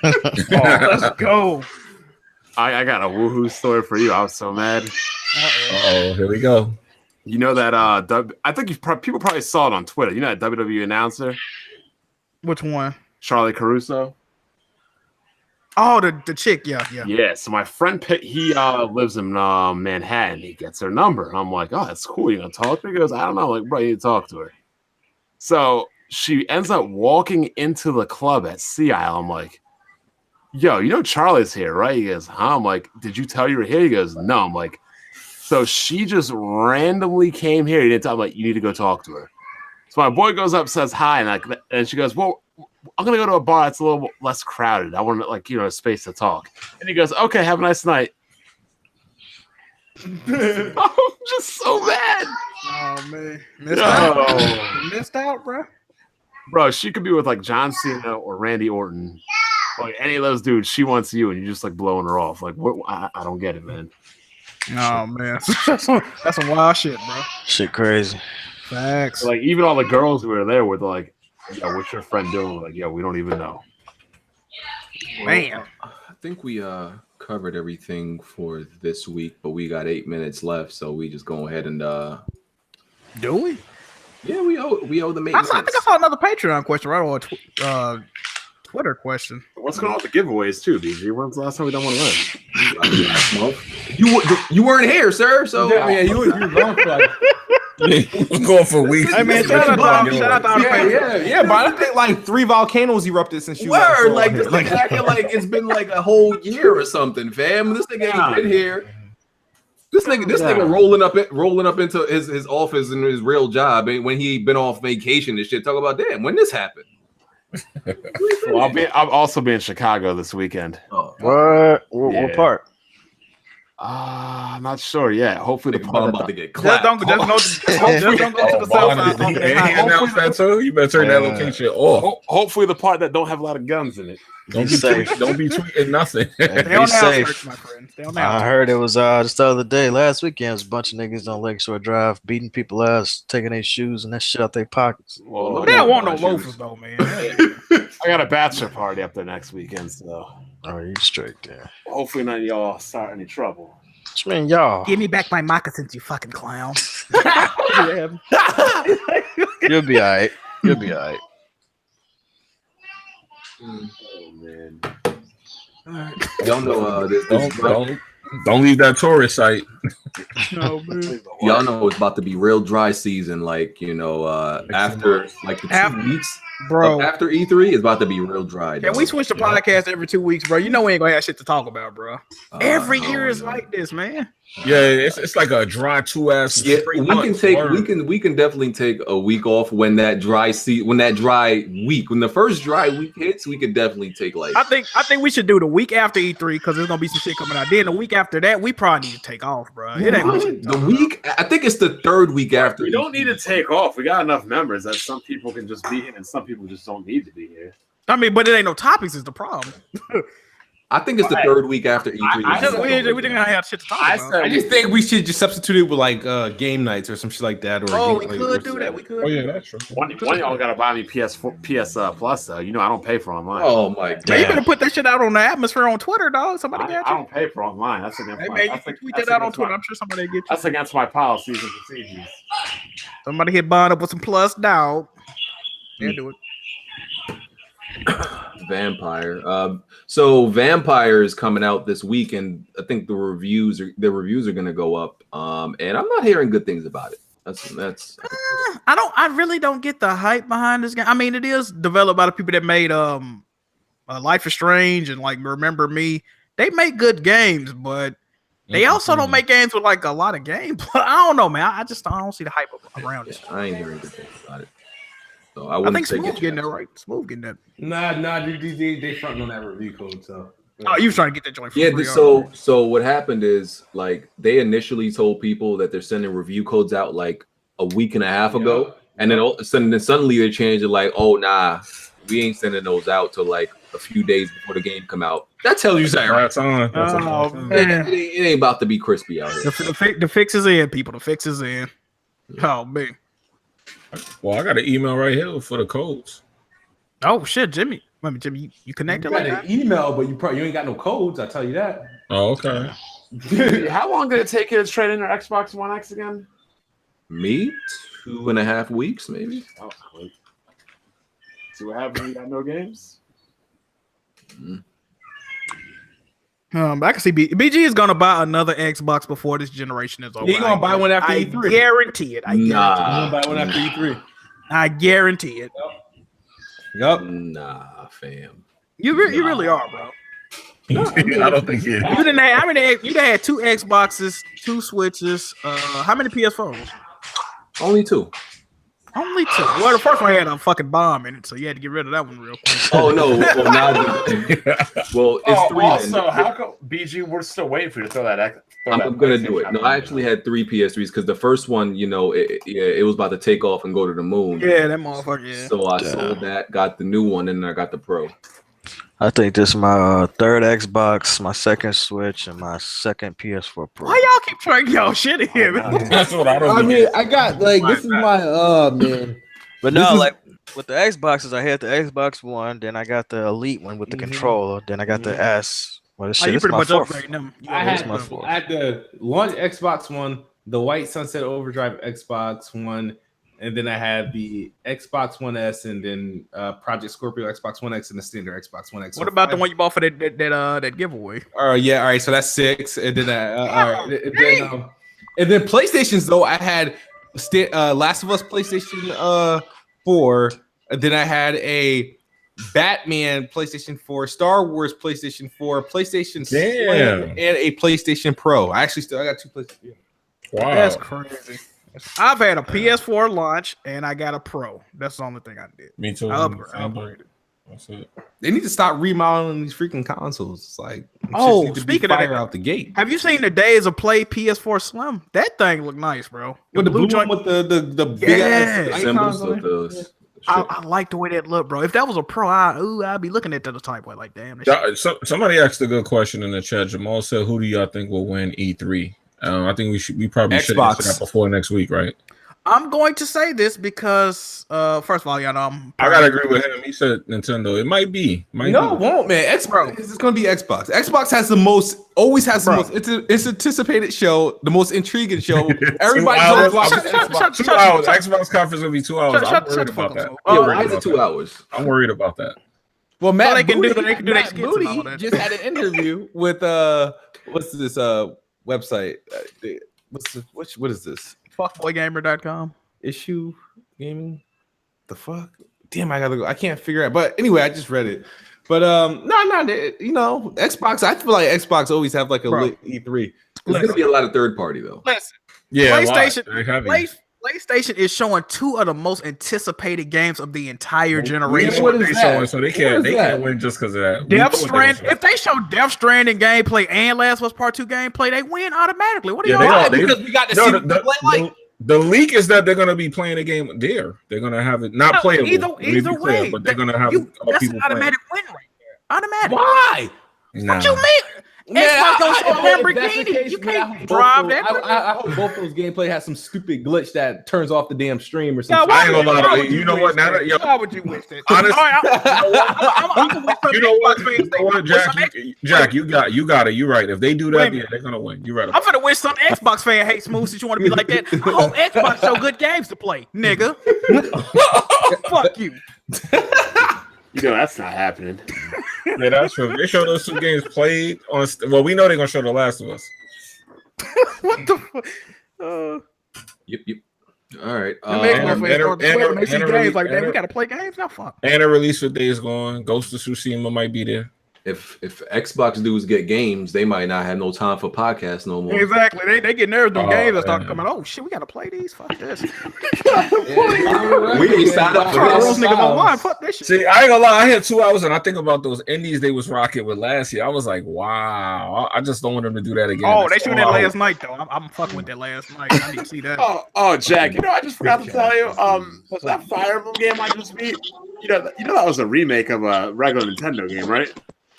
Let's go. I got a woohoo story for you. I was so mad. Uh-oh, here we go. You know that I think people probably saw it on Twitter. You know that WWE announcer? Which one? Charlie Caruso. Oh, the chick, yeah. Yeah, so my friend he lives in Manhattan. He gets her number. I'm like, oh, that's cool. You gonna talk to her? He goes, I don't know. I'm like, bro, you need to talk to her. So she ends up walking into the club at Sea Isle. I'm like, yo, you know Charlie's here, right? He goes, huh? I'm like, did you tell you were here? He goes, no. I'm like, so she just randomly came here. He didn't tell me, like, you need to go talk to her. So my boy goes up, says hi, and she goes, well, I'm gonna go to a bar that's a little less crowded. I want a space to talk. And he goes, okay, have a nice night. I'm just so mad. Oh man, missed out, bro. Bro, she could be with like John Cena or Randy Orton. Like any of those dudes, she wants you, and you're just like blowing her off. Like, what? I don't get it, man. Oh man, that's some wild shit, bro. Shit, crazy. Facts. Like even all the girls who were there were like, "Yeah, what's your friend doing?" We're like, "Yeah, we don't even know." Man, I think we covered everything for this week, but we got 8 minutes left, so we just go ahead and do we? Yeah, we owe the main. I think I saw another Patreon question right on Twitter question. What's going on with the giveaways too, BG? When's the last time we done one of them? You weren't here, sir. So yeah, you were gone for like. Going for weeks. Hey man, shout out to yeah, but I think like 3 volcanoes erupted since you were like this nigga acting like it's been like a whole year or something, fam. This nigga ain't been here. This nigga rolling up into his office and his real job when he been off vacation and shit. Talk about damn when this happened. Well, I'll also be in Chicago this weekend. What part? I'm not sure yet. Hopefully, the Ball part about to get Just clapped. don't go to the south side. Talking that high. Announce that too. You better turn that location off. hopefully the part that don't have a lot of guns in it. Don't be tweeting nothing. Stay on the outskirts, my friend. Stay on the I outskirts. heard it was just the other day, last weekend, was a bunch of niggas on Lakeshore Drive beating people ass, taking their shoes and that shit out their pockets. Well, They don't want no loafers though, man. I got a bachelor party up there next weekend, so Oh, you straight there. hopefully none of y'all start any trouble. What you mean, y'all? Give me back my moccasins, you fucking clown. You'll be all right. You'll be all right. Oh man. Y'all know Don't leave that tourist site. No, man. y'all know it's about to be real dry season. Like after like the 2 weeks, Bro. after E3, it's about to be real dry. Can we switch the podcast every 2 weeks, bro? You know we ain't gonna have shit to talk about, bro. Every year is like this, man. Yeah, it's like a dry 2 ass. Yeah, we can definitely take a week off when that dry week, when the first dry week hits, we could definitely take like. I think we should do the week after E3 because there's gonna be some shit coming out. Then the week after that, we probably need to take off, bro. It ain't much shit to the talk week. I think it's the third week after. We don't need to take off. We got enough members that some people can just be here and some people just don't need to be here. about. I mean, but it ain't no topics is the problem. I think it's the third week after E3. We didn't have shit to talk about. I just think we should just substitute it with like game nights or some shit like that. Or We could do that. We could. Oh yeah, that's true. One of y'all gotta buy me PS Plus though. You know I don't pay for online. Oh my god! Man, you better put that shit out on the atmosphere on Twitter, dog. Somebody got you. I don't pay for online. That's against Hey my. man, you that's can tweet that's that out on against Twitter. my- I'm sure somebody get you. That's against my policies and procedures. Somebody hit Bond up with some plus, dog. Yeah, do it. Vampire. So Vampire is coming out this week, and I think the reviews are going to go up. And I'm not hearing good things about it. That's. I really don't get the hype behind this game. I mean, it is developed by the people that made Life is Strange and like Remember Me. They make good games, but they also don't make games with like a lot of gameplay. I don't know, man. I don't see the hype around it. I ain't hearing good things about it. So I think Smooth getting that right. Smooth getting that. Nah, they fronting on that review code. So Oh, you was trying to get that joint for Yeah, free. so what happened is like they initially told people that they're sending review codes out like a week and a half ago, and then suddenly they changed it like, oh nah, we ain't sending those out till like a few days before the game come out. That tells you something, right? That's on. Oh, man. It ain't about to be crispy out here. The fix is in, people. The fix is in. Oh man. Well, I got an email right here for the codes. Oh shit, Jimmy. Wait a minute, Jimmy, you connected you got like an that? email, but you ain't got no codes. I tell you that. Oh, okay. How long did it take you to trade in your Xbox One X again? Me, 2.5 weeks maybe. That was quick. See what happened when you got no games? I can see BG is gonna buy another Xbox before this generation is over. He gonna buy one after E3. I guarantee it. He's gonna buy one after E3. I guarantee it. Yup. Nah, fam. You really are, bro. I don't think it. You didn't have, you done had 2 Xboxes, 2 Switches. How many PS4s? Only 2. Only 2. Well, the first one had a fucking bomb in it, so you had to get rid of that one real quick. Oh no! Well, it's 3. Also, how come BG? We're still waiting for you to throw that. I'm gonna do it. No, I actually had 3 PS3s because the first one, it was about to take off and go to the moon. Yeah, that motherfucker. Yeah. So I sold that, got the new one, and then I got the Pro. I think this is my third Xbox, my second Switch, and my second PS4 Pro. Why y'all keep trying y'all shit in here, man? That's what I don't. I mean, I got like this is my man. But no, like with the Xboxes, I had the Xbox One, then I got the Elite one with the controller, then I got the S. Well, this shit, You it's pretty my much fourth. upgrading them. I had the launch Xbox One, the White Sunset Overdrive Xbox One, and then I had the Xbox One S, and then Project Scorpio Xbox One X, and the standard Xbox One X. What about the one you bought for that giveaway? Yeah, all right. So that's 6, and then all right, and then PlayStations though I had Last of Us PlayStation 4, and then I had a Batman PlayStation 4, Star Wars PlayStation 4, PlayStation Slim, and a PlayStation Pro. I got 2 PlayStation. Wow, That's crazy. I've had a PS4 launch and I got a Pro. That's the only thing I did. Me too. I upgraded. That's it. They need to stop remodeling these freaking consoles. It's like, speaking of that, out the gate. Have you seen the Days of Play PS4 Slim? That thing look nice, bro. With the blue joint with the big ass icons on it. I like the way that look, bro. If that was a pro, I'd be looking at that the type way like, damn. Somebody asked a good question in the chat. Jamal said, "Who do y'all think will win E3?" I think we probably should answer that before next week, right? I'm going to say this because, first of all, y'all know I gotta agree with him. He said Nintendo. It might be. It won't, man. Xbox. It's gonna be Xbox. Xbox has the most It's anticipated show, the most intriguing show. Everybody's always watching Xbox. 2 hours. Xbox conference will be 2 hours. I'm worried about that. Why is it 2 hours? I'm worried about that. Well, Matt Booty Booty just had an interview with what's this website? What is this? Fuckboygamer.com. Issue gaming. The fuck? Damn, I gotta go. I can't figure out. But anyway, I just read it. But Xbox. I feel like Xbox always have like a lit E3. There's gonna be a lot of third party though. Listen, yeah, PlayStation is showing 2 of the most anticipated games of the entire generation. What is that? So they can't win just because of that. If they show Death Stranding gameplay and Last of Us Part 2 gameplay, they win automatically. What are y'all doing? Because we got to see the leak is that they're going to be playing the game there. They're going to have it not playable. Either way, but they're going to have that's people an automatic win right there. Automatic. Why? What you mean? Xbox gonna show a Lamborghini. You can't drive that. I hope both those gameplay has some stupid glitch that turns off the damn stream or something. I ain't gonna lie to you. You know what? Now that why would you wish that? Honestly, you know what, Jack, you got it. You're right. If they do that, yeah, they're gonna win. You're right. I'm gonna wish some Xbox fan hates Smooth since you want to be like that. I hope Xbox show good games to play, nigga. Fuck you. You know that's not happening. Yeah, that's true. They showed us some games played on. Well, we know they're gonna show The Last of Us. What the fuck? Yep. All right. Games like that. We gotta play games now. Fuck. And a release for Days Gone. Ghost of Tsushima might be there. If Xbox dudes get games, they might not have no time for podcasts no more. Exactly. They get nervous on games that start coming. Oh shit, we gotta play these. Fuck this. We signed up for those niggas online. Fuck this shit. See, I ain't gonna lie. I had 2 hours, and I think about those indies they was rocking with last year. I was like, wow. I just don't want them to do that again. Oh, they shooting that last night though. I'm fucking with that last night. I need to see that. Oh, Jack. You know, I just forgot to tell you. That Fire Emblem game I just beat. You know that was a remake of a regular Nintendo game, right?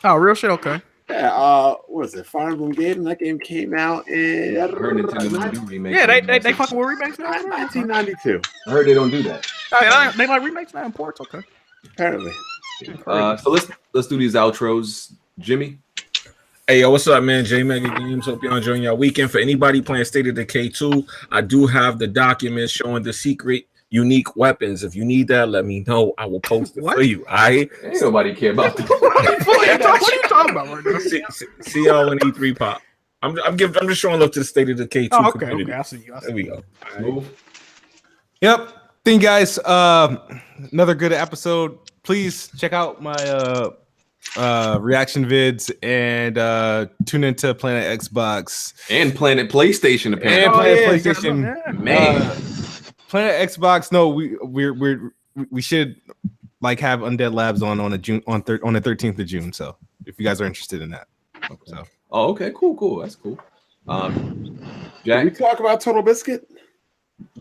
Oh, real shit. Okay. Yeah. What was it? Fire Emblem game. That game came out in. I heard Nintendo do remakes. Yeah, they fucking with remakes now. 1992. I heard they don't do that. They like remakes now in ports. Okay. Apparently. So let's do these outros, Jimmy. Hey, yo, what's up, man? J Mega Games. Hope y'all enjoying your weekend. For anybody playing State of Decay 2, I do have the documents showing the secret unique weapons. If you need that, let me know. I will post it for you. Ain't nobody care about that. What are you talking about right now? See y'all when E3 pop. I'm just showing love to the State of Decay 2 community. Okay, I see you. There we go. Right. Yep. Thank you guys. Another good episode. Please check out my reaction vids and tune into Planet Xbox and Planet PlayStation. Apparently, and Planet PlayStation. Man, Planet Xbox. No, we should like have Undead Labs on the 13th of June. So if you guys are interested in that, so okay, cool. That's cool. Jack, Did we talk about Total Biscuit.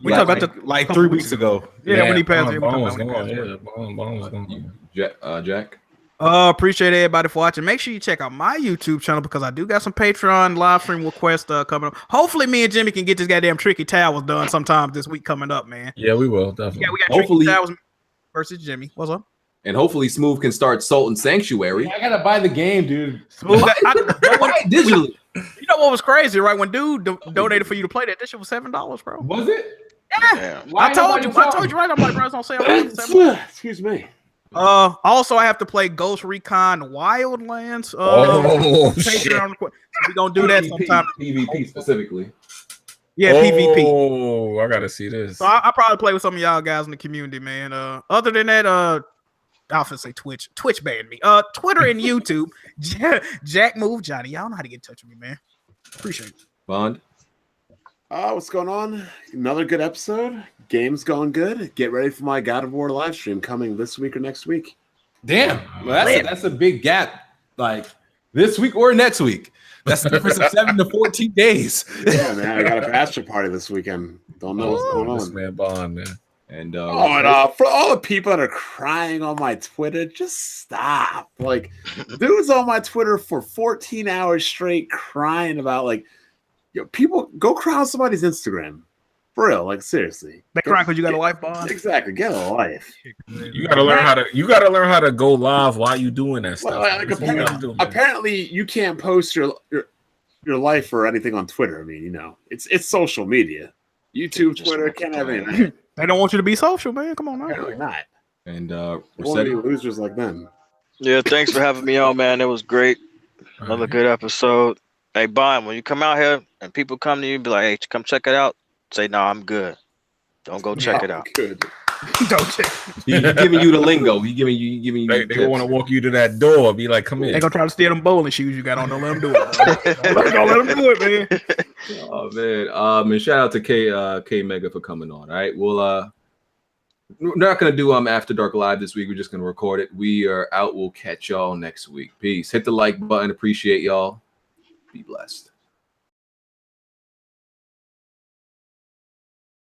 We talked about like 3 weeks ago. Yeah, when he passed. Jack. Appreciate everybody for watching. Make sure you check out my YouTube channel because I do got some Patreon live stream requests coming up. Hopefully, me and Jimmy can get this goddamn Tricky Towers done sometime this week coming up, man. Yeah, we will definitely. Yeah, we got Tricky Towers versus Jimmy. What's up? And hopefully, Smooth can start Salt and Sanctuary. I gotta buy the game, dude. Smooth, digitally. You know what was crazy, right? When dude donated for you to play that shit was $7, bro. Was it? Yeah. I told you right. I'm like, bro, it's on sale. Excuse me. Also, I have to play Ghost Recon Wildlands. Shit. We're gonna do that sometime. PvP specifically. Yeah, PvP. Oh, I gotta see this. So I'll probably play with some of y'all guys in the community, man. Other than that, I'll just say Twitch. Twitch banned me. Twitter and YouTube. Jack Move Johnny. Y'all know how to get in touch with me, man. Appreciate it. Bond. What's going on? Another good episode. Game's going good. Get ready for my God of War live stream coming this week or next week. Damn, well, that's a big gap. Like this week or next week. That's the difference of 7 to 14 days. Yeah, man, I got a bachelor party this weekend. Don't know what's going on. This man Bond, man. And for all the people that are crying on my Twitter, just stop. Like, dudes on my Twitter for 14 hours straight crying about like, people go cry on somebody's Instagram. For real, like seriously. They cry because you got a life, Bond. Exactly, get a life. You gotta learn how to go live while you doing that stuff. Well, apparently you can't post your life or anything on Twitter. I mean, it's social media. YouTube, Twitter, can't have anything. They don't want you to be social, man. Come on now. Apparently not. And losers like them. Yeah, thanks for having me on, man. It was great. Another good episode. Hey, Bond, when you come out here and people come to you, be like, hey, come check it out. Say, no, I'm good. Don't go check it out. Good. Don't check. He's giving you the lingo. He's giving you. They want to walk you to that door. Be like, come in. They gonna try to steal them bowling shoes you got on. Don't let them do it. Don't let them do it, man. Oh man. And shout out to K Mega for coming on. All right. We're not gonna do After Dark Live this week. We're just gonna record it. We are out. We'll catch y'all next week. Peace. Hit the like button. Appreciate y'all. Be blessed.